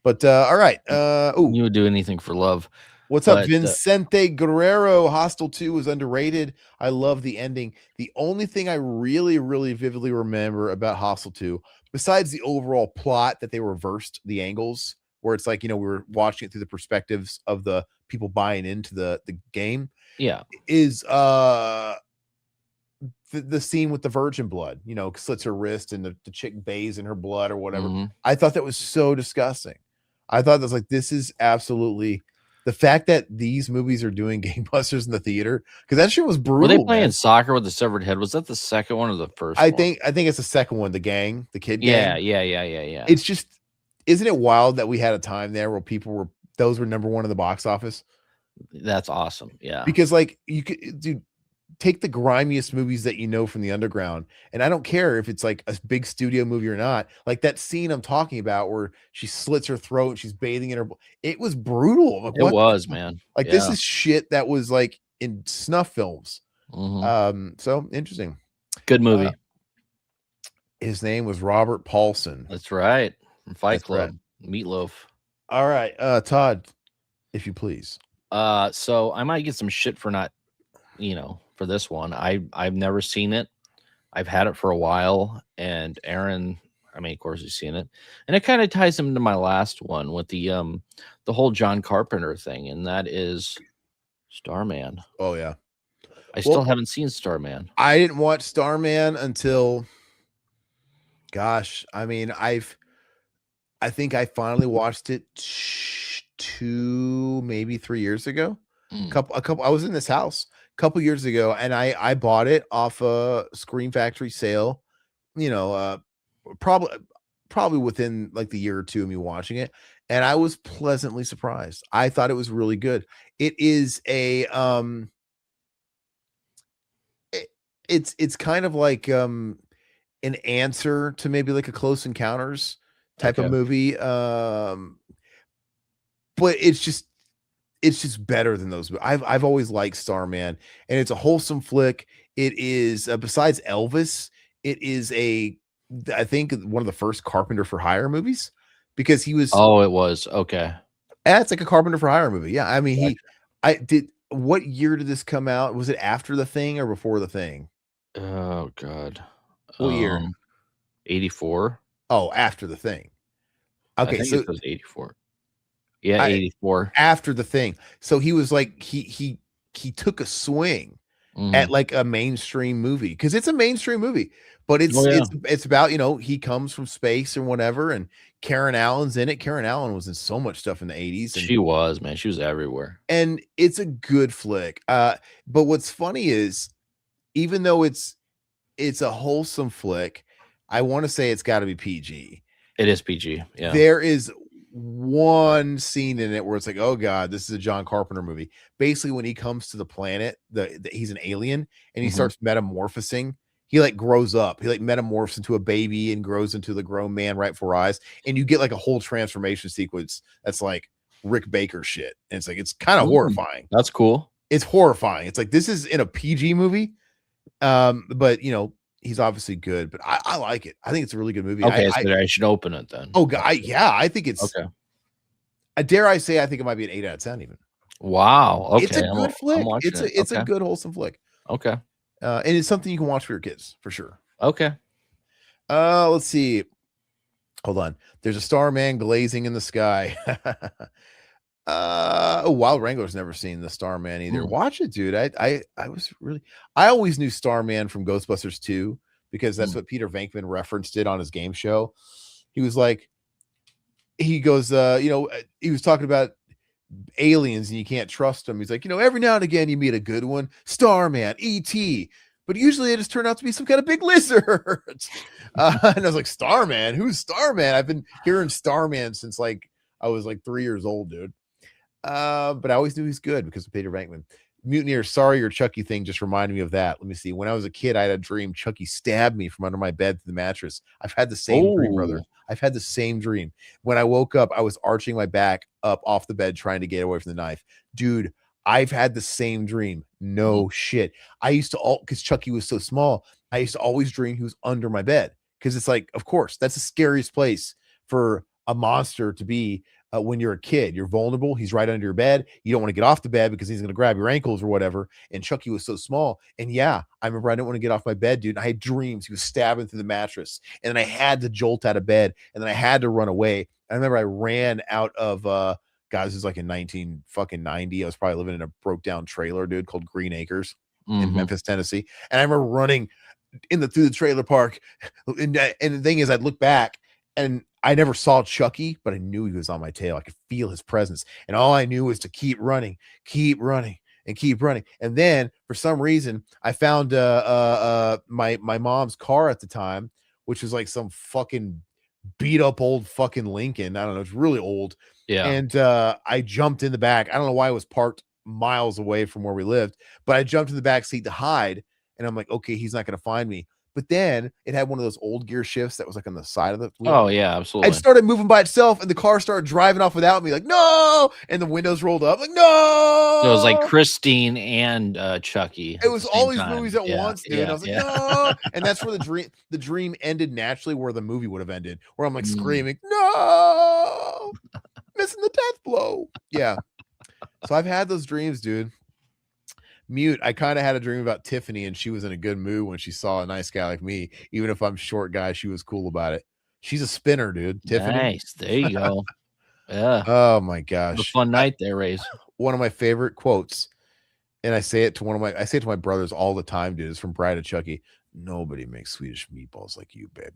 But all right. You would do anything for love. What's up, Vincente Guerrero? Hostel 2 was underrated. I love the ending. The only thing I really, really vividly remember about Hostel 2, besides the overall plot that they reversed the angles, where it's like, you know, we were watching it through the perspectives of the people buying into the game. Yeah. Is the scene with the virgin blood, you know, slits her wrist and the chick bathes in her blood or whatever. I thought that was so disgusting. I thought that's like, this is absolutely the fact that these movies are doing gangbusters in the theater, because that shit was brutal. Were they playing soccer with the severed head? Was that the second one or the first one? I think it's the second one, the kid gang. Yeah. It's just, isn't it wild that we had a time there where those were number one in the box office? That's awesome. Yeah. Because like you could, dude, take the grimiest movies that you know from the underground, and I don't care if it's like a big studio movie or not, like that scene I'm talking about where she slits her throat and she's bathing in her, it was brutal. Like, it was, man. Like, this is shit that was like in snuff films. So interesting. Good movie. His name was Robert Paulson. That's right. From Fight Club. Right. Meatloaf. All right, Todd, if you please. So I might get some shit for not, for this one. I've never seen it. I've had it for a while, and Aaron, I mean, of course, he's seen it, and it kind of ties into my last one with the whole John Carpenter thing, and that is Starman. Oh yeah, I still haven't seen Starman. I didn't watch Starman until, gosh, I mean, I think I finally watched it 2, maybe 3 years ago. A couple. I was in this house a couple years ago, and I bought it off a Screen Factory sale. Probably within like the year or two of me watching it, and I was pleasantly surprised. I thought it was really good. It is a it's kind of like an answer to maybe like a Close Encounters type of Okay. movie. But it's just better than those. I've always liked Starman, and it's a wholesome flick. It is besides Elvis, it is I think one of the first Carpenter for Hire movies because he was Oh, it was. Okay. it's like a Carpenter for Hire movie. Yeah, I mean Gotcha. I did. What year did this come out? Was it after The Thing or before The Thing? Oh god. What year? 84. Oh, after The Thing. I Okay, think it so says 84. Yeah, I 84. after The Thing. So he was like he took a swing at Mhm. like a mainstream movie because it's a mainstream movie, but Oh, yeah. it's about he comes from space and whatever, and Karen Allen's in it. Karen Allen was in so much stuff in the 80s, She was, man. She was everywhere. and it's a good flick. But what's funny is even though it's a wholesome flick, I want to say it's got to be PG. It is PG. Yeah. There is one scene in it where it's like, oh god, this is a John Carpenter movie. Basically, when he comes to the planet, he's an alien and he Mhm. starts metamorphosing. He like grows up. He like metamorphs into a baby and grows into the grown man right before our eyes. And you get like a whole transformation sequence that's like Rick Baker shit. And it's like it's kind of Mm, horrifying. that's cool. It's horrifying. It's like this is in a PG movie. But he's obviously good, but I like it. I think it's a really good movie. Okay, so I should open it then. Oh god, yeah, I think it's Okay. dare I say I think it might be an 8 out of 10 even. Wow. It's Okay. a good I'm flick. watching It's it. a Okay. good wholesome flick. Okay. And it's something you can watch for your kids for sure. Okay. Let's see. Hold on. There's a Starman glazing in the sky. Wild Wrangler's never seen the Starman either. Mm, Watch it, dude. I was really I always knew Starman from Ghostbusters 2 because that's mm. what Peter Venkman referenced it on his game show. He was like, he goes, he was talking about aliens and you can't trust them. He's like, every now and again you meet a good one, Starman, ET, but usually they just turn out to be some kind of big lizard. And I was like, Starman? Who's Starman? I've been hearing Starman since like I was like 3 years old, dude. But I always knew he's good because of Peter Venkman. Mutineer, sorry, your Chucky thing just reminded me of that. Let me see. When I was a kid, I had a dream Chucky stabbed me from under my bed to the mattress. I've had the same dream, brother. Oh, I've had the same dream. When I woke up, I was arching my back up off the bed trying to get away from the knife. Dude, I've had the same dream. mm, No shit. I used to because Chucky was so small, I used to always dream he was under my bed. Because it's like, of course, that's the scariest place for a monster to be. When you're a kid, you're vulnerable. He's right under your bed. You don't want to get off the bed because he's going to grab your ankles or whatever. And Chucky was so small. And yeah, I remember I didn't want to get off my bed, dude. And I had dreams. He was stabbing through the mattress. And then I had to jolt out of bed. And then I had to run away. I remember I ran out of guys, this is like in 19 fucking 90. I was probably living in a broke down trailer, dude, called Green Acres in mhm. Memphis, Tennessee. And I remember running through the trailer park. And the thing is, I'd look back and I never saw Chucky, but I knew he was on my tail. I could feel his presence. And all I knew was to keep running, and keep running. And then for some reason, I found my mom's car at the time, which was like some fucking beat up old fucking Lincoln. I don't know, it's really old. Yeah. And I jumped in the back. I don't know why it was parked miles away from where we lived, but I jumped in the back seat to hide. And I'm like, okay, he's not going to find me. But then it had one of those old gear shifts that was like on the side of the wheel. Oh, yeah, It absolutely. started moving by itself, and the car started driving off without me. Like, no! And the windows rolled up. Like, So it was like no! Christine and Chucky It at the was all same these time. movies at Yeah, once, dude. And I yeah, was like, yeah. no! And that's where the dream ended naturally, where the movie would have ended. Where I'm like Mm, screaming, no! Missing the death blow. Yeah. So I've had those dreams, dude. Mute, I kind of had a dream about Tiffany, and she was in a good mood when she saw a nice guy like me. Even if I'm short guy, she was cool about it. She's a spinner, dude. Tiffany. nice. There you go. Yeah. Oh my Have a gosh. fun night there, Rays. One of my favorite quotes, and I say it to my brothers all the time, dude, is from Bride of Chucky. Nobody makes Swedish meatballs like you, babe.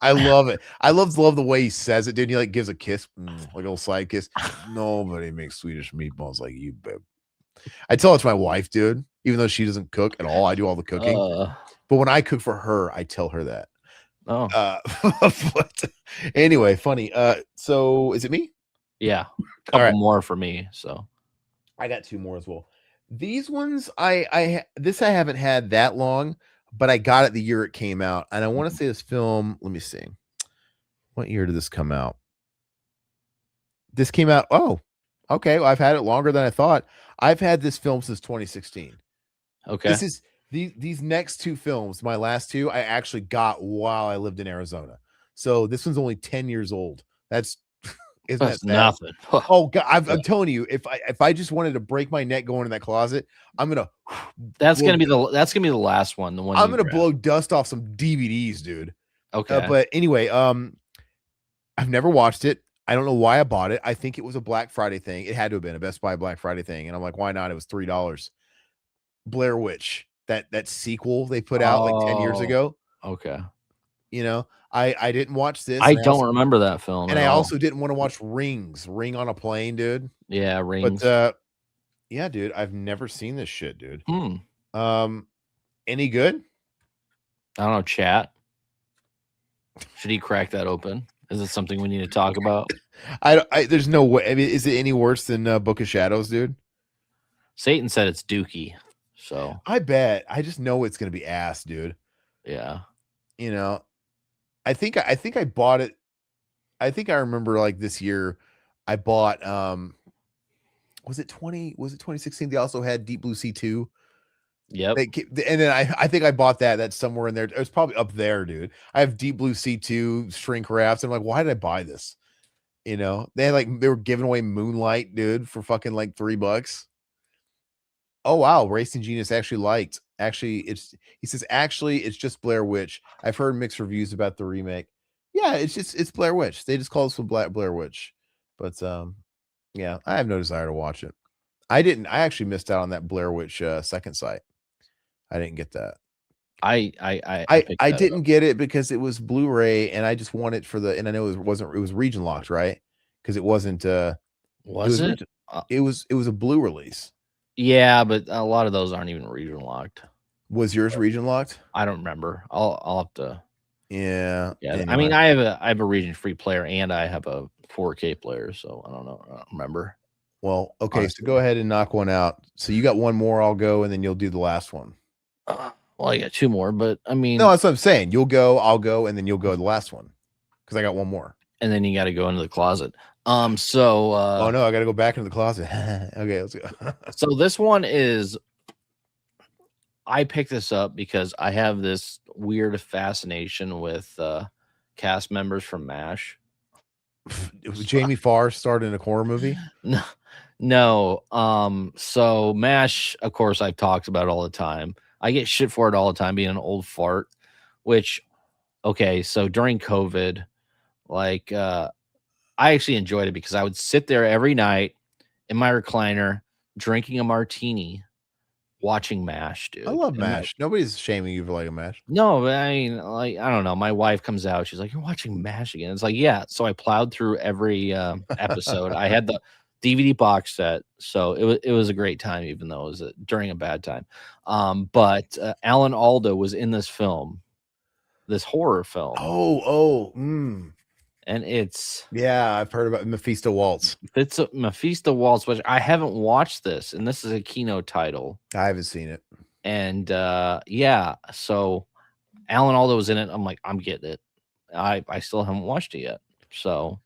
I love it. I love the way he says it, dude. He like gives a kiss, like a little side kiss. Nobody makes Swedish meatballs like you, babe. I tell it to my wife, dude, even though she doesn't cook at all. I do all the cooking. Uh, But when I cook for her, I tell her that. oh, But anyway, funny. So is it me? yeah. All Couple right. more for me. So, I got two more as well. These ones, this I haven't had that long. but I got it the year it came out. And I want to say this film, let me see. What year did this come out? This came out, oh, okay. Well, I've had it longer than I thought. I've had this film since 2016. Okay. This is these next two films, my last two, I actually got while I lived in Arizona. So this one's only 10 years old. That's isn't that That's sad? nothing. Oh God, Yeah. I'm telling you, if I just wanted to break my neck going in that closet, I'm gonna That's blow, gonna be the last one. The one I'm you gonna grabbed. blow dust off some DVDs, dude. Okay. But anyway, I've never watched it. I don't know why I bought it. I think it was a Black Friday thing. It had to have been a Best Buy Black Friday thing, and I'm like, why not? It was $3. Blair Witch, that sequel they put out like 10 years Oh, ago. okay. You know, I didn't watch this, I and don't remember that film and at I all. also didn't want to watch Ring on a Plane, dude. Yeah, But Rings. yeah, dude, I've never seen this shit, dude. Hmm. Any good? I don't know, chat. Should he crack that open? Is it something we need to talk about? There's no way. I mean, is it any worse than Book of Shadows, dude? Satan said it's dookie. So I bet. I just know it's gonna be ass, dude. yeah. You know, I think I bought it. I think I remember like this year I bought was it 2016? They also had Deep Blue Sea 2. Yep. And then I think I bought that. That's somewhere in there. It was probably up there, dude. I have Deep Blue Sea 2 shrink wraps. I'm like, why did I buy this? You know, they were giving away Moonlight, dude, for fucking like $3. Oh wow, Racing Genius he says actually it's just Blair Witch. I've heard mixed reviews about the remake. Yeah, it's Blair Witch. They just call this one Blair Witch. But yeah, I have no desire to watch it. I actually missed out on that Blair Witch second sight. I didn't get that. I didn't get it because it was Blu-ray and I just want it and I know it was region locked, right? Because it wasn't Was it? It was a blue release. Yeah, but a lot of those aren't even region locked. Was yours region locked? I don't remember. I'll have to. Yeah. Yeah. Anyway. I mean, I have a region free player and I have a 4K player, so I don't know. I don't remember. Well, okay, Honestly. so go ahead and knock one out. So you got one more, I'll go, and then you'll do the last one. Well, I got two more, but I mean, no, that's what I'm saying. You'll go, I'll go, and then you'll go the last one because I got one more. And then you got to go into the closet. Oh no, I got to go back into the closet. Okay, let's go. So this one is. I picked this up because I have this weird fascination with cast members from MASH. Jamie Farr starred in a horror movie? No. So MASH, of course, I've talked about it all the time. I get shit for it all the time, being an old fart. Which, okay, so during COVID, like, I actually enjoyed it because I would sit there every night in my recliner drinking a martini, watching MASH, dude. I love MASH. Nobody's shaming you for liking MASH. No, but I mean, like, I don't know. My wife comes out. She's like, "You're watching MASH again?" It's like, yeah. So I plowed through every episode. I had the DVD box set, so it was a great time, even though it was during a bad time. But Alan Alda was in this film, this horror film. And it's I've heard about Mephisto Waltz. It's a Mephisto Waltz, which I haven't watched this, and this is a Kino title. I haven't seen it. And yeah, so Alan Alda was in it. I'm like, I'm getting it. I still haven't watched it yet. So,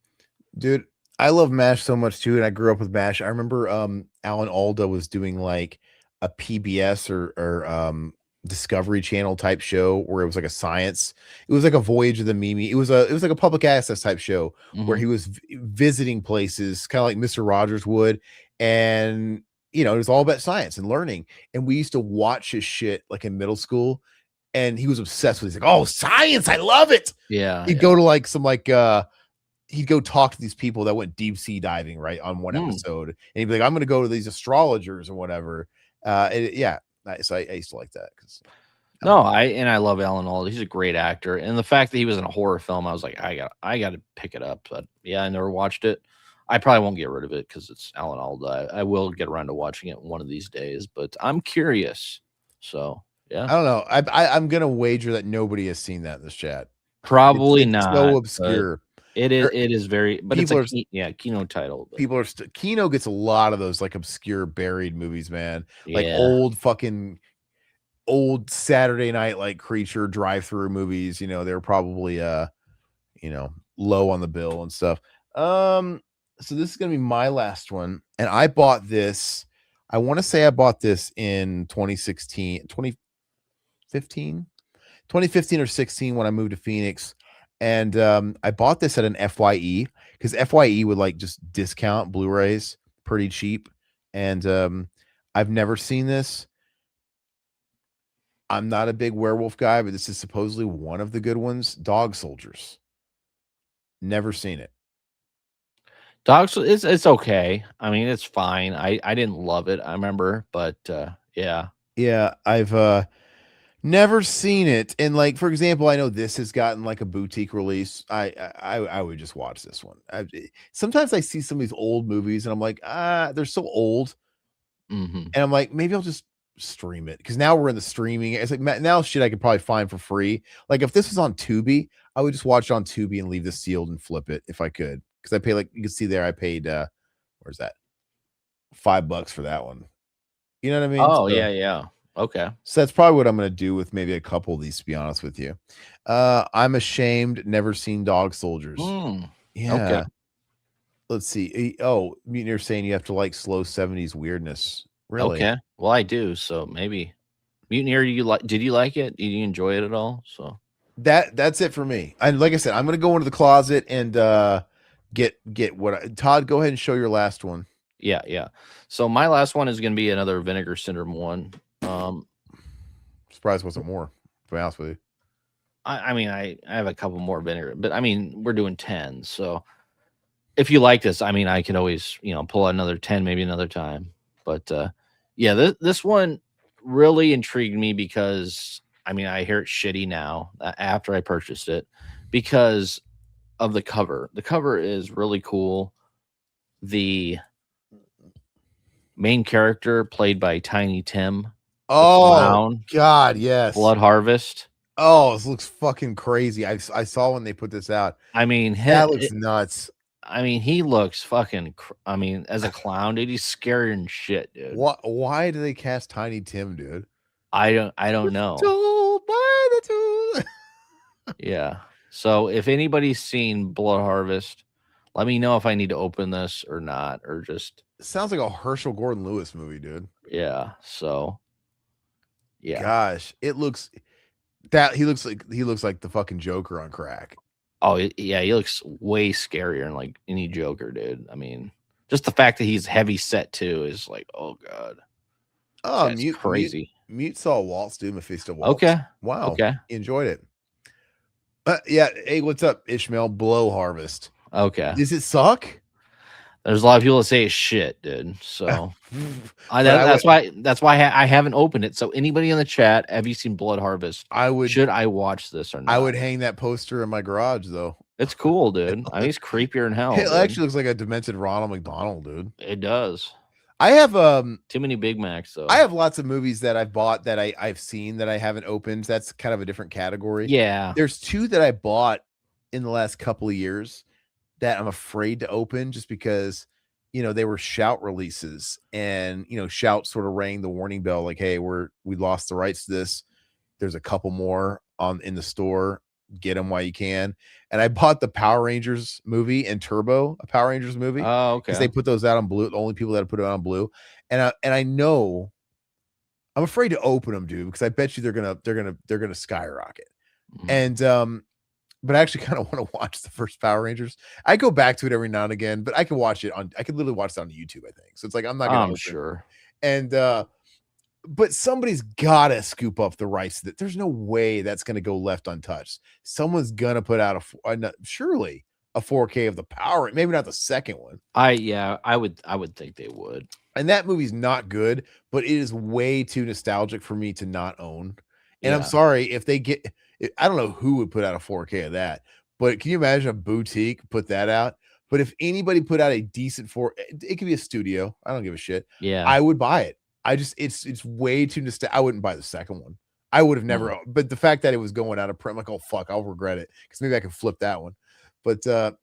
dude, I love MASH so much too, and I grew up with MASH. I remember Alan Alda was doing like a PBS or Discovery Channel type show where it was like a science. It was like a Voyage of the Mimi. It was like a public access type show where he was visiting places, kind of like Mr. Rogers would, and you know, it was all about science and learning. And we used to watch his shit like in middle school, and he was obsessed with it. He's like, "Oh, science! I love it." Yeah, he'd go to like some he'd go talk to these people that went deep sea diving, right, on one episode, and he'd be like, "I'm going to go to these astrologers or whatever." Yeah. So I used to like that because I love Alan Alda. He's a great actor, and the fact that he was in a horror film, I was like, I got to pick it up. But yeah, I never watched it. I probably won't get rid of it because it's Alan Alda. I will get around to watching it one of these days, but I'm curious. So yeah, I don't know. I'm gonna wager that nobody has seen that in this chat. Probably it's not. So obscure. It is very, but it's a Kino title. But. People are Kino gets a lot of those like obscure buried movies, man. Yeah. Like old fucking old Saturday night like creature drive-through movies. They're probably low on the bill and stuff. So this is gonna be my last one, and I bought this. I want to say I bought this in 2016, 2015, 2015 or 16 when I moved to Phoenix. And I bought this at an FYE because FYE would like just discount Blu-rays pretty cheap. And I've never seen this. I'm not a big werewolf guy, but this is supposedly one of the good ones. Dog Soldiers. Never seen it. Dogs, it's okay. I mean, it's fine. I didn't love it. I remember, but yeah. Yeah, I've never seen it. And like, for example, I know this has gotten like a boutique release. I would just watch this one. Sometimes I see some of these old movies and I'm like, they're so old. Hmm. And I'm like, maybe I'll just stream it because now we're in the streaming. It's like now shit I could probably find for free. Like if this was on Tubi, I would just watch it on Tubi and leave this sealed and flip it if I could. Because I pay like you can see there, I paid where's that? $5 for that one. You know what I mean? Oh yeah, yeah. Okay. So that's probably what I'm gonna do with maybe a couple of these, to be honest with you. I'm ashamed, never seen Dog Soldiers. Mm, okay. Yeah. Let's see. Oh, you're saying you have to like slow 70s weirdness. Really? Okay. Well, I do. So maybe Mutineer. Did you like it? Did you enjoy it at all? So That's it for me. And like I said, I'm gonna go into the closet and get Todd, go ahead and show your last one. yeah, yeah. So my last one is going to be another Vinegar Syndrome one. Surprised wasn't more, to be honest with you. I mean, I have a couple more Vinegar, but I mean, we're doing 10. So if you like this, I mean, I could always, pull out another 10, maybe another time. But yeah, this one really intrigued me because I mean, I hear it's shitty now after I purchased it because of the cover. The cover is really cool. The main character played by Tiny Tim, Oh clown, God, yes. Blood Harvest. Oh, this looks fucking crazy. I saw when they put this out. I mean, That looks nuts. I mean, he looks fucking. I mean, as a clown, dude, he's scary and shit, dude. Why do they cast Tiny Tim, dude? I don't know. Told by the tool. Yeah. So if anybody's seen Blood Harvest, let me know if I need to open this or not, or just. It sounds like a Herschel Gordon Lewis movie, dude. Yeah. So. Yeah. Gosh, it looks that he looks like the fucking Joker on crack. Oh yeah, he looks way scarier than like any Joker, dude. I mean, just the fact that he's heavy set too is like, oh god. Oh, That's crazy. Mute saw Waltz do Mephisto Waltz. Okay. Wow. Okay. He enjoyed it. Yeah. Hey, what's up, Ishmael? Blow Harvest. Okay. Does it suck? There's a lot of people that say it's shit, dude. So that's why I haven't opened it. So anybody in the chat, have you seen Blood Harvest? Should I watch this or not? I would hang that poster in my garage though. It's cool, dude. I mean, it's creepier than hell. It actually looks like a demented Ronald McDonald, dude. It does. I have too many Big Macs though. I have lots of movies that I've bought that I've seen that I haven't opened. That's kind of a different category. Yeah. There's two that I bought in the last couple of years that I'm afraid to open just because they were Shout releases and Shout sort of rang the warning bell like, hey, we lost the rights to this. There's a couple more in the store. Get them while you can. And I bought the Power Rangers movie and Turbo, a Power Rangers movie. Oh, okay. Because they put those out on Blue. The only people that put it on Blue. And I know I'm afraid to open them, dude, because I bet you they're gonna skyrocket. Mm-hmm. And but I actually kind of want to watch the first Power Rangers. I go back to it every now and again, but I could watch it I could literally watch it on YouTube, I think. So it's like I'm not gonna I'm sure. And but somebody's gotta scoop up the rights that there's no way that's gonna go left untouched. Someone's gonna put out surely a 4K of the Power, maybe not the second one. I would think they would. And that movie's not good, but it is way too nostalgic for me to not own. And I'm sorry if they get, I don't know who would put out a 4K of that, but can you imagine a boutique put that out? But if anybody put out a decent it could be a studio. I don't give a shit. Yeah, I would buy it. It's way too nostalgic. I wouldn't buy the second one. I would have never, but the fact that it was going out of print, I'm like, oh fuck, I'll regret it because maybe I can flip that one. But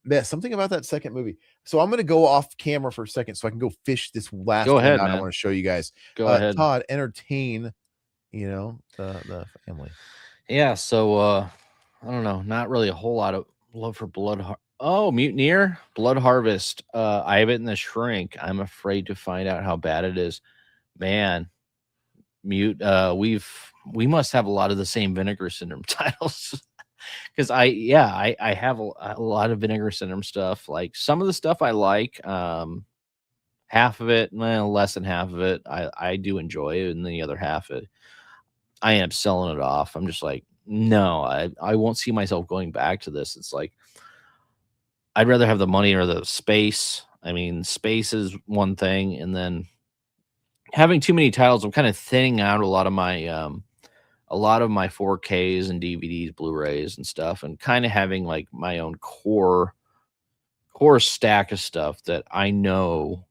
yeah, something about that second movie. So I'm gonna go off camera for a second so I can go fish this last go ahead, one out. man. I want to show you guys. Go ahead, Todd. Entertain the family. Yeah, so I don't know, not really a whole lot of love for Oh, Mutineer, Blood Harvest. I have it in the shrink. I'm afraid to find out how bad it is. Man, we must have a lot of the same Vinegar Syndrome titles. Because I have a lot of Vinegar Syndrome stuff. Like some of the stuff I like, half of it, well, less than half of it, I do enjoy it, and then the other half, I end up selling it off. I'm just like, no, I won't see myself going back to this. It's like I'd rather have the money or the space. I mean, space is one thing, and then having too many titles, I'm kind of thinning out a lot of my 4Ks and DVDs, Blu-rays and stuff, and kind of having like my own core stack of stuff that I know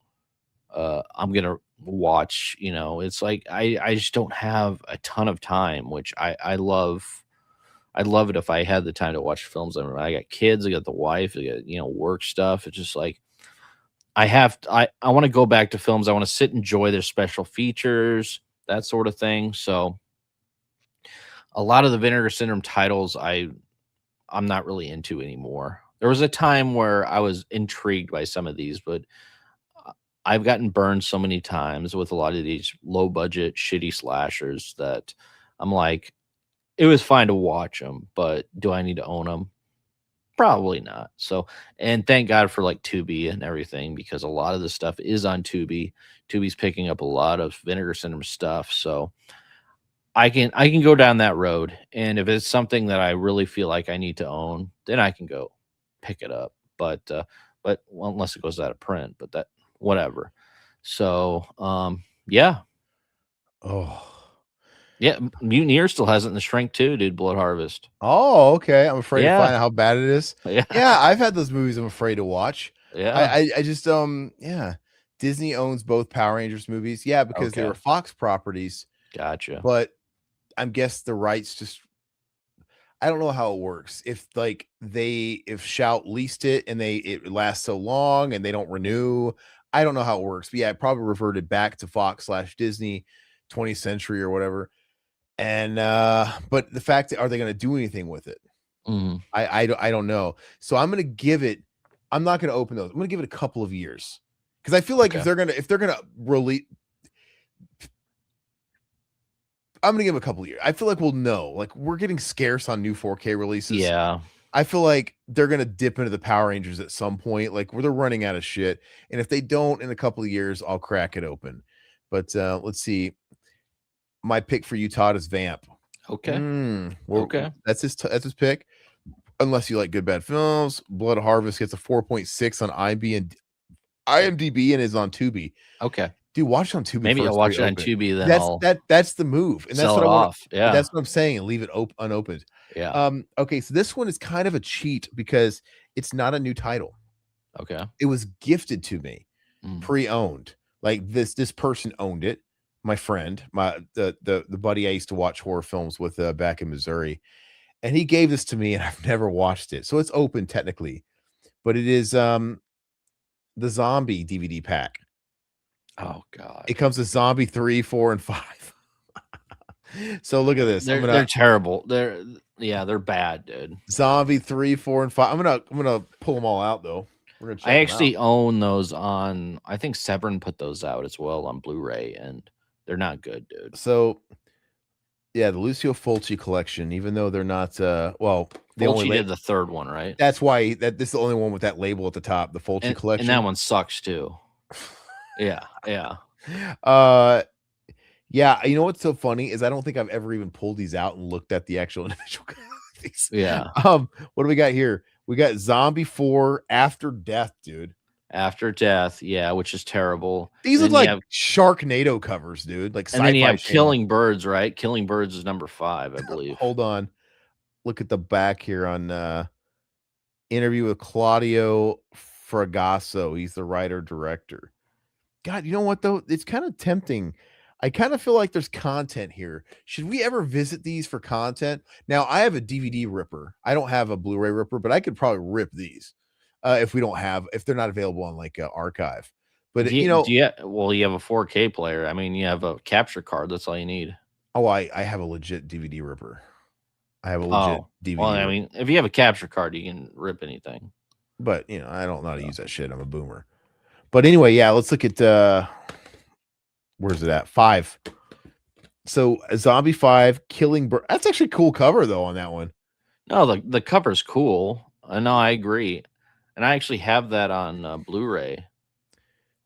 I'm gonna watch. It's like I just don't have a ton of time, which I love. I'd love it if I had the time to watch films. I mean, I got kids, I got the wife, I got work stuff. It's just like I want to go back to films. I want to sit and enjoy their special features, that sort of thing. So a lot of the Vinegar Syndrome titles I'm not really into anymore. There was a time where I was intrigued by some of these, but I've gotten burned so many times with a lot of these low budget shitty slashers that I'm like, it was fine to watch them, but do I need to own them? Probably not. So, and thank God for like Tubi and everything, because a lot of the stuff is on Tubi. Tubi's picking up a lot of Vinegar Syndrome stuff, so I can go down that road. And if it's something that I really feel like I need to own, then I can go pick it up. But well, unless it goes out of print, but that whatever. So yeah. Oh. Yeah, Mutineer still has it in the shrink too, dude. Blood Harvest. Oh, okay. I'm afraid to Yeah. find out how bad it is. Yeah. Yeah, I've had those movies I'm afraid to watch. Yeah. I just yeah. Disney owns both Power Rangers movies. Yeah, because they Okay. were Fox properties, Gotcha. but I'm guess the rights just I don't know how it works. If Shout leased it and it lasts so long and they don't renew, I don't know how it works. But yeah, it probably reverted back to Fox/Disney 20th Century or whatever. And but the fact that are they going to do anything with it? Mhm. I don't know. So I'm going to give it I'm not going to open those. I'm going to give it a couple of years. Cuz I feel like Okay. if they're going to release I'm going to give it a couple of years. I feel like we'll know. Like we're getting scarce on new 4K releases. Yeah. I feel like they're going to dip into the Power Rangers at some point, like where they're running out of shit. And if they don't in a couple of years, I'll crack it open. But let's see. My pick for you, Todd, is Vamp. Okay. Okay. That's his pick. Unless you like Good Bad Films, Blood Harvest gets a 4.6 on IMDb and is on Tubi. Okay. Dude, watch it on Tubi. Maybe first I'll watch it before you on open Tubi, then that's the move, and that's sell what it I want. off. Yeah. That's what I'm saying. Leave it unopened. Yeah. Okay, so this one is kind of a cheat because it's not a new title. Okay. It was gifted to me, Mm. pre-owned. Like this person owned it. My friend, the buddy I used to watch horror films with back in Missouri, and he gave this to me, and I've never watched it, so it's open technically, but it is the Zombie DVD pack. Oh God. It comes with Zombie 3, 4, and 5. So look at this. They're terrible. They're bad, dude. Zombie 3, 4, and 5. I'm gonna pull them all out though. We're gonna check I them actually out. own those on. I think Severn put those out as well on Blu-ray, and they're not good, dude. So yeah, the Lucio Fulci collection, even though they're not well, they Fulci did the third one, right? That's why this is the only one with that label at the top, the Fulci collection. And that one sucks too. Yeah, yeah. Yeah, you know what's so funny is I don't think I've ever even pulled these out and looked at the actual individual copies. Yeah. What do we got here? We got Zombie 4 After Death, dude. After Death, yeah, which is terrible. These look like Sharknado covers, dude. Like and then you have Channel. Killing Birds, right? Killing Birds is number 5, I believe. Hold on. Look at the back here on interview with Claudio Fragasso. He's the writer director. God, you know what though? It's kind of tempting. I kind of feel like there's content here. Should we ever visit these for content? Now, I have a DVD ripper. I don't have a Blu-ray ripper, but I could probably rip these if they're not available on like archive. But you have a 4K player. I mean, you have a capture card. That's all you need. Oh, I have a legit DVD ripper. I have a legit Oh, well, DVD I ripper. mean, if you have a capture card, you can rip anything. But I don't know how to So, use that shit. I'm a boomer. But anyway, yeah, let's look at where's it at? 5. So Zombie 5, That's actually a cool cover though on that one. no, the cover's cool. I know, I agree, and I actually have that on Blu-ray.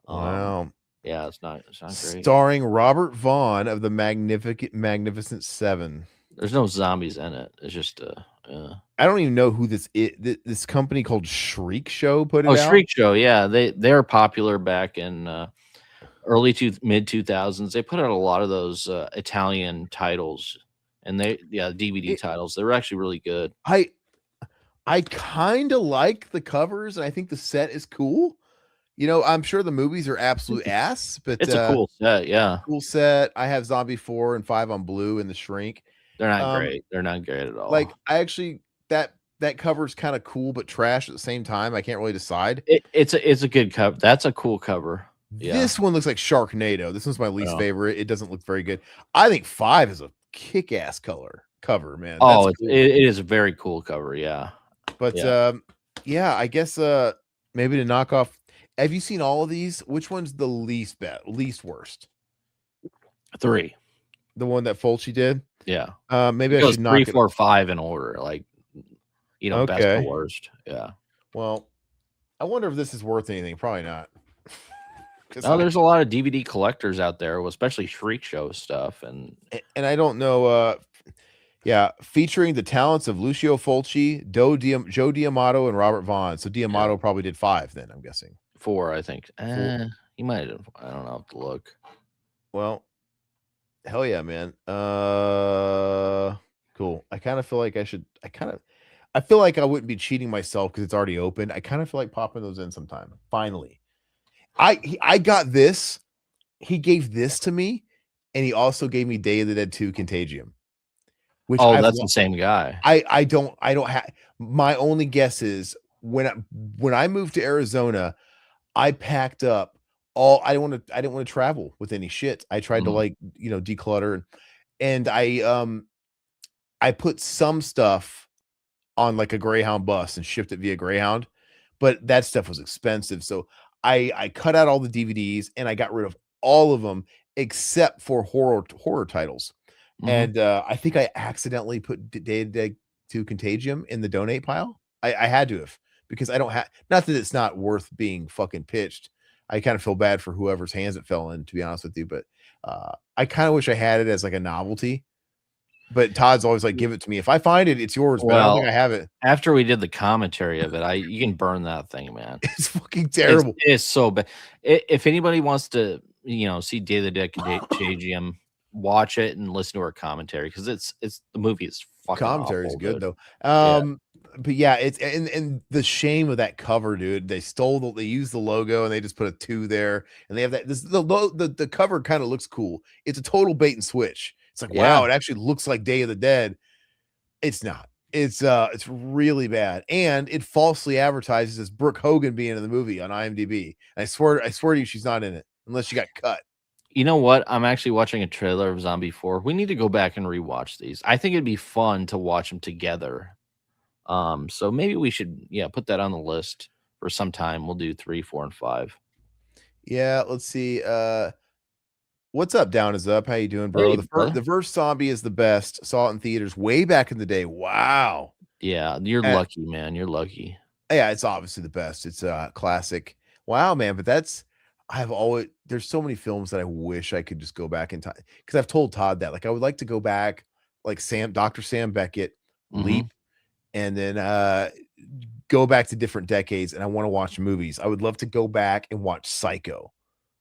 Wow. Yeah, it's not great. Starring Robert Vaughn of the Magnificent Seven. There's no zombies in it. It's just I don't even know who this company called Shriek Show put it oh, out. Shriek Show. Yeah, they're popular back in early to mid 2000s. They put out a lot of those Italian titles, and DVD It, titles. They were actually really good. I kind of like the covers, and I think the set is cool. I'm sure the movies are absolute ass, but It's a cool set. Yeah, cool set. I have Zombie 4 and 5 on Blue and the Shrink. they're not Um, great. They're not great at like all. I actually that cover's kind of cool but trash at the same time. I can't really decide. It's a good cover. That's a cool cover. Yeah. This one looks like Sharknado. This one's my least Oh, favorite. It doesn't look very good. I think 5 is a kick-ass cover, man. That's oh, cool. it is a very cool cover. Yeah, But yeah. yeah, I guess maybe to knock off. Have you seen all of these? Which one's the least worst? 3. The one that Fulci did? Yeah. Maybe It I goes should 3, knock it. 4, 5 in order, like, best to Okay. worst. Yeah. Well, I wonder if this is worth anything. Probably not. Because No, there's a lot of DVD collectors out there, especially Shriek Show stuff, and I don't know. Yeah, featuring the talents of Lucio Fulci, Joe D'Amato, and Robert Vaughn. So yeah, D'Amato probably did 5 then, I'm guessing. 4, I think. Four. He might have. I don't know. I have to look. Well, hell yeah, man. Cool. I kind of feel like I feel like I wouldn't be cheating myself because it's already open. I kind of feel like popping those in sometime. Finally. I got this. He gave this to me, and he also gave me Day of the Dead 2 Contagium, which Oh, that's the same guy. I don't have. My only guess is when I moved to Arizona, I packed up all. I didn't want to travel with any shit. I tried to Mhm. declutter, and I put some stuff on like a Greyhound bus and shipped it via Greyhound, but that stuff was expensive. So I cut out all the DVDs and I got rid of all of them except for horror titles. Mhm. And I think I accidentally put Day to Day to Contagium in the donate pile. I had to have, because I don't have, not that it's not worth being fucking pitched. I kind of feel bad for whoever's hands it fell in, to be honest with you, but I kind of wish I had it as like a novelty. But Todd's always like, give it to me. If I find it, it's yours, but I don't think Well, I have it. after we did the commentary of it, you can burn that thing, man. It's fucking It's terrible. it's so bad. If anybody wants to, see Day of the Dead Contagium, watch it and listen to our commentary, because it's the movie is fucking Commentary is awful, good dude. though. Yeah. But yeah, it's and the shame of that cover, dude. They used the logo and they just put a 2 there, and they have that the cover kind of looks cool. It's a total bait and switch. It's like, Yeah. wow, it actually looks like Day of the Dead. It's not. It's really bad, and it falsely advertises as Brooke Hogan being in the movie on IMDb. And I swear to you, she's not in it unless she got cut. You know what? I'm actually watching a trailer of Zombie 4. We need to go back and rewatch these. I think it'd be fun to watch them together. So maybe we should, put that on the list for some time. We'll do 3, 4, and 5. Yeah, let's see. What's up? Down is up. How you doing, bro? Hey, brother. The first zombie is the best. Saw it in theaters way back in the day. Wow. Yeah, you're Uh, lucky, man. You're lucky. yeah, it's obviously the best. It's a classic. Wow, man. But there's so many films that I wish I could just go back in time, because I've told Todd that, like, I would like to go back, like Dr. Sam Beckett, Hmm. Leap, and then go back to different decades. And I want to watch movies. I would love to go back and watch Psycho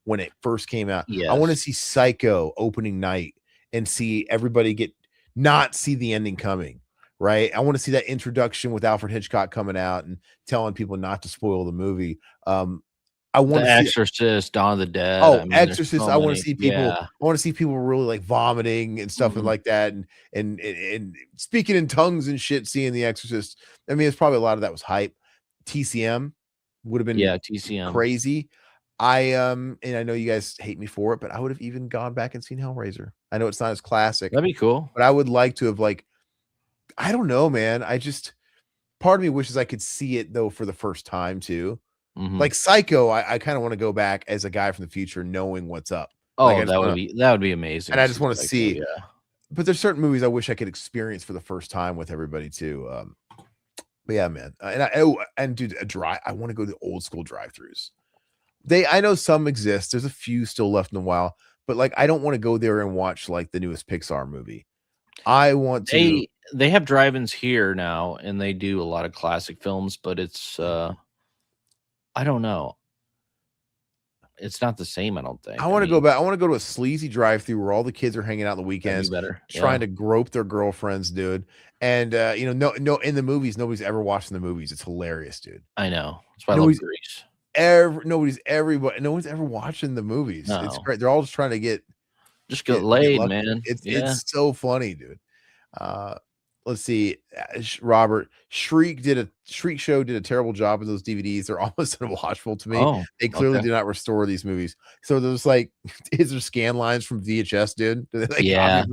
when it first came out. I want to Yes. see Psycho opening night and see everybody not see the ending coming, right? I want to see that introduction with Alfred Hitchcock coming out and telling people not to spoil the movie. I The want to see Exorcist, Dawn of the Dead. I mean, there's Exorcist. so many. I Yeah. want to see people really like vomiting and stuff and Mhm. like that, and speaking in tongues and shit, seeing the Exorcist. I mean, it's probably a lot of that was hype. TCM would have been Yeah, TCM. crazy. and I know you guys hate me for it, but I would have even gone back and seen Hellraiser. I know it's not as classic, That'd be cool. but I would like to have like, I don't know, man. I just part of me wishes I could see it though for the first time too. Mhm. Like Psycho, I kind of want to go back as a guy from the future, knowing what's up. Like Oh, I just want to, that would be amazing and to I see just want to Psycho, see. yeah. But there's certain movies I wish I could experience for the first time with everybody too. But yeah, man. And dude, I want to go to old school drive-throughs. I know some exist. There's a few still left in the wild, but like I don't want to go there and watch like the newest Pixar movie. I want to. They have drive-ins here now, and they do a lot of classic films, but it's I don't know. It's not the same, I don't think. I want to go back. I want to go to a sleazy drive-through where all the kids are hanging out on the That'd weekends, be better. trying to grope their girlfriends, dude. And no, in the movies, nobody's ever watching the movies. It's hilarious, dude. I know. That's why I love Grease. No one's ever watching the movies. No. It's great. They're all just trying to get laid, lucky. man. It's so funny, dude. Let's see. Robert Shriek Show did a terrible job with those DVDs. They're almost unwatchable to me. Oh, they clearly okay. do not restore these movies. So there's like, is there scan lines from VHS, dude? Yeah,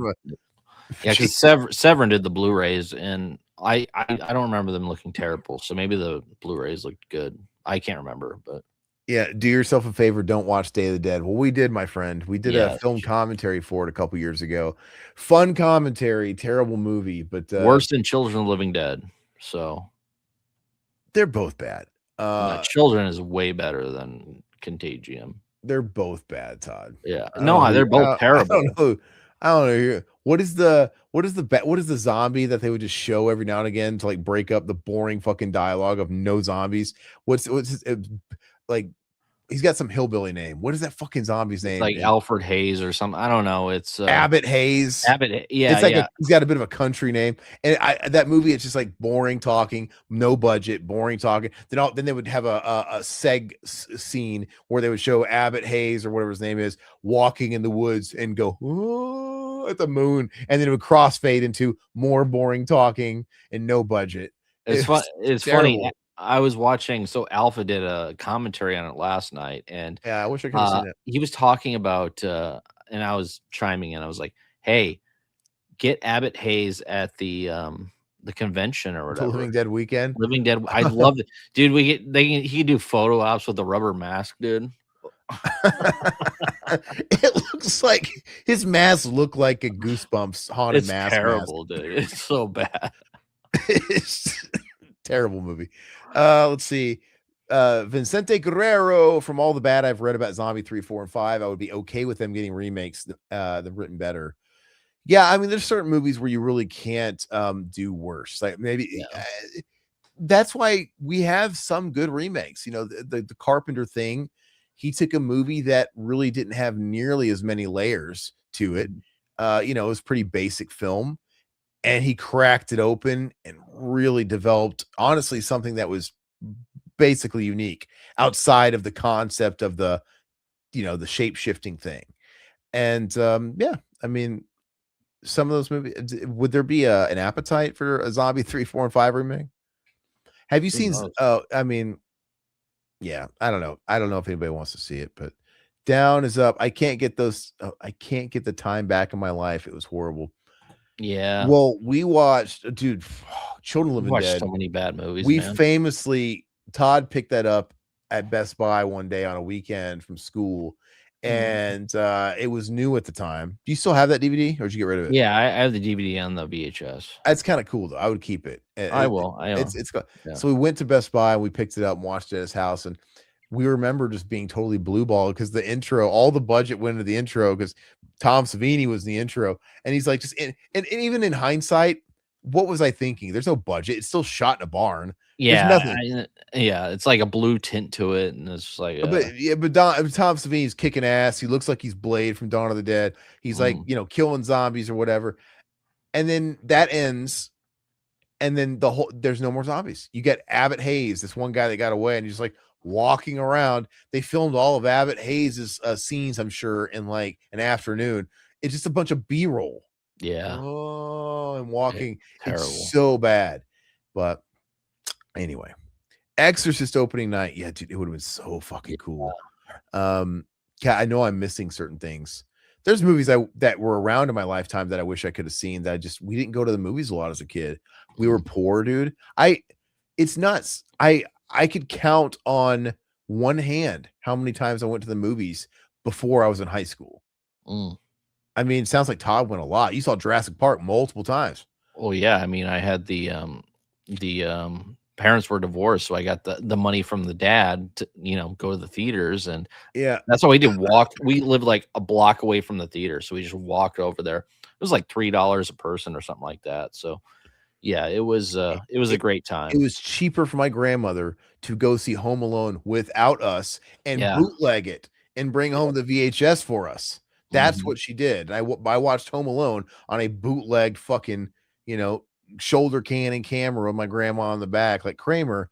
because Severin did the Blu-rays, and I don't remember them looking terrible. So maybe the Blu-rays looked good. I can't remember, but yeah, do yourself a favor. Don't watch Day of the Dead. Well, we did, my friend. We did a film commentary for it a couple years ago. Fun commentary, terrible movie, but worse than Children of the Living Dead. So they're both bad. Children is way better than Contagion. They're both bad, Todd. Yeah, no, they're both terrible. I don't know. What is the zombie that they would just show every now and again to like break up the boring fucking dialogue of no zombies? What's his, like? He's got some hillbilly name. What is that fucking zombie's name? Like Alfred Hayes or something. I don't know. It's Abbott Hayes. Yeah, it's like he's got a bit of a country name. And that movie, it's just like boring talking, no budget, boring talking. Then they would have a scene where they would show Abbott Hayes or whatever his name is walking in the woods and go at the moon, and then it would crossfade into more boring talking and no budget. It's fun. It's funny. I was watching, so Alpha did a commentary on it last night, and yeah, I wish I could have seen it. He was talking about, and I was chiming in. I was like, "Hey, get Abbott Hayes at the convention or whatever." The Living Dead weekend. Living Dead. I love it, dude. He could do photo ops with the rubber mask, dude. It looks like his mask looked like a Goosebumps haunted mask. It's terrible, dude. It's so bad. It's terrible movie. Let's see. Vincente Guerrero, from all the bad I've read about Zombie 3, 4, and 5, I would be okay with them getting remakes that written better. Yeah, I mean, there's certain movies where you really can't do worse. Like maybe that's why we have some good remakes. You know, the Carpenter Thing. He took a movie that really didn't have nearly as many layers to it. It was pretty basic film, and he cracked it open and really developed, honestly, something that was basically unique outside of the concept of the shape-shifting thing. And I mean, some of those movies, would there be an appetite for a Zombie 3, 4, and 5 remake? Have you seen? I mean, yeah, I don't know. I don't know if anybody wants to see it, but Down is Up. I can't get those. I can't get the time back in my life. It was horrible. Yeah. Well, we watched, dude, Children of the Living Dead. So many bad movies. We famously, Todd picked that up at Best Buy one day on a weekend from school, and it was new at the time. Do you still have that DVD, or did you get rid of it? Yeah, I have the DVD on the VHS. That's kind of cool, though. I would keep it. I will. So we went to Best Buy and we picked it up and watched it at his house, and we remember just being totally blue ball because the intro, all the budget went into the intro because Tom Savini was in the intro, and he's like, and even in hindsight, what was I thinking? There's no budget. It's still shot in a barn. Yeah, it's like a blue tint to it, and it's like, but Tom Savini's kicking ass. He looks like he's Blade from Dawn of the Dead. He's like, killing zombies or whatever, and then that ends, and then there's no more zombies. You get Abbott Hayes, this one guy that got away, and he's like walking around. They filmed all of Abbott Hayes's scenes, I'm sure, in like an afternoon. It's just a bunch of B-roll. Yeah. Oh, and walking. It's so bad. But anyway, Exorcist opening night. Yeah, dude, it would have been so fucking cool. I know I'm missing certain things. There's movies that were around in my lifetime that I wish I could have seen that we didn't go to the movies a lot as a kid. We were poor, dude. It's nuts. I could count on one hand how many times I went to the movies before I was in high school. I mean, it sounds like Todd went a lot. You saw Jurassic Park multiple times. Oh yeah, I mean, I had the parents were divorced, so I got the money from the dad to, go to the theaters, and Yeah. that's what we did. We lived like a block away from the theater, so we just walked over there. It was like $3 a person or something like that. So yeah, it was a great time. It was cheaper for my grandmother to go see Home Alone without us and Yeah. bootleg it and bring home the VHS for us. That's what she did. I watched Home Alone on a bootlegged fucking, shoulder cannon camera with my grandma on the back, like Kramer.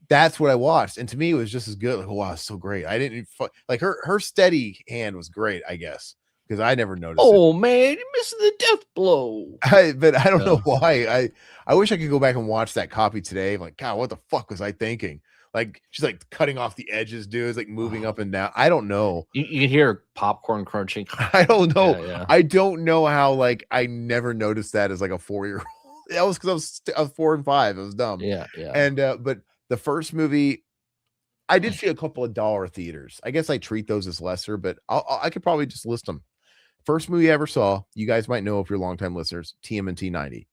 That's what I watched. And to me, it was just as good. Like, wow, it's so great. I didn't like her steady hand was great, I guess, because I never noticed it. Oh man, you missed the death blow. But I don't know why. I wish I could go back and watch that copy today. I'm like, God, what the fuck was I thinking? Like, she's like cutting off the edges, dude. It's like moving up and down. I don't know. You can hear popcorn crunching. I don't know. Yeah. I don't know how, like, I never noticed that as like a 4-year-old. That was because I was 4 and 5. It was dumb. Yeah. And but the first movie, I did see a couple of dollar theaters. I guess I treat those as lesser, but I could probably just list them. First movie I ever saw, you guys might know if you're longtime listeners, TMNT 90.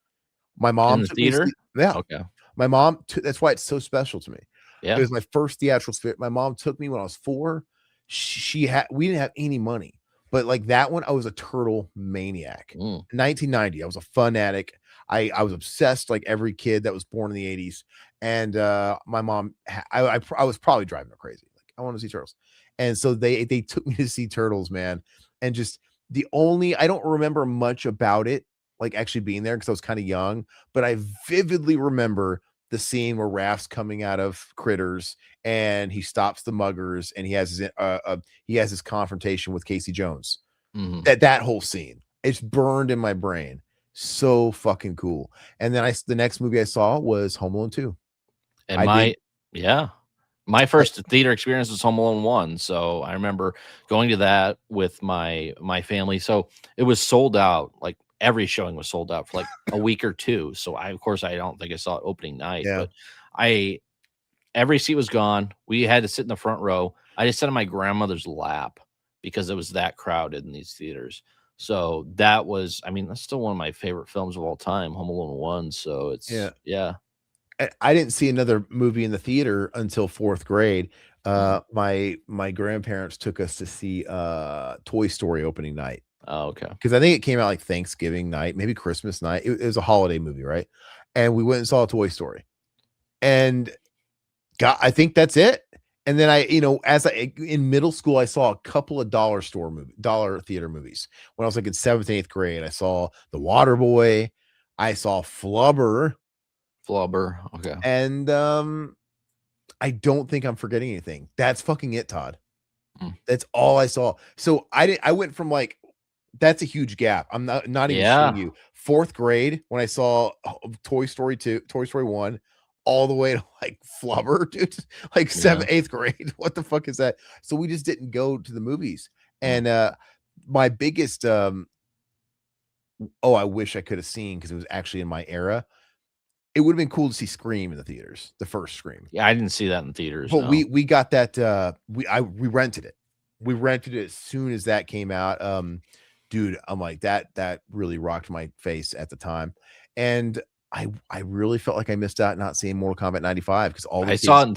My mom In the took me to theater? see, yeah. Okay. My mom, that's why it's so special to me. Yeah. It was my first theatrical experience. My mom took me when I was 4. We didn't have any money, but like that one, I was a turtle maniac. 1990, I was a fanatic. I was obsessed like every kid that was born in the 80s. And my mom, I was probably driving her crazy. Like, I want to see turtles. And so they took me to see turtles, man. And just I don't remember much about it, like actually being there because I was kind of young, but I vividly remember the scene where Raph's coming out of Critters and he stops the muggers and he has his confrontation with Casey Jones. That whole scene, it's burned in my brain. So fucking cool. And then the next movie I saw was Home Alone 2. And my first theater experience was Home Alone 1. So I remember going to that with my family. So it was sold out. Like every showing was sold out for like a week or two. So I don't think I saw it opening night, but every seat was gone. We had to sit in the front row. I just sat on my grandmother's lap because it was that crowded in these theaters. So that was, that's still one of my favorite films of all time, Home Alone 1. So it's, yeah. I didn't see another movie in the theater until 4th grade. My grandparents took us to see Toy Story opening night. Oh, okay. Because I think it came out like Thanksgiving night, maybe Christmas night. It was a holiday movie, right? And we went and saw Toy Story. And I think that's it. And then in middle school, I saw a couple of dollar theater movies. When I was like in 7th, 8th grade, I saw The Water Boy. I saw Flubber. Okay. And I don't think I'm forgetting anything. That's fucking it, Todd. That's all I saw. So I went from like, that's a huge gap. I'm not even showing you. 4th grade when I saw Toy Story 2, Toy Story 1, all the way to like Flubber, dude. Like 7th, 8th grade. What the fuck is that? So we just didn't go to the movies. And my biggest I wish I could have seen because it was actually in my era. It would have been cool to see Scream in the theaters, the first Scream. Yeah, I didn't see that in theaters. But we got that. We rented it. We rented it as soon as that came out. Dude, I'm like that really rocked my face at the time, and I really felt like I missed out not seeing Mortal Kombat 95 because I saw it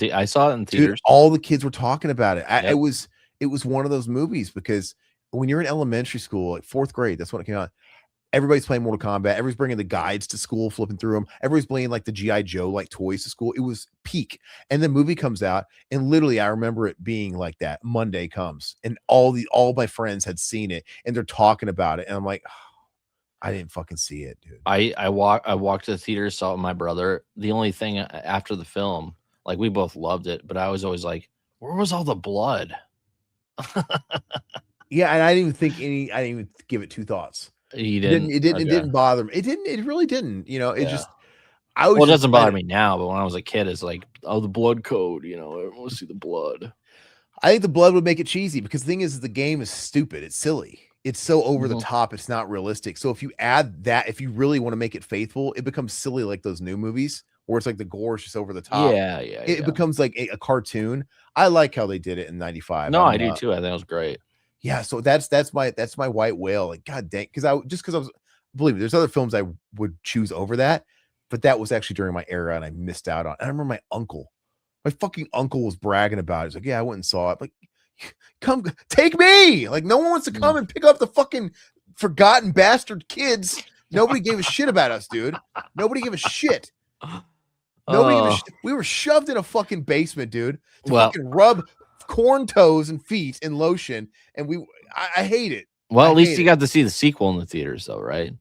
in theaters. Dude, all the kids were talking about it. It was one of those movies because when you're in elementary school, like 4th grade, that's when it came out. Everybody's playing Mortal Kombat. Everybody's bringing the guides to school, flipping through them. Everybody's playing like the G.I. Joe like toys to school. It was peak. And the movie comes out, and literally I remember it being like that. Monday comes, and all my friends had seen it, and they're talking about it, and I'm like, oh, I didn't fucking see it, dude. I walked to the theater, saw it with my brother. The only thing after the film, like we both loved it, but I was always like, where was all the blood? Yeah, and I didn't even give it 2 thoughts. It didn't bother me. It really didn't. It just it doesn't bother me now, but when I was a kid, it's like, oh, the blood code, I want to see the blood. I think the blood would make it cheesy because the thing is the game is stupid. It's silly. It's so over the top. It's not realistic. So if you add that, if you really want to make it faithful, it becomes silly like those new movies where it's like the gore is just over the top. Yeah, It becomes like a cartoon. I like how they did it in '95. No, I do too. I think it was great. Yeah, so that's my white whale. Like, god dang, because I was, believe me, there's other films I would choose over that, but that was actually during my era and I missed out on. And I remember my fucking uncle was bragging about it. He's like, yeah, I went and saw it. Like, come take me. Like, no one wants to come and pick up the fucking forgotten bastard kids. Nobody gave a shit about us, dude. Nobody gave a shit. Nobody gave a shit. We were shoved in a fucking basement, dude, to fucking rub corn toes and feet in lotion, and I hate it. Well, at least you got to see the sequel in the theaters, though, right?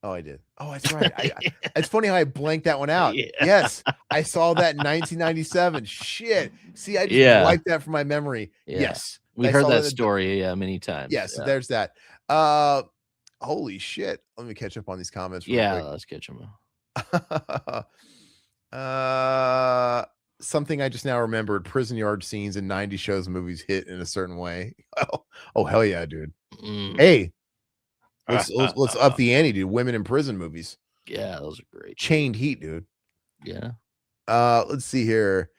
Oh, I did. Oh, that's right. It's funny how I blanked that one out. Yeah. Yes, I saw that in 1997. Shit. See, I just wiped that from my memory. Yeah. Yes, we heard that story many times. Yes, there's that. Holy shit. Let me catch up on these comments. Yeah, let's catch them up. Something I just now remembered: prison yard scenes in 90 shows and movies hit in a certain way. Oh hell yeah, dude. Hey, let's up the ante, dude. Women in prison movies. Yeah, those are great. Chained Heat, dude. Yeah. Let's see here.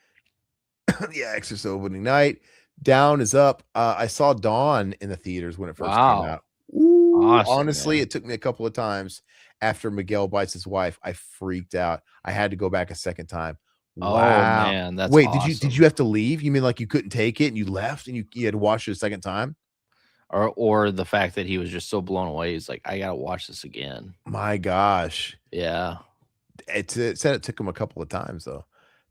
Yeah, Exorcist opening night. Down is up. I saw Dawn in the theaters when it first came out. Ooh, awesome, honestly, man. It took me a couple of times after Miguel bites his wife. I freaked out. I had to go back a second time. Wow. Oh man, that's wait. Awesome. Did you have to leave? You mean like you couldn't take it and you left and you had to watch it a second time? Or the fact that he was just so blown away. He's like, I gotta watch this again. My gosh. Yeah. It said it took him a couple of times though.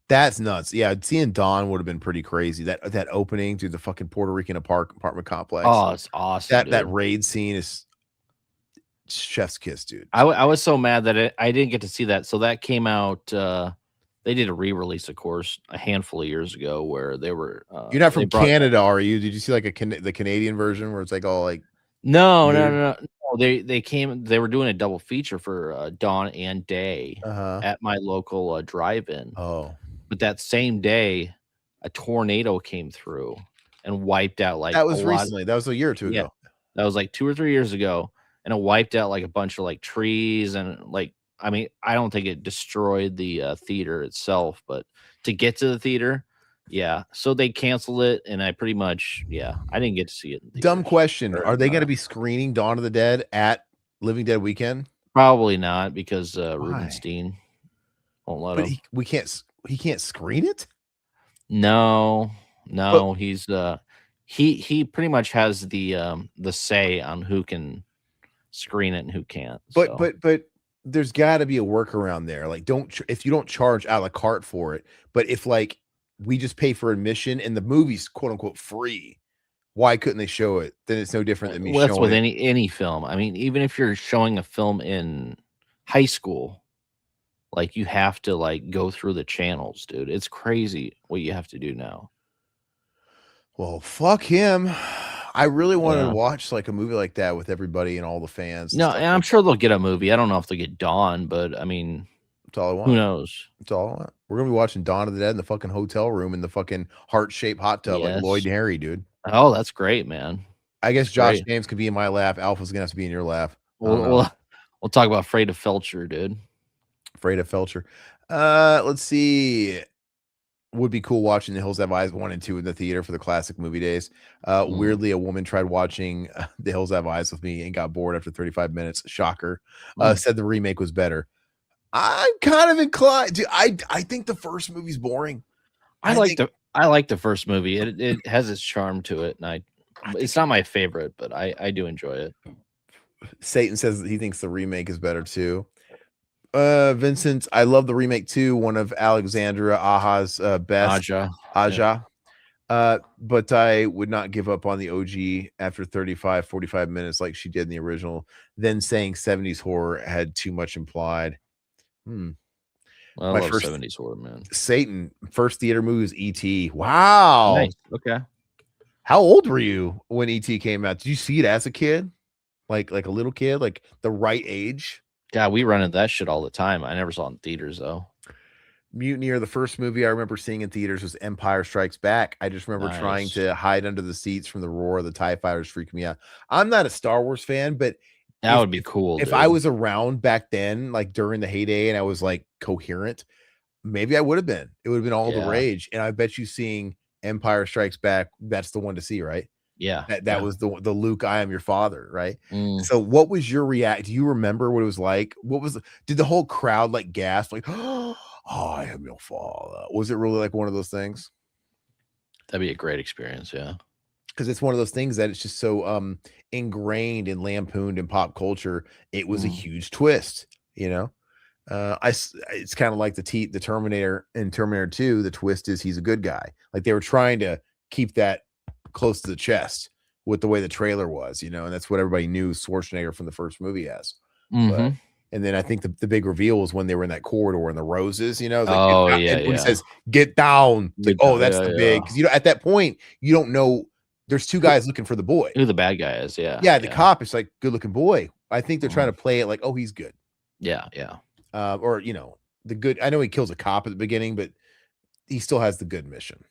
That's nuts. Yeah, seeing Dawn would have been pretty crazy. That opening to the fucking Puerto Rican apartment complex. Oh, it's awesome. That raid scene is chef's kiss, dude. I was so mad that I didn't get to see that. So that came out. They did a re-release, of course, a handful of years ago where they were. You're not from Canada, are you? Did you see like the Canadian version where it's like all like? No. They came. They were doing a double feature for Dawn and Day at my local drive-in. Oh, but that same day, a tornado came through and wiped out like that was recently. That was a year or two ago. That was like 2 or 3 years ago, and it wiped out like a bunch of like trees and like. I mean, I don't think it destroyed the theater itself, but to get to the theater, yeah. So they canceled it, and I pretty much, I didn't get to see it. Dumb question: are they going to be screening Dawn of the Dead at Living Dead Weekend? Probably not, because Rubenstein won't let him. He can't screen it. No, but, he's he pretty much has the say on who can screen it and who can't. But there's got to be a workaround there. Like, if you don't charge a la carte for it, but if like we just pay for admission and the movie's quote unquote free, why couldn't they show it? Then it's no different than me showing. That's with any film. I mean, even if you're showing a film in high school, like you have to like go through the channels, dude. It's crazy what you have to do now. Well, fuck him. I really wanted to watch like a movie like that with everybody and all the fans. No, and I'm sure they'll get a movie. I don't know if they'll get Dawn, but I mean, that's all I want. Who knows? That's all I want. We're gonna be watching Dawn of the Dead in the fucking hotel room in the fucking heart-shaped hot tub like Lloyd and Harry, dude. Oh, that's great, man. I guess Josh James could be in my lap. Alpha's gonna have to be in your lap. We'll talk about Afraid of Felcher, dude. Afraid of Felcher. Let's see. Would be cool watching The Hills Have Eyes 1 and 2 in the theater for the classic movie days. Weirdly, a woman tried watching The Hills Have Eyes with me and got bored after 35 minutes. Shocker. Said the remake was better. I'm kind of inclined. Dude, I think the first movie's boring. I like the first movie. It has its charm to it, and it's not my favorite, but I do enjoy it. Satan says that he thinks the remake is better too. Vincent, I love the remake too. One of Alexandra Aja's best. Aja. But I would not give up on the OG after 45 minutes like she did in the original. Then saying 70s horror had too much implied. Well, I love 70s horror, man. Satan, first theater movie was E.T. Wow. Nice. Okay. How old were you when E.T. came out? Did you see it as a kid? Like a little kid, like the right age? Yeah, we rented that shit all the time. I never saw it in theaters though. Mutineer, the first movie I remember seeing in theaters was Empire Strikes Back. I just remember trying Nice. to hide under the seats from the roar of the TIE fighters freaking me out. I'm not a Star Wars fan, but That if would be if cool, if I dude. was around back then, like during the heyday, and I was like coherent, maybe I would have been. It would have been all the Yeah. rage. And I bet you seeing Empire Strikes Back, that's the one to see, right? Yeah. That Yeah. was the Luke, I am your father, right? Mm. So what was your react? Do you remember what it was like? Did the whole crowd like gasp like, "Oh, I am your father." Was it really like one of those things? That'd be a great experience. Yeah. Because it's one of those things that it's just so ingrained and lampooned in pop culture. It was a Mm. huge twist, you know. It's kind of like the Terminator in Terminator 2. The twist is he's a good guy. Like they were trying to keep that close to the chest with the way the trailer was, you know, and that's what everybody knew Schwarzenegger from the first movie as. But Mhm. and then I think the big reveal was when they were in that corridor and the roses, you know, it's like get Oh, down, yeah, and when he yeah. says get down, it's like, Good oh, time. that's Yeah, the yeah. big because you know at that point you don't know there's two Who guys looking for the boy. who the bad guy is. Yeah. Yeah, the Yeah. cop is like good looking boy. I think they're trying Mhm. to play it like, oh, he's good. Yeah, yeah. Or you know, the good. I know he kills a cop at the beginning, but he still has the good mission.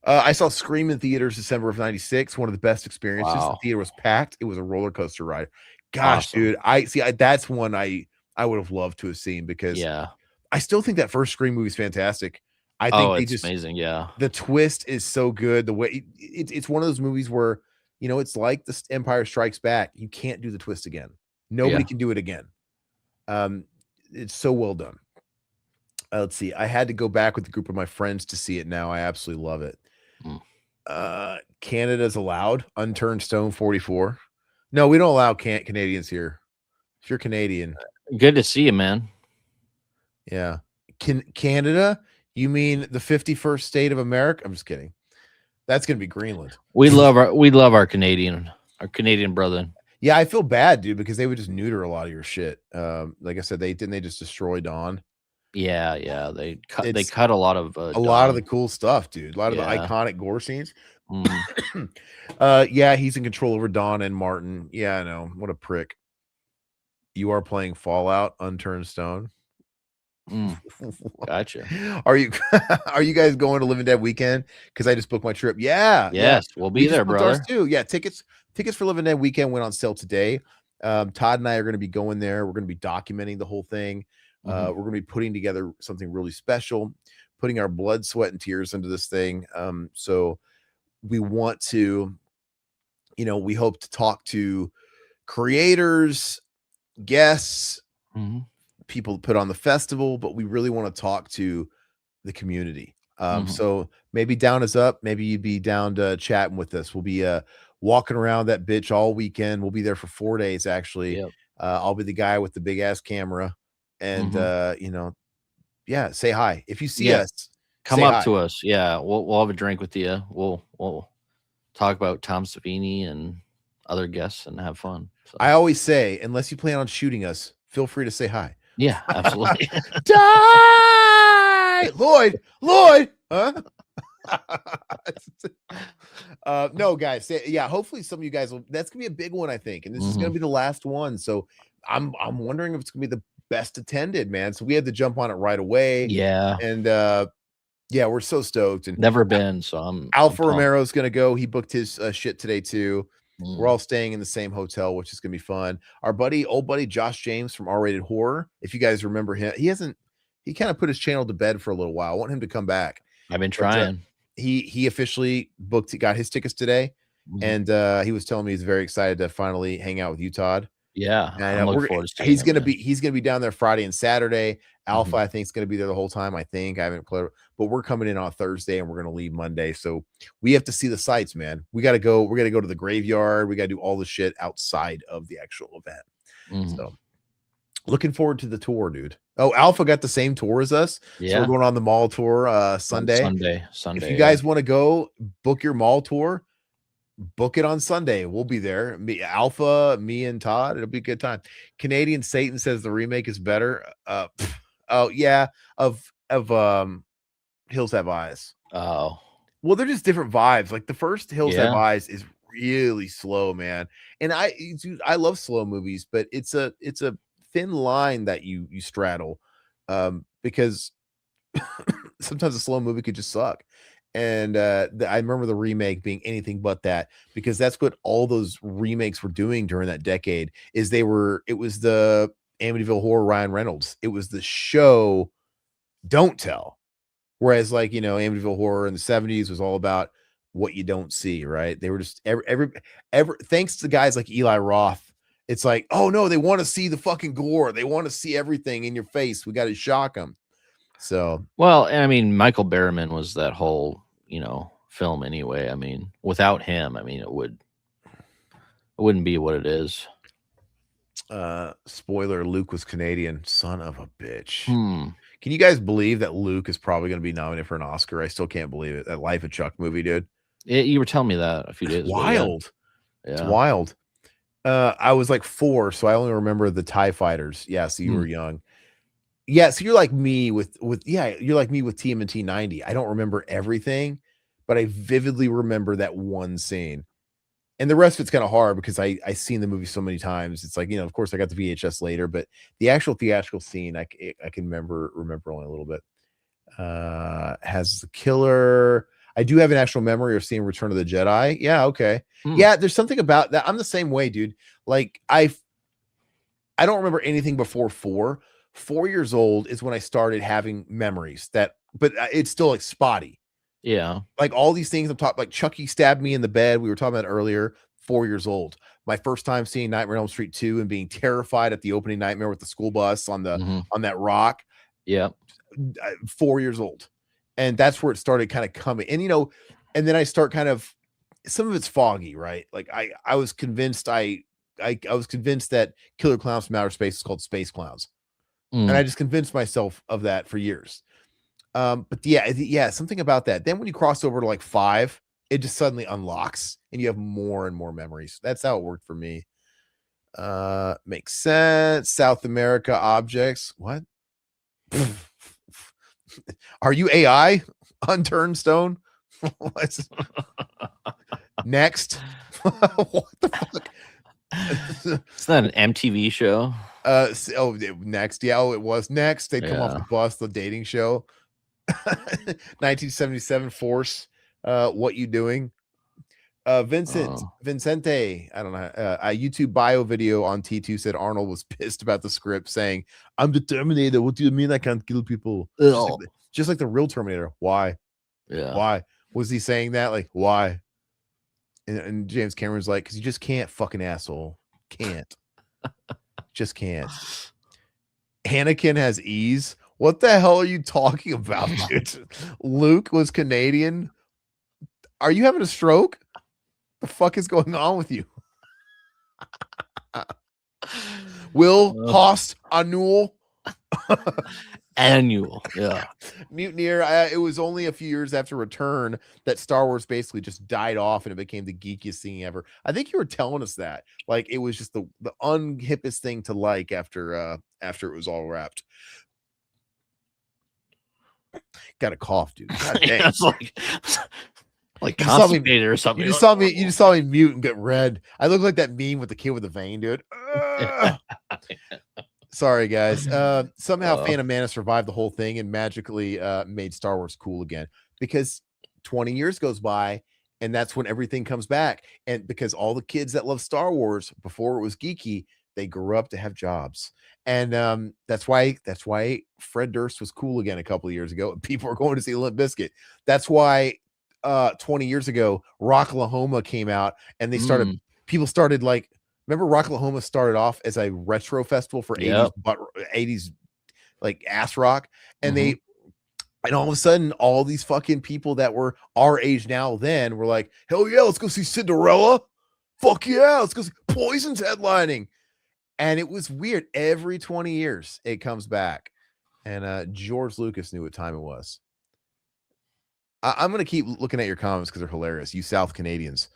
I saw Scream in theaters December of '96. One of the best experiences. The Wow. theater was packed. It was a roller coaster ride. Gosh, Awesome. dude, I see. That's one I would have loved to have seen because Yeah. I still think that first Scream movie is fantastic. I Oh, think they it's just amazing. Yeah. the twist is so good. The way it's one of those movies where you know it's like the Empire Strikes Back. You can't do the twist again. Nobody Yeah. can do it again. Um, it's so well done. Let's see. I had to go back with a group of my friends to see it now. I absolutely love it. Mm. Canada's allowed unturned stone 44. No, we don't allow Canadians here. If you're Canadian, Good to see you, man. yeah. Canada? You mean the 51st state of America? I'm just kidding. That's gonna be Greenland. We love our Canadian brethren. Yeah, I feel bad, dude, because they would just neuter a lot of your shit. Like I said, they just destroy Dawn. Yeah, yeah. They It's cut a lot of a lot of the Don. cool stuff, dude. A lot of the Yeah. iconic gore scenes. Mm. Yeah, he's in control over Dawn and Martin. Yeah, I know. What a prick. You are playing Fallout Unturned Stone. Mm. Gotcha. Are you are you guys going to Living Dead weekend? Because I just booked my trip. Yeah, yeah. Yes, we'll We be just there, booked ours brother. too. Yeah, tickets for Living Dead weekend went on sale today. Todd and I are going to be going there. We're going to be documenting the whole thing. Mhm. We're going to be putting together something really special, putting our blood, sweat, and tears into this thing. So we want to, you know, we hope to talk to creators, guests, Mhm. people that put on the festival, but we really want to talk to the community. Mhm. So maybe down is up. Maybe you'd be down to chatting with us. We'll be walking around that bitch all weekend. We'll be there for 4 days actually. Yep. I'll be the guy with the big ass camera, and Mhm. you know, yeah, say hi if you see Yeah. us. Come Say up hi. to us. Yeah. We'll have a drink with you. We'll talk about Tom Savini and other guests and have fun. So I always say, unless you plan on shooting us, feel free to say hi. yeah, absolutely. Die, Lloyd, huh? No, guys, yeah. Hopefully, some of you guys will. That's gonna be a big one, I think, and this is gonna Mhm. be the last one. So I'm wondering if it's gonna be the best attended, man. So we had to jump on it right away, Yeah. and yeah, we're so stoked. And Never been, so I'm Alfa pumped. Romero's gonna go. He booked his shit today too. We're Mm. all staying in the same hotel, which is gonna be fun. Our old buddy Josh James from R-Rated Horror. If you guys remember him, he kind of put his channel to bed for a little while. I want him to come back, I've been but trying. he officially got his tickets today, Mhm. and he was telling me he's very excited to finally hang out with you, Todd. Yeah, And I'm looking forward to seeing he's him, gonna man. be down there Friday and Saturday. Alpha, Mhm. I think, is gonna be there the whole time. I think I haven't clear, but we're coming in on Thursday and we're gonna leave Monday. So we have to see the sights, man. We gotta go. We're gonna go to the graveyard. We gotta do all the shit outside of the actual event. Mhm. So looking forward to the tour, dude. Oh, Alpha got the same tour as us, so we're Yeah, going on the mall tour on Sunday. Sunday. If you Sunday, yeah. guys want to go book your mall tour, book it on Sunday. We'll be there. Me, Alpha, me, and Todd. It'll be a good time. Canadian Satan says the remake is better. Oh yeah, of Hills Have Eyes. Oh, Well, they're just different vibes. Like the first Hills Have yeah. Eyes is really slow, man. And dude, I love slow movies, but it's a thin line that you straddle, because sometimes a slow movie could just suck. And I remember the remake being anything but that, because that's what all those remakes were doing during that decade. It was the Amityville Horror Ryan Reynolds. It was the show Don't Tell. Whereas, like, Amityville Horror in the 70s was all about what you don't see, right? They were just every thanks to guys like Eli Roth. It's like, oh no, they want to see the fucking gore. They want to see everything in your face. We got to shock them. So, Well, and I mean, Michael Berryman was that whole, film anyway. I mean, without him, I mean, it wouldn't be what it is. spoiler, Luke was Canadian. Son of a bitch. Hmm. Can you guys believe that Luke is probably going to be nominated for an Oscar? I still can't believe it. That Life of Chuck movie, dude. You were telling me that a few days ago. Wild. Yeah. It's wild. I was like 4, so I only remember the TIE fighters. Yeah, so you were young. Yeah, so you're like me with you're like me with TMNT 90. I don't remember everything, but I vividly remember that one scene. And the rest of it's kind of hard because I seen the movie so many times. It's like, of course I got the VHS later, but the actual theatrical scene I can remember only a little bit. Has the killer. I do have an actual memory of seeing Return of the Jedi. Yeah, okay. Yeah, there's something about that. I'm the same way, dude. Like I don't remember anything before 4. 4 years old is when I started having memories but it's still like spotty. Yeah. Like all these things I'm talking, like Chucky stabbed me in the bed. We were talking about earlier. 4 years old. My first time seeing Nightmare on Elm Street 2 and being terrified at the opening nightmare with the school bus on that rock. Yeah. 4 years old. And that's where it started kind of coming. And, and then I start kind of, some of it's foggy, right? Like I was convinced I was convinced that Killer Clowns from Outer Space is called Space Clowns. And I just convinced myself of that for years. But yeah, something about that. Then when you cross over to like 5, it just suddenly unlocks and you have more and more memories. That's how it worked for me. Makes sense. South America objects. What? Are you AI? Unturned stone? Next. What the fuck? It's not an MTV show. Next. Yeah, it was Next. They'd come off the bus, the dating show. 1977 Force. What You Doing? Vincente, I don't know. A YouTube bio video on T2 said Arnold was pissed about the script, saying, "I'm the Terminator. What do you mean I can't kill people?" Just like the real Terminator. Why? Yeah. Why was he saying that? Like, why? And James Cameron's like, because you just can't, fucking asshole. Can't. Just can't. Anakin has ease. What the hell are you talking about, dude? Luke was Canadian. Are you having a stroke? The fuck is going on with you? Will Host Annual. Annual, yeah. Mutineer. It was only a few years after Return that Star Wars basically just died off and it became the geekiest thing ever. I think you were telling us that. Like it was just the unhippest thing to like after it was all wrapped. Got a cough, dude. God dang. It's like constipated or something. You just saw me mute and get red. I look like that meme with the kid with the vein, dude. Sorry, guys. Somehow Phantom Menace survived the whole thing and magically made Star Wars cool again, because 20 years goes by and that's when everything comes back. And because all the kids that love Star Wars before it was geeky, they grew up to have jobs. And that's why Fred Durst was cool again a couple of years ago. People were going to see Limp Bizkit. That's why 20 years ago, Rocklahoma came out and they started, people started like, remember Rocklahoma started off as a retro festival for 80s like ass rock. And and all of a sudden, all these fucking people that were our age now then were like, hell yeah, let's go see Cinderella. Fuck yeah, let's go see Poison's headlining. And it was weird. Every 20 years, it comes back. And George Lucas knew what time it was. I'm going to keep looking at your comments because they're hilarious. You South Canadians.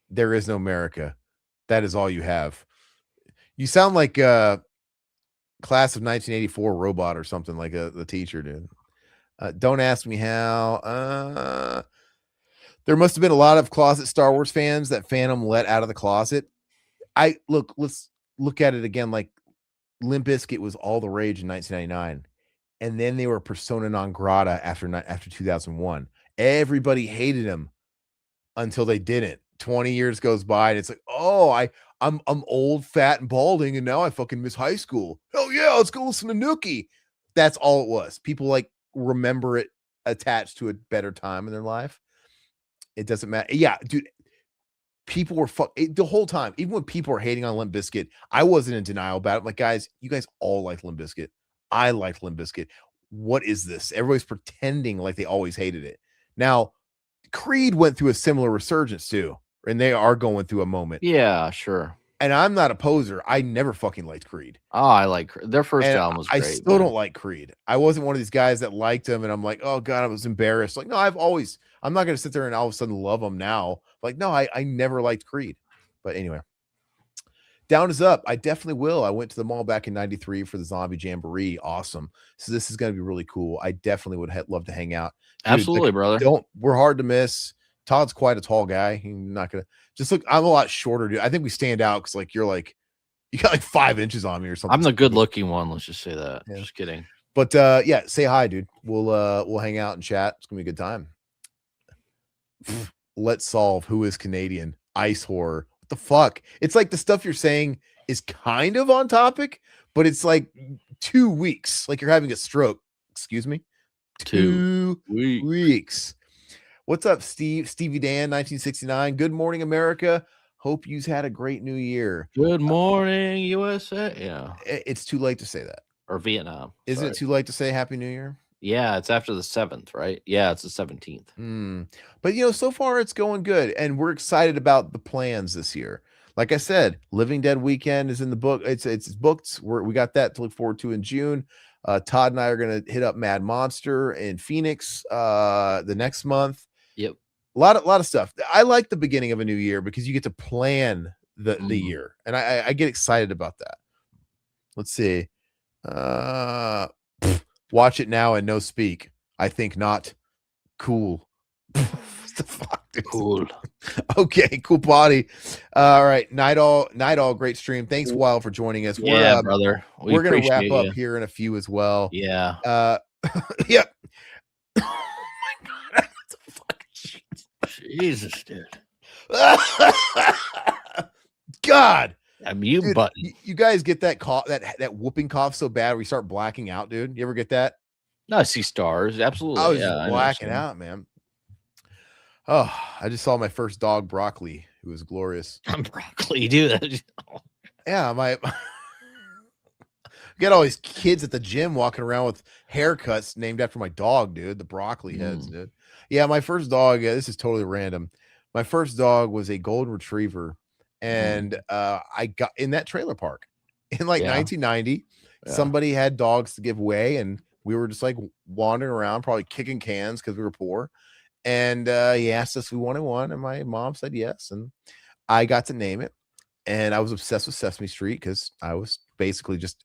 There is no America. That is all you have. You sound like a class of 1984 robot or something, like the teacher did. Don't ask me how. There must have been a lot of closet Star Wars fans that Phantom let out of the closet. Let's look at it again. Like Limp Bizkit was all the rage in 1999. and then they were persona non grata after 2001. Everybody hated him until they didn't. 20 years goes by, and it's like, oh, I'm old, fat, and balding, and now I fucking miss high school. Hell yeah, let's go listen to Nookie. That's all it was. People like remember it attached to a better time in their life. It doesn't matter. Yeah, dude. People were the whole time. Even when people were hating on Limp Bizkit, I wasn't in denial about it. I'm like, guys, you guys all like Limp Bizkit. I like Limp Bizkit. What is this? Everybody's pretending like they always hated it. Now, Creed went through a similar resurgence too, and they are going through a moment. Yeah, sure. And I'm not a poser. I never fucking liked Creed. Oh, I like their first album was great. I still don't like Creed. I wasn't one of these guys that liked him, and I'm like, oh god, I was embarrassed. Like, no, I'm not gonna sit there and all of a sudden love him now. Like, no, I never liked Creed. But anyway, down is up. I definitely will. I went to the mall back in '93 for the Zombie Jamboree. Awesome. So this is gonna be really cool. I definitely would love to hang out. Dude, absolutely, brother. We're hard to miss. Todd's quite a tall guy. He's not gonna just look. I'm a lot shorter, dude. I think we stand out because like you got like 5 inches on me or something. I'm the good looking one. Let's just say that. Yeah. Just kidding. But yeah, say hi, dude. We'll hang out and chat. It's gonna be a good time. Let's solve who is Canadian ice horror. What the fuck? It's like the stuff you're saying is kind of on topic, but it's like 2 weeks. Like you're having a stroke. Excuse me. 2 weeks. What's up, Stevie Dan, 1969. Good morning, America. Hope you've had a great new year. Good morning, USA. Yeah. It's too late to say that. Or Vietnam. Isn't it too late to say Happy New Year? Yeah, it's after the 7th, right? Yeah, it's the 17th. But so far it's going good, and we're excited about the plans this year. Like I said, Living Dead weekend is in the book. It's booked. We got that to look forward to in June. Todd and I are gonna hit up Mad Monster in Phoenix the next month. Yep. A lot of stuff. I like the beginning of a new year because you get to plan the year, and I get excited about that. Let's see. Watch it now and no speak. I think not. Cool. What the fuck, dude? Cool. Okay, cool body. All right, night all, great stream. Thanks, Wild, for joining us. Yeah, brother. We're gonna wrap up here in a few as well. Yeah. Yeah. Jesus, dude. God. A mute button. You guys get that cough, that whooping cough so bad we start blacking out, dude. You ever get that? No, I see stars. Absolutely. I was blacking out, man. Oh, I just saw my first dog, Broccoli, who was glorious. Broccoli, dude. Yeah, got all these kids at the gym walking around with haircuts named after my dog, dude. The Broccoli heads, dude. Yeah, my first dog. This is totally random. My first dog was a golden retriever, and I got in that trailer park in like 1990. Yeah. Somebody had dogs to give away, and we were just like wandering around, probably kicking cans because we were poor. And he asked us if we wanted one, and my mom said yes, and I got to name it. And I was obsessed with Sesame Street because I was basically just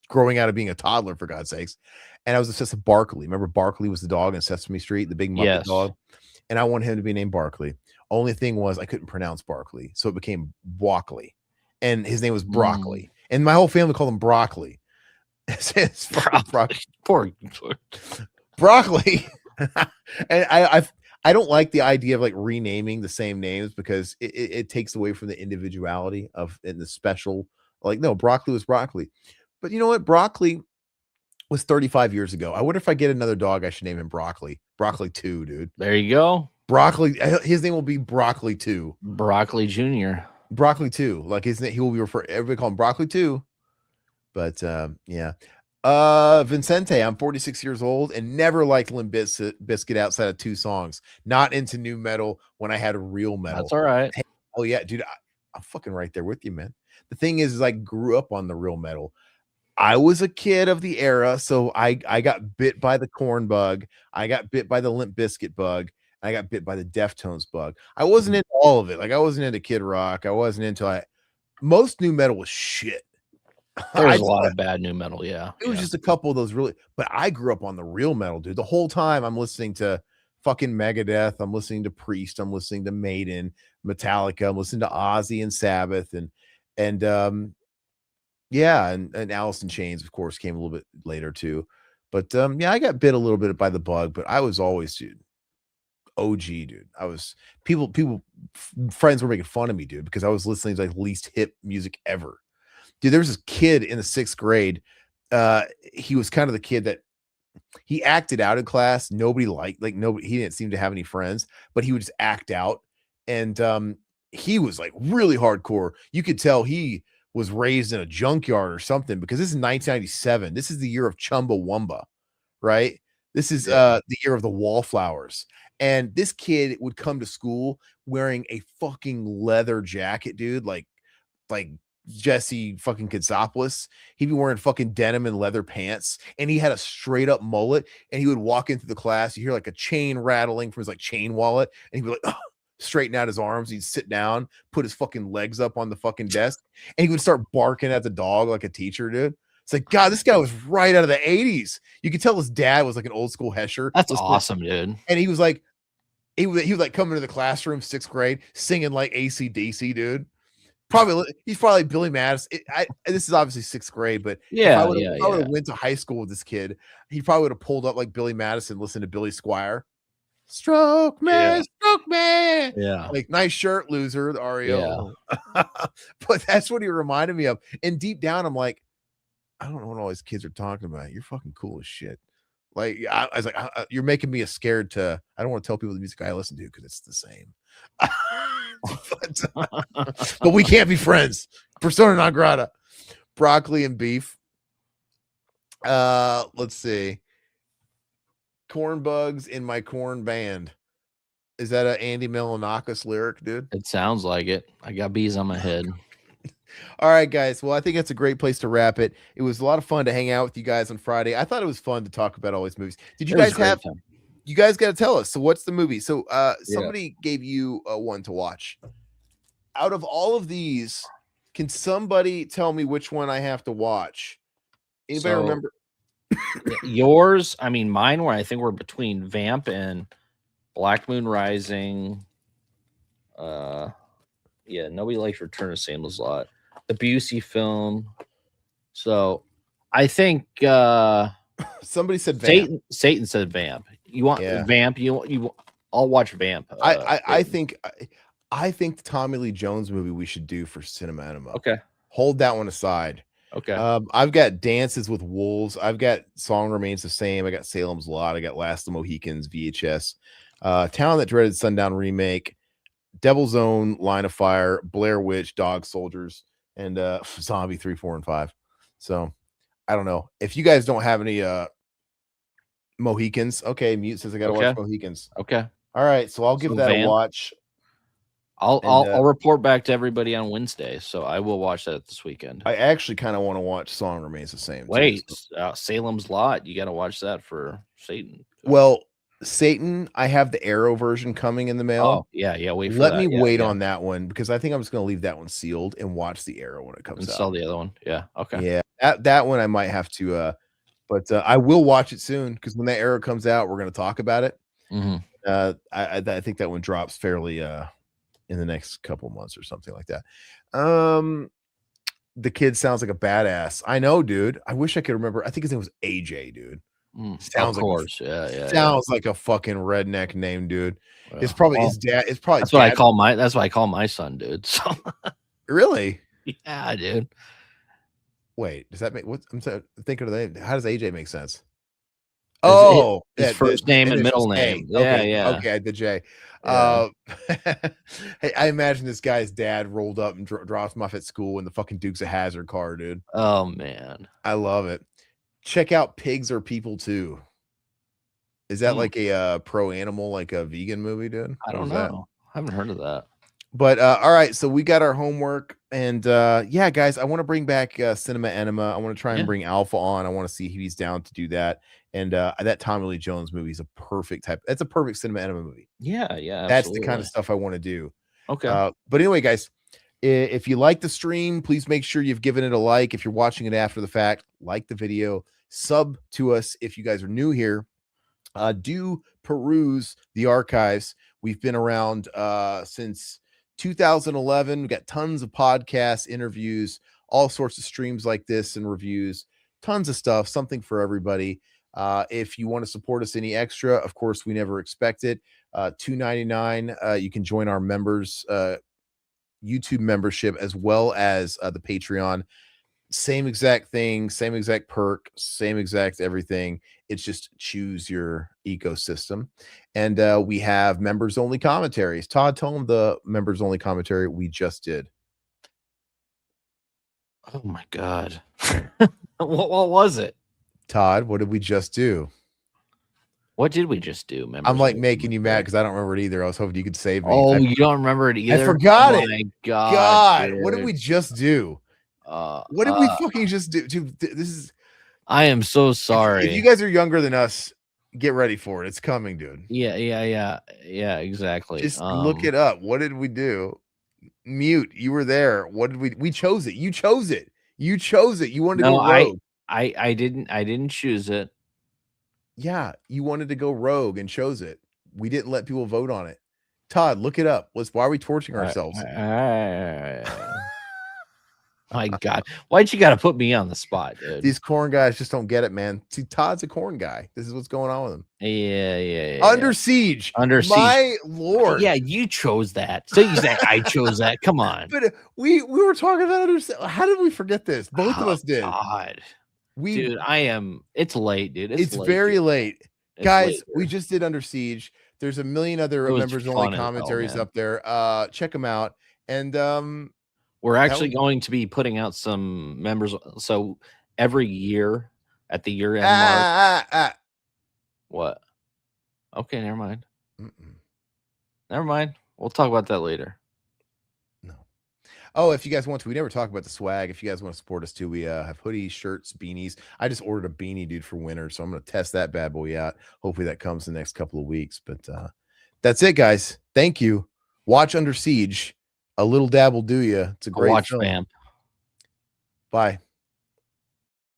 growing out of being a toddler, for God's sakes. And I was obsessed with Barkley. Remember, Barkley was the dog in Sesame Street, the big Muppet dog. And I wanted him to be named Barkley. Only thing was I couldn't pronounce Barkley, so it became Walkley, and his name was Broccoli. And my whole family called him Broccoli. It's Broccoli. Poor Broccoli. And I don't like the idea of like renaming the same names because it takes away from the individuality in the special. Like, no, Broccoli was Broccoli. But you know what? Broccoli was 35 years ago. I wonder if I get another dog, I should name him Broccoli. Broccoli 2, dude. There you go. Broccoli. His name will be Broccoli 2. Broccoli Jr. Broccoli 2. Like his name, he will be referred. Everybody call him Broccoli 2. But yeah. Vincente, I'm 46 years old and never liked Limp Bizkit outside of 2 songs. Not into new metal when I had a real metal. That's all right. Hey, oh yeah, dude, I'm fucking right there with you, man. The thing is I grew up on the real metal. I was a kid of the era, so I got bit by the corn bug. I got bit by the Limp Bizkit bug. I got bit by the Deftones bug. I wasn't into all of it. Like I wasn't into Kid Rock. I wasn't into most new metal was shit. There was a lot of bad new metal, yeah. It was just a couple of those really, but I grew up on the real metal, dude. The whole time I'm listening to fucking Megadeth, I'm listening to Priest, I'm listening to Maiden, Metallica, I'm listening to Ozzy and Sabbath, and yeah, and Alice in Chains, of course, came a little bit later too. But yeah, I got bit a little bit by the bug, but I was always, dude, OG, dude. I was friends were making fun of me, dude, because I was listening to like least hip music ever. Dude, there was this kid in the 6th grade. He was kind of the kid that he acted out in class. Nobody liked, like nobody, he didn't seem to have any friends, but he would just act out. And he was like really hardcore. You could tell he was raised in a junkyard or something because this is 1997. This is the year of Chumbawamba, right? This is Yeah. the year of the wallflowers. And this kid would come to school wearing a fucking leather jacket, dude, like Jesse fucking Katsopoulos. He'd be wearing fucking denim and leather pants, and he had a straight up mullet. And he would walk into the class. You hear like a chain rattling from his like chain wallet, and he'd be like, "Ugh," straighten out his arms. He'd sit down, put his fucking legs up on the fucking desk, and he would start barking at the dog like a teacher, dude. It's like, God, this guy was right out of the 80s. You could tell his dad was like an old school Hesher. That's awesome, dude. And he was like, he would like come into the classroom, 6th grade, singing like AC/DC, dude. He's probably Billy Madison. This is obviously 6th grade, but if I would have went to high school with this kid, he probably would have pulled up like Billy Madison, listened to Billy Squire. Stroke me, stroke me. Yeah. Like, nice shirt, loser, the REO. Yeah. But that's what he reminded me of. And deep down, I'm like, I don't know what all these kids are talking about. You're fucking cool as shit. Like, I was like, you're making me scared to, I don't want to tell people the music I listen to because it's the same. But we can't be friends. Persona non grata. Broccoli and beef. Let's see. Corn bugs in my corn band. Is that an Andy Milonakis lyric, dude? It sounds like it. I got bees on my head. All right, guys. Well, I think that's a great place to wrap it. It was a lot of fun to hang out with you guys on Friday. I thought it was fun to talk about all these movies. Did you guys have time? You guys got to tell us. So what's the movie? So somebody gave you one to watch. Out of all of these, can somebody tell me which one I have to watch? Anybody remember? Yours, I mean, mine were, I think we're between Vamp and Black Moon Rising. Yeah, nobody likes Return of Salem's Lot. The Busey film. So I think somebody said Vamp. Satan said Vamp. You want Vamp? I'll watch Vamp. I think the Tommy Lee Jones movie we should do for Cinema Enema. Okay. Hold that one aside. Okay. I've got Dances with Wolves. I've got Song Remains the Same. I got Salem's Lot. I got Last of the Mohicans VHS. Town That Dreaded Sundown remake. Devil's Own, Line of Fire, Blair Witch, Dog Soldiers, and Zombie 3, 4, and 5. So I don't know. If you guys don't have any Mohicans, okay, Mute says I gotta watch Mohicans. Okay. All right, so I'll give that a watch. I'll report back to everybody on Wednesday, so I will watch that this weekend. I actually kind of want to watch Song Remains the Same. Wait, Salem's Lot, you got to watch that for Satan. Well, Satan, I have the Arrow version coming in the mail. Oh, yeah. Wait for Let me wait on that one because I think I'm just going to leave that one sealed and watch the Arrow when it comes out. Sell the other one. Yeah. Okay. Yeah. That one I might have to, but I will watch it soon because when that Arrow comes out, we're going to talk about it. Mm-hmm. I think that one drops fairly in the next couple months or something like that. The kid sounds like a badass. I know, dude. I wish I could remember. I think his name was AJ, dude. Sounds of course, sounds like a fucking redneck name, dude. It's probably his dad. It's probably that's what I call my. That's what I call my son, dude. So really, yeah, dude. Wait, does that make what? I'm thinking of the name. How does AJ make sense? His first name and middle name. Yeah. Okay, the J. Hey, I imagine this guy's dad rolled up and dropped him off at school in the fucking Dukes of Hazzard car, dude. Oh man, I love it. Check out Pigs Are People Too. Is that like a pro animal, like a vegan movie, dude? I don't know. I haven't heard of that. But all right, so we got our homework, and yeah, guys, I want to bring back Cinema Enema. I want to try and bring Alpha on. I want to see if he's down to do that. And that Tommy Lee Jones movie is a perfect type. That's a perfect Cinema Enema movie. Yeah, that's the kind of stuff I want to do. Okay. But anyway, guys, if you like the stream, please make sure you've given it a like. If you're watching it after the fact, like the video, sub to us. If you guys are new here, do peruse the archives. We've been around since 2011. We've got tons of podcasts, interviews, all sorts of streams like this and reviews, tons of stuff, something for everybody. If you want to support us any extra, of course, we never expect it. $2.99. You can join our members YouTube membership as well as the Patreon. Same exact thing, same exact perk, same exact everything. It's just choose your ecosystem. And we have members only commentaries. Todd, tell them the members only commentary we just did. Oh my God. What was it? Todd, what did we just do? What did we just do? I'm like making you mad because I don't remember it either. I was hoping you could save me. Oh, you don't remember it either? I forgot it. My God, what did we just do? What did we fucking just do? Dude, this is. I am so sorry. If you guys are younger than us, get ready for it. It's coming, dude. Yeah, exactly. Just look it up. What did we do? Mute. You were there. What did we chose it? You chose it. You chose it. You wanted to go rogue. I didn't choose it. Yeah, you wanted to go rogue and chose it. We didn't let people vote on it. Todd, look it up. Why are we torturing ourselves? My God, why'd you got to put me on the spot, dude? These corn guys just don't get it, man. See, Todd's a corn guy. This is what's going on with him. Yeah. Under Siege. My Lord. Yeah, you chose that. So you say I chose that. Come on. But we were talking about Under Siege. How did we forget this? Both of us did. God. Dude, it's late, dude. It's late, very dude. late. It's guys, late, we just did Under Siege. There's a million other members only commentaries up there. Check them out. And we're actually going to be putting out some members. So every year at the year end mark. What? Okay, never mind. Never mind. We'll talk about that later. No. Oh, if you guys want to, we never talk about the swag. If you guys want to support us too, we have hoodies, shirts, beanies. I just ordered a beanie, dude, for winter, so I'm going to test that bad boy out. Hopefully that comes in the next couple of weeks. But that's it, guys. Thank you. Watch Under Siege. A little dab will do you. It's a great film. Fam. Bye.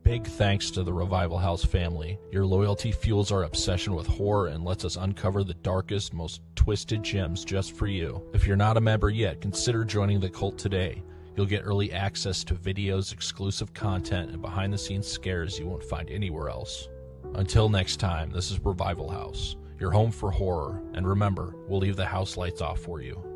Big thanks to the Revival House family. Your loyalty fuels our obsession with horror and lets us uncover the darkest, most twisted gems just for you. If you're not a member yet, consider joining the cult today. You'll get early access to videos, exclusive content, and behind-the-scenes scares you won't find anywhere else. Until next time, this is Revival House, your home for horror. And remember, we'll leave the house lights off for you.